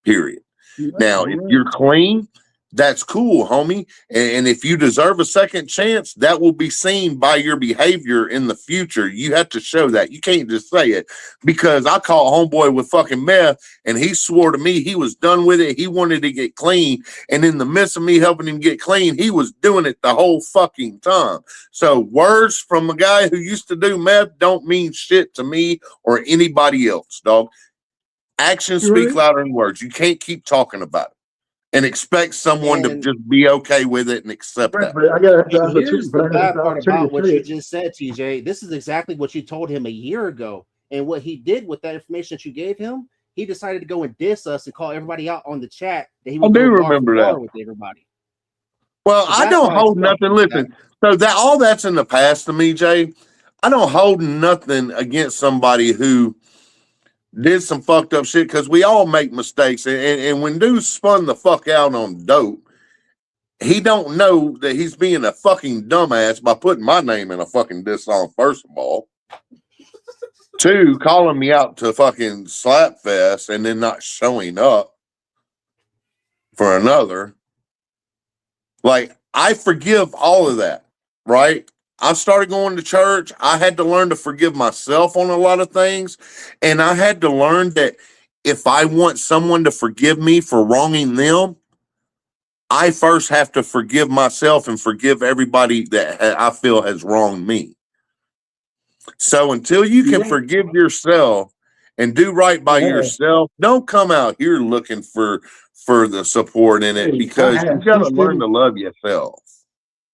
period. Now, if you're clean, that's cool, homie. And if you deserve a second chance, that will be seen by your behavior in the future. You have to show that. You can't just say it because I caught homeboy with fucking meth and he swore to me he was done with it. He wanted to get clean. And in the midst of me helping him get clean, he was doing it the whole fucking time. So words from a guy who used to do meth don't mean shit to me or anybody else, dog. Actions speak louder than words. You can't keep talking about it and expect someone to just be okay with it and accept that. Here's the bad part about what you just said, TJ. This is exactly what you told him a year ago. And what he did with that information that you gave him, he decided to go and diss us and call everybody out on the chat that he would do remember that with everybody. Well, so I don't hold nothing. Listen, so that all that's in the past to me, Jay. I don't hold nothing against somebody who did some fucked up shit because we all make mistakes. And when dude spun the fuck out on dope, he don't know that he's being a fucking dumbass by putting my name in a fucking diss song, first of all. Two, calling me out to fucking slap fest and then not showing up for another. Like, I forgive all of that, right? I started going to church. I had to learn to forgive myself on a lot of things. And I had to learn that if I want someone to forgive me for wronging them, I first have to forgive myself and forgive everybody that I feel has wronged me. So until you can forgive yourself and do right by yourself, don't come out here looking for the support in it because you got to learn to love yourself.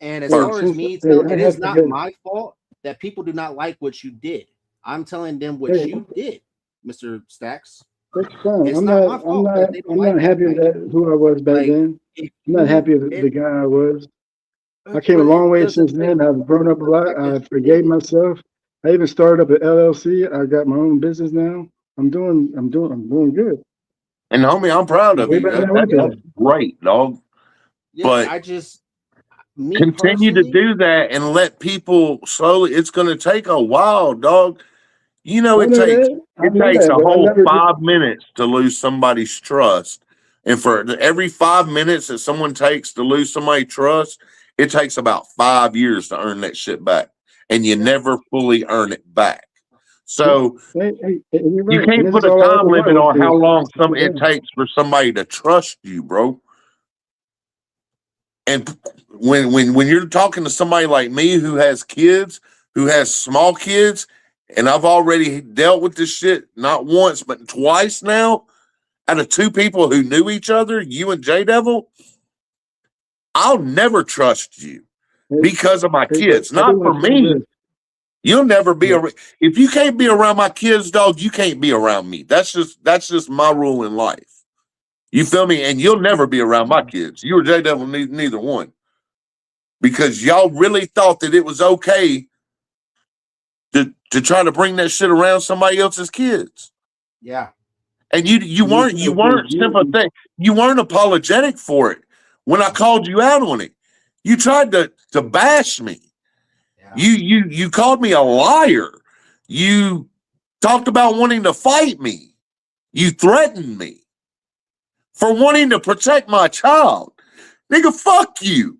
And as far as me, it is not my fault that people do not like what you did. I'm telling them what you did, Mr. Stacks. That's fine. I'm not happy with that, who I was back then. I'm not happy with the guy I was. I came a long way since then. I've grown up a lot. I forgave myself. I even started up an LLC. I got my own business now. I'm doing good. And homie, I'm proud of you. That's great, dog. Yeah, but I just continue to do that and let people slowly. It's going to take a while, dog. You know, it takes a whole 5 minutes to lose somebody's trust. And for every 5 minutes that someone takes to lose somebody's trust, it takes about 5 years to earn that shit back. And you never fully earn it back. So you can't put a time limit on how long it takes for somebody to trust you, bro. And when you're talking to somebody like me who has kids, who has small kids, and I've already dealt with this shit not once but twice now, out of two people who knew each other, you and J Devil, I'll never trust you because of my kids. Not for me. You'll never be if you can't be around my kids, dog, you can't be around me. That's just my rule in life. You feel me? And you'll never be around my kids. You or J Devil, neither one. Because y'all really thought that it was okay to try to bring that shit around somebody else's kids. Yeah. And you weren't sympathetic. You weren't apologetic for it when I called you out on it. You tried to bash me. Yeah. You called me a liar. You talked about wanting to fight me. You threatened me for wanting to protect my child. Nigga, fuck you.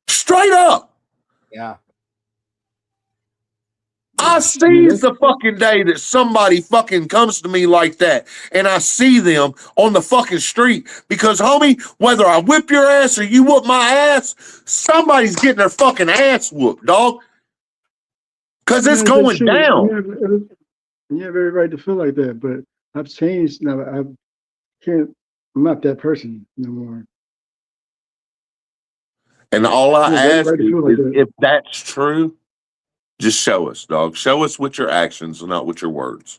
Straight up. Yeah. I seize the fucking day that somebody fucking comes to me like that and I see them on the fucking street because, homie, whether I whip your ass or you whoop my ass, somebody's getting their fucking ass whooped, dog. Because it's going down. You have every right to feel like that, but I've changed now. I'm not that person no more. And all I ask is if that's true, just show us, dog. Show us with your actions and not with your words.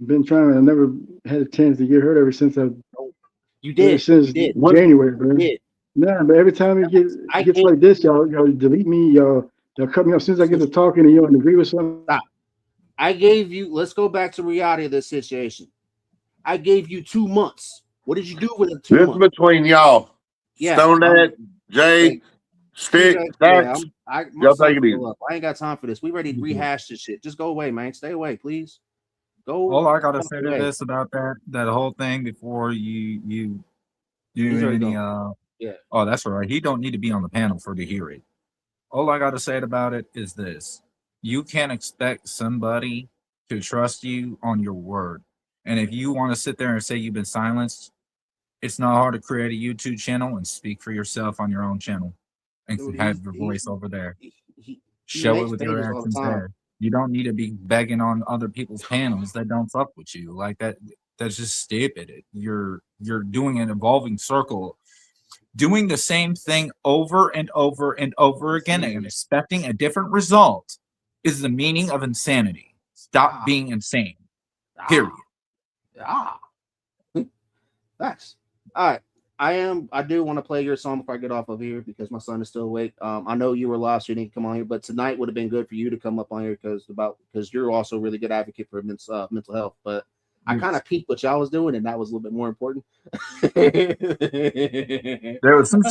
I've been trying. I never had a chance to get hurt ever since You did. Since you did. January, bro. You did. Nah, but every time it gets like this, y'all delete me. Y'all cut me off as soon as I get to talking and you don't agree with something. Stop. I gave you. Let's go back to reality of this situation. I gave you 2 months. What did you do with it? 2 months? This between y'all. Yeah. Stone Dad, Jay, Stick, Stacks. Y'all take it easy. I ain't got time for this. We ready to rehash this shit. Just go away, man. Stay away, please. Go. All I gotta say to this about that whole thing before you do any yeah. Oh, that's all right. He don't need to be on the panel to hear it. All I gotta say about it is this: you can't expect somebody to trust you on your word. And if you want to sit there and say you've been silenced, it's not hard to create a YouTube channel and speak for yourself on your own channel and have your voice over there. Show it with your actions there. You don't need to be begging on other people's panels that don't fuck with you. Like that. That's just stupid. You're doing an evolving circle, doing the same thing over and over and over again and expecting a different result is the meaning of insanity. Stop being insane. Period. That's all right. I do want to play your song before I get off of here because my son is still awake. I know you were lost, you didn't come on here, but tonight would have been good for you to come up on here because you're also a really good advocate for mental health. But I kind of peeked what y'all was doing, and that was a little bit more important. There was some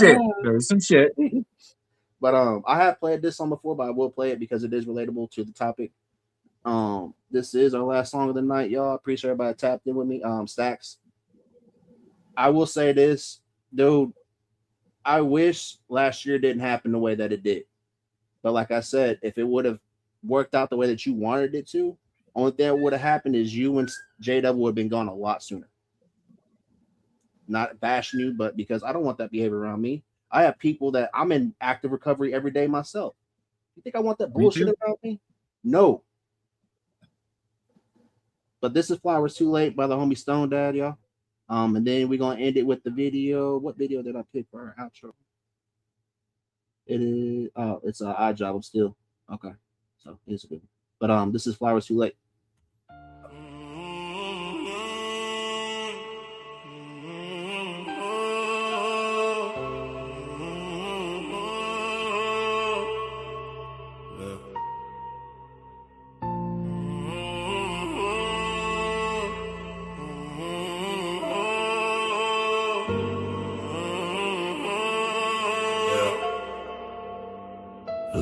shit. But I have played this song before, but I will play it because it is relatable to the topic. This is our last song of the night, y'all. Appreciate everybody tapped in with me. Stacks. I will say this, dude. I wish last year didn't happen the way that it did. But like I said, if it would have worked out the way that you wanted it to, only thing that would have happened is you and J-Double would have been gone a lot sooner. Not bashing you, but because I don't want that behavior around me. I have people that I'm in active recovery every day myself. You think I want that bullshit around me? No. But this is Flowers Too Late by the homie Stone Dad, y'all. And then we're gonna end it with the video. What video did I pick for our outro? It is it's an odd job. I'm still okay. So it's good. But this is Flowers Too Late.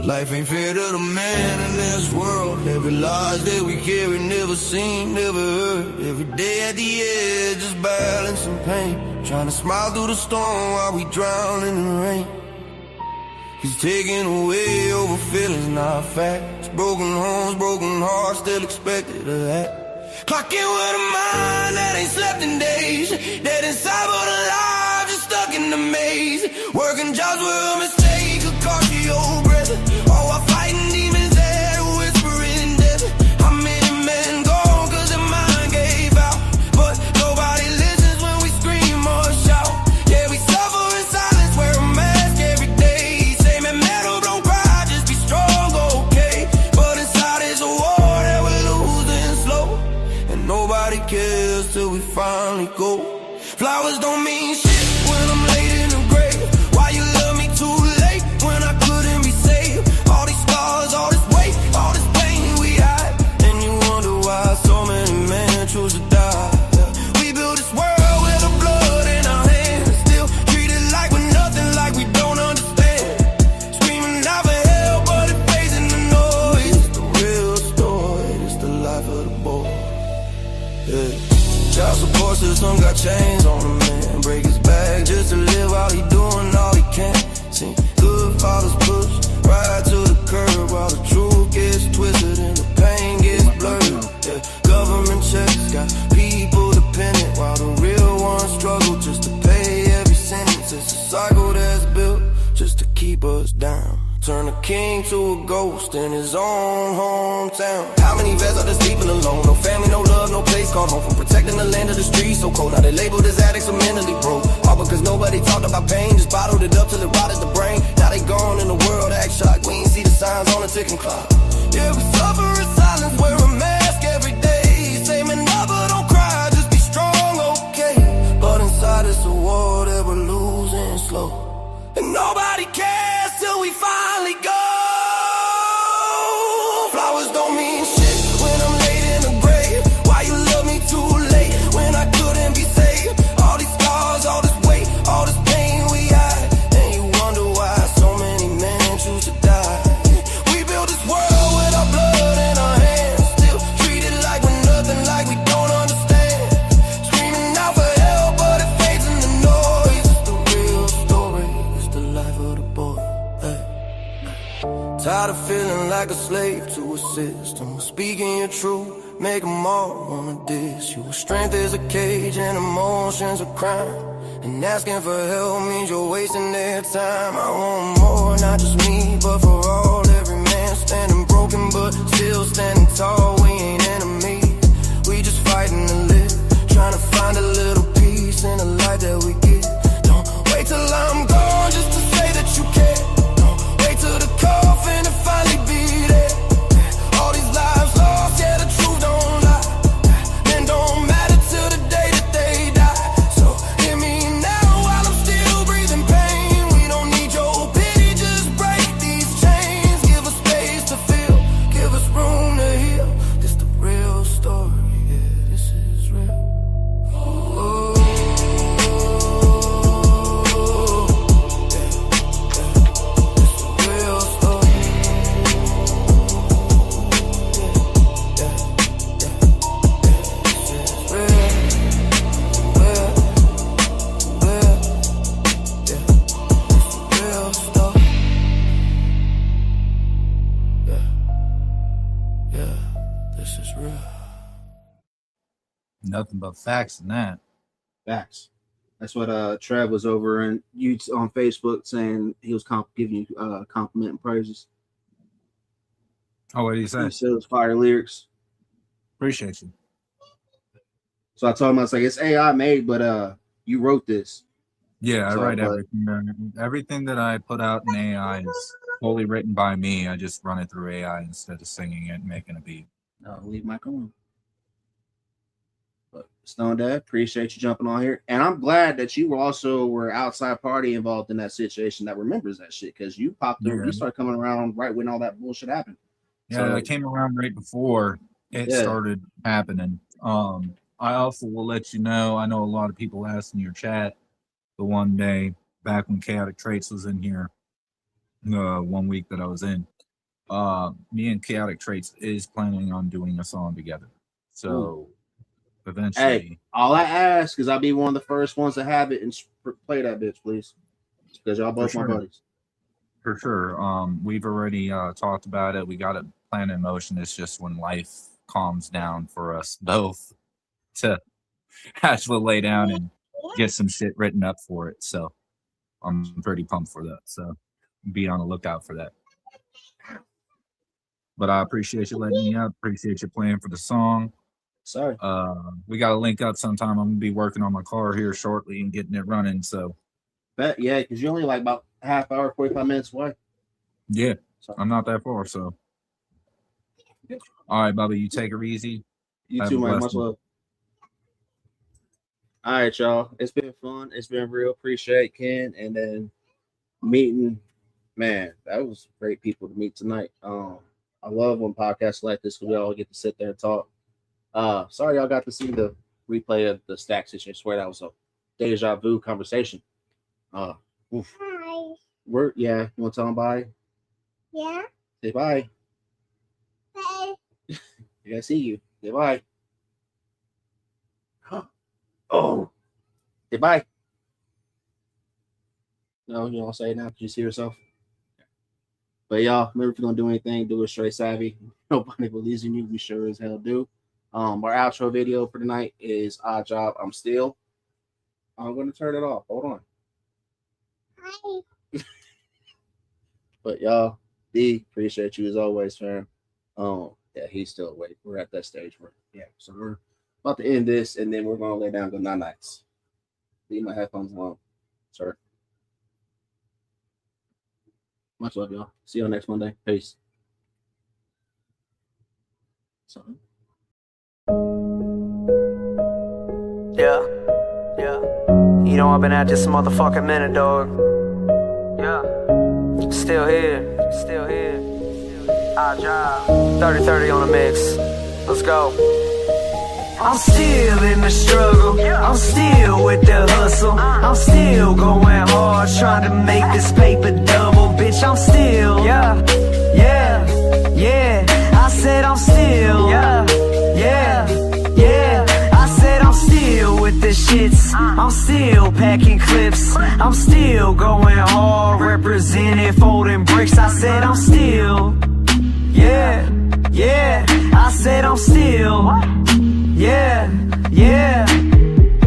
Life ain't fair to the man in this world. Every loss that we carry, never seen, never heard. Every day at the edge, just balancing pain. Trying to smile through the storm while we drown in the rain. He's taking away over feelings, not facts. Broken homes, broken hearts, still expected of that. Clocking with a mind that ain't slept in days. Dead inside but alive, just stuck in the maze. Working jobs were a mistake, could cost you your breath. Oh, while fighting demons that whisper in death. How many men gone cause their mind gave out? But nobody listens when we scream or shout. Yeah, we suffer in silence, wear a mask every day. Say, man, metal, don't cry, just be strong, okay? But inside is a war that we're losing slow. And nobody cares till we finally go. Flowers don't mean shit when I'm laid in the grave. Why you love me too late when I couldn't be saved? All these scars, all this weight, all this pain we hide. And you wonder why so many men choose to die. We built this world with the blood in our hands. Still treated like we're nothing, like we don't understand. Screaming out for help, but it fades in the noise. It's the real story, it's the life of the boy. Yeah. Child support system got chains on him, man. Break his back just to live while he doing all he can. See, good fathers push right to the curb while the truth gets twisted and the pain gets blurred. Yeah, government checks got people dependent while the real ones struggle just to pay every sentence. It's a cycle that's built just to keep us down. Turn a king to a ghost in his own hometown. How many vets are just sleeping alone? No family, no love, no place called home. From protecting the land of the streets so cold. Now they labeled as addicts or mentally broke. All because nobody talked about pain. Just bottled it up till it rotted the brain. Now they gone in the world, act shocked. We ain't see the signs on the ticking clock. Yeah, we suffer in silence, wear a mask every day. Say, man, never don't cry, just be strong, okay? But inside it's a war that we're losing slow. And nobody cares till we finally go. Flowers don't mean shit when I'm laid in the grave. Why you love me too late when I couldn't be saved? All these scars, all this weight, all this pain we hide. And you wonder why so many men choose to die. We built this world with our blood in our hands. Still treated like we're nothing, like we don't understand. Screaming out for help, but it fades in the noise. It's the real story, it's the life of the boy. Hey. Tired of feeling like a slave to a system. Speaking your truth, make them all wanna diss you. Strength is a cage and emotions a crime. And asking for help means you're wasting their time. I want more, not just me, but for all. Every man standing broken, but still standing tall. We ain't enemies, we just fighting to live. Trying to find a little peace in the light that we get. Don't wait till I'm gone just to say that you care. To the coffin to finally be there. All these lives lost, yeah, the truth don't lie. Men don't matter till the day that they die. So hear me now while I'm still breathing pain. We don't need your pity, just break these chains. Give us space to feel, give us room to heal. This the real story, yeah, this is real. Ooh. Nothing but facts in that. Facts. That's what Trev was over and you on Facebook saying he was giving you compliment and praises. Oh, what did he say? He said it was fire lyrics. Appreciate you. So I told him, I was like, it's AI made, but you wrote this. Yeah, So, I write everything. Everything that I put out in AI is fully written by me. I just run it through AI instead of singing it and making a beat. No, leave my on. But Stone Dad, appreciate you jumping on here. And I'm glad that you were outside party involved in that situation that remembers that shit, because you popped up, you started coming around right when all that bullshit happened. Yeah, So, I came around right before it started happening. I also will let you know, I know a lot of people asked in your chat the one day back when Chaotic Traits was in here, 1 week that I was in. Me and Chaotic Traits is planning on doing a song together. So eventually. Hey, all I ask is I'll be one of the first ones to have it and play that bitch, please. Because y'all both my buddies. For sure. We've already talked about it. We got it planned in motion. It's just when life calms down for us both to actually lay down and get some shit written up for it. So I'm pretty pumped for that. So be on the lookout for that. But I appreciate you letting me up. Appreciate you playing for the song. Sorry. We got to link up sometime. I'm gonna be working on my car here shortly and getting it running. So yeah, because you're only like about half hour, 45 minutes away. Yeah, I'm not that far. So all right, Bubba, you take it easy. You too, man. Much love. All right, y'all. It's been fun. It's been real. Appreciate Ken and then meeting. Man, that was great people to meet tonight. I love when podcasts like this because we all get to sit there and talk. Sorry y'all got to see the replay of the stack situation. I swear that was a deja vu conversation. Oof. Hi. You want to tell them bye? Yeah. Say bye. Bye. I gotta see you. Say bye. Oh. Say bye. No, you don't say it now because you see yourself. But y'all, remember, if you're gonna do anything, do it straight savvy. Nobody believes in you. We sure as hell do. Our outro video for tonight is Odd Job. I'm gonna turn it off. Hold on. Hi. But y'all, D, appreciate you as always, fam. Yeah, he's still awake. We're at that stage where, so we're about to end this, and then we're gonna lay down and go night-nights. Leave my headphones alone, sir. Much love, y'all. See y'all next Monday. Peace. Something. Yeah. You know I've been at this motherfucking minute, dog. Yeah. Still here. Odd job. 30-30 on the mix. Let's go. I'm still in the struggle, I'm still with the hustle, I'm still going hard, trying to make this paper double, bitch, I'm still, yeah, I said I'm still, yeah, I said I'm still with the shits, I'm still packing clips, I'm still going hard, representing, folding bricks, I said I'm still, yeah, I said I'm still, yeah.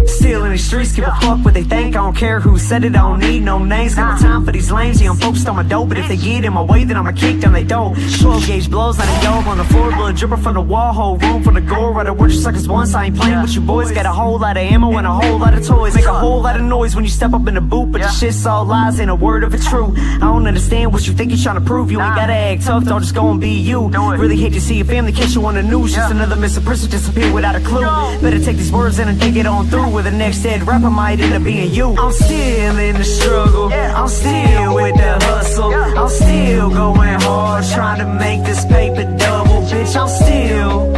Still in the streets, give a fuck what they think. I don't care who said it, I don't need no names. Got no time for these lames, yeah, I'm focused on my dough. But if they get in my way, then I'ma kick down they door. 12 gauge blows like a dog on the floor. Blood dripping from the wall, whole room from the gore. Right at work just like it's once, I ain't playing with you boys. Got a whole lot of ammo and a whole lot of toys. Make a whole lot of noise when you step up in the booth. But the shit's all lies, ain't a word of it true. I don't understand what you think you're trying to prove. You ain't gotta act tough, don't just go and be you. Really hate to see your family catch you on the news. Just another missing person disappear without a clue. Better take these words in and think it on through. With the next dead rapper might end up being you. I'm still in the struggle, I'm still with the hustle, I'm still going hard, trying to make this paper double, bitch, I'm still,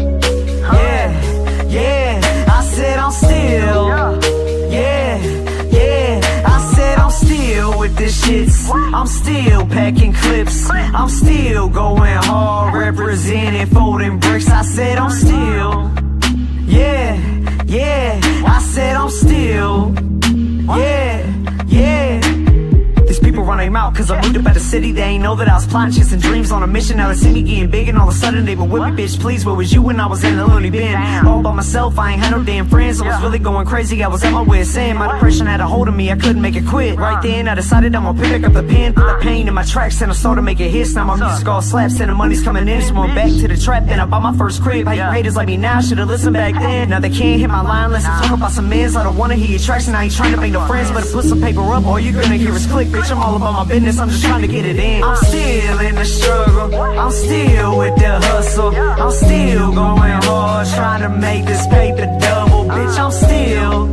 yeah, I said I'm still, yeah, I said I'm still with the shits, I'm still packing clips, I'm still going hard, representing, folding bricks, I said I'm still, yeah, I said I'm still, yeah. These people run their mouth cause I moved up out the city. They ain't know that I was plotting chasing dreams on a mission. Now they see me getting big and all of a sudden they were with me. Bitch, please, where was you when I was in the loony bin? All by myself, I ain't had no damn friends. I was really going crazy, I was at my wit's end. My depression had a hold of me, I couldn't make it quit. Right then, I decided I'm gonna pick up the pen, put the pain in my tracks, and I started making hits. Now my music all slaps and the money's coming in. So I'm back to the trap and I bought my first crib. How you haters like me now, should've listened back then. Now they can't hit my line unless I talk about some mans. I don't wanna hear your tracks and I ain't trying to make no friends. But put some paper up, all you're gonna hear is click. Bitch, I'm all about my business, I'm just trying to get it in. I'm still in the struggle, I'm still with the hustle, I'm still going hard, trying to make this paper double, bitch, I'm still,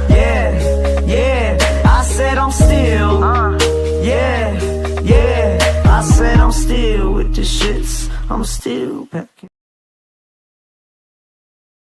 yeah, I said I'm still, yeah, I said I'm still with the shits, I'm still packing.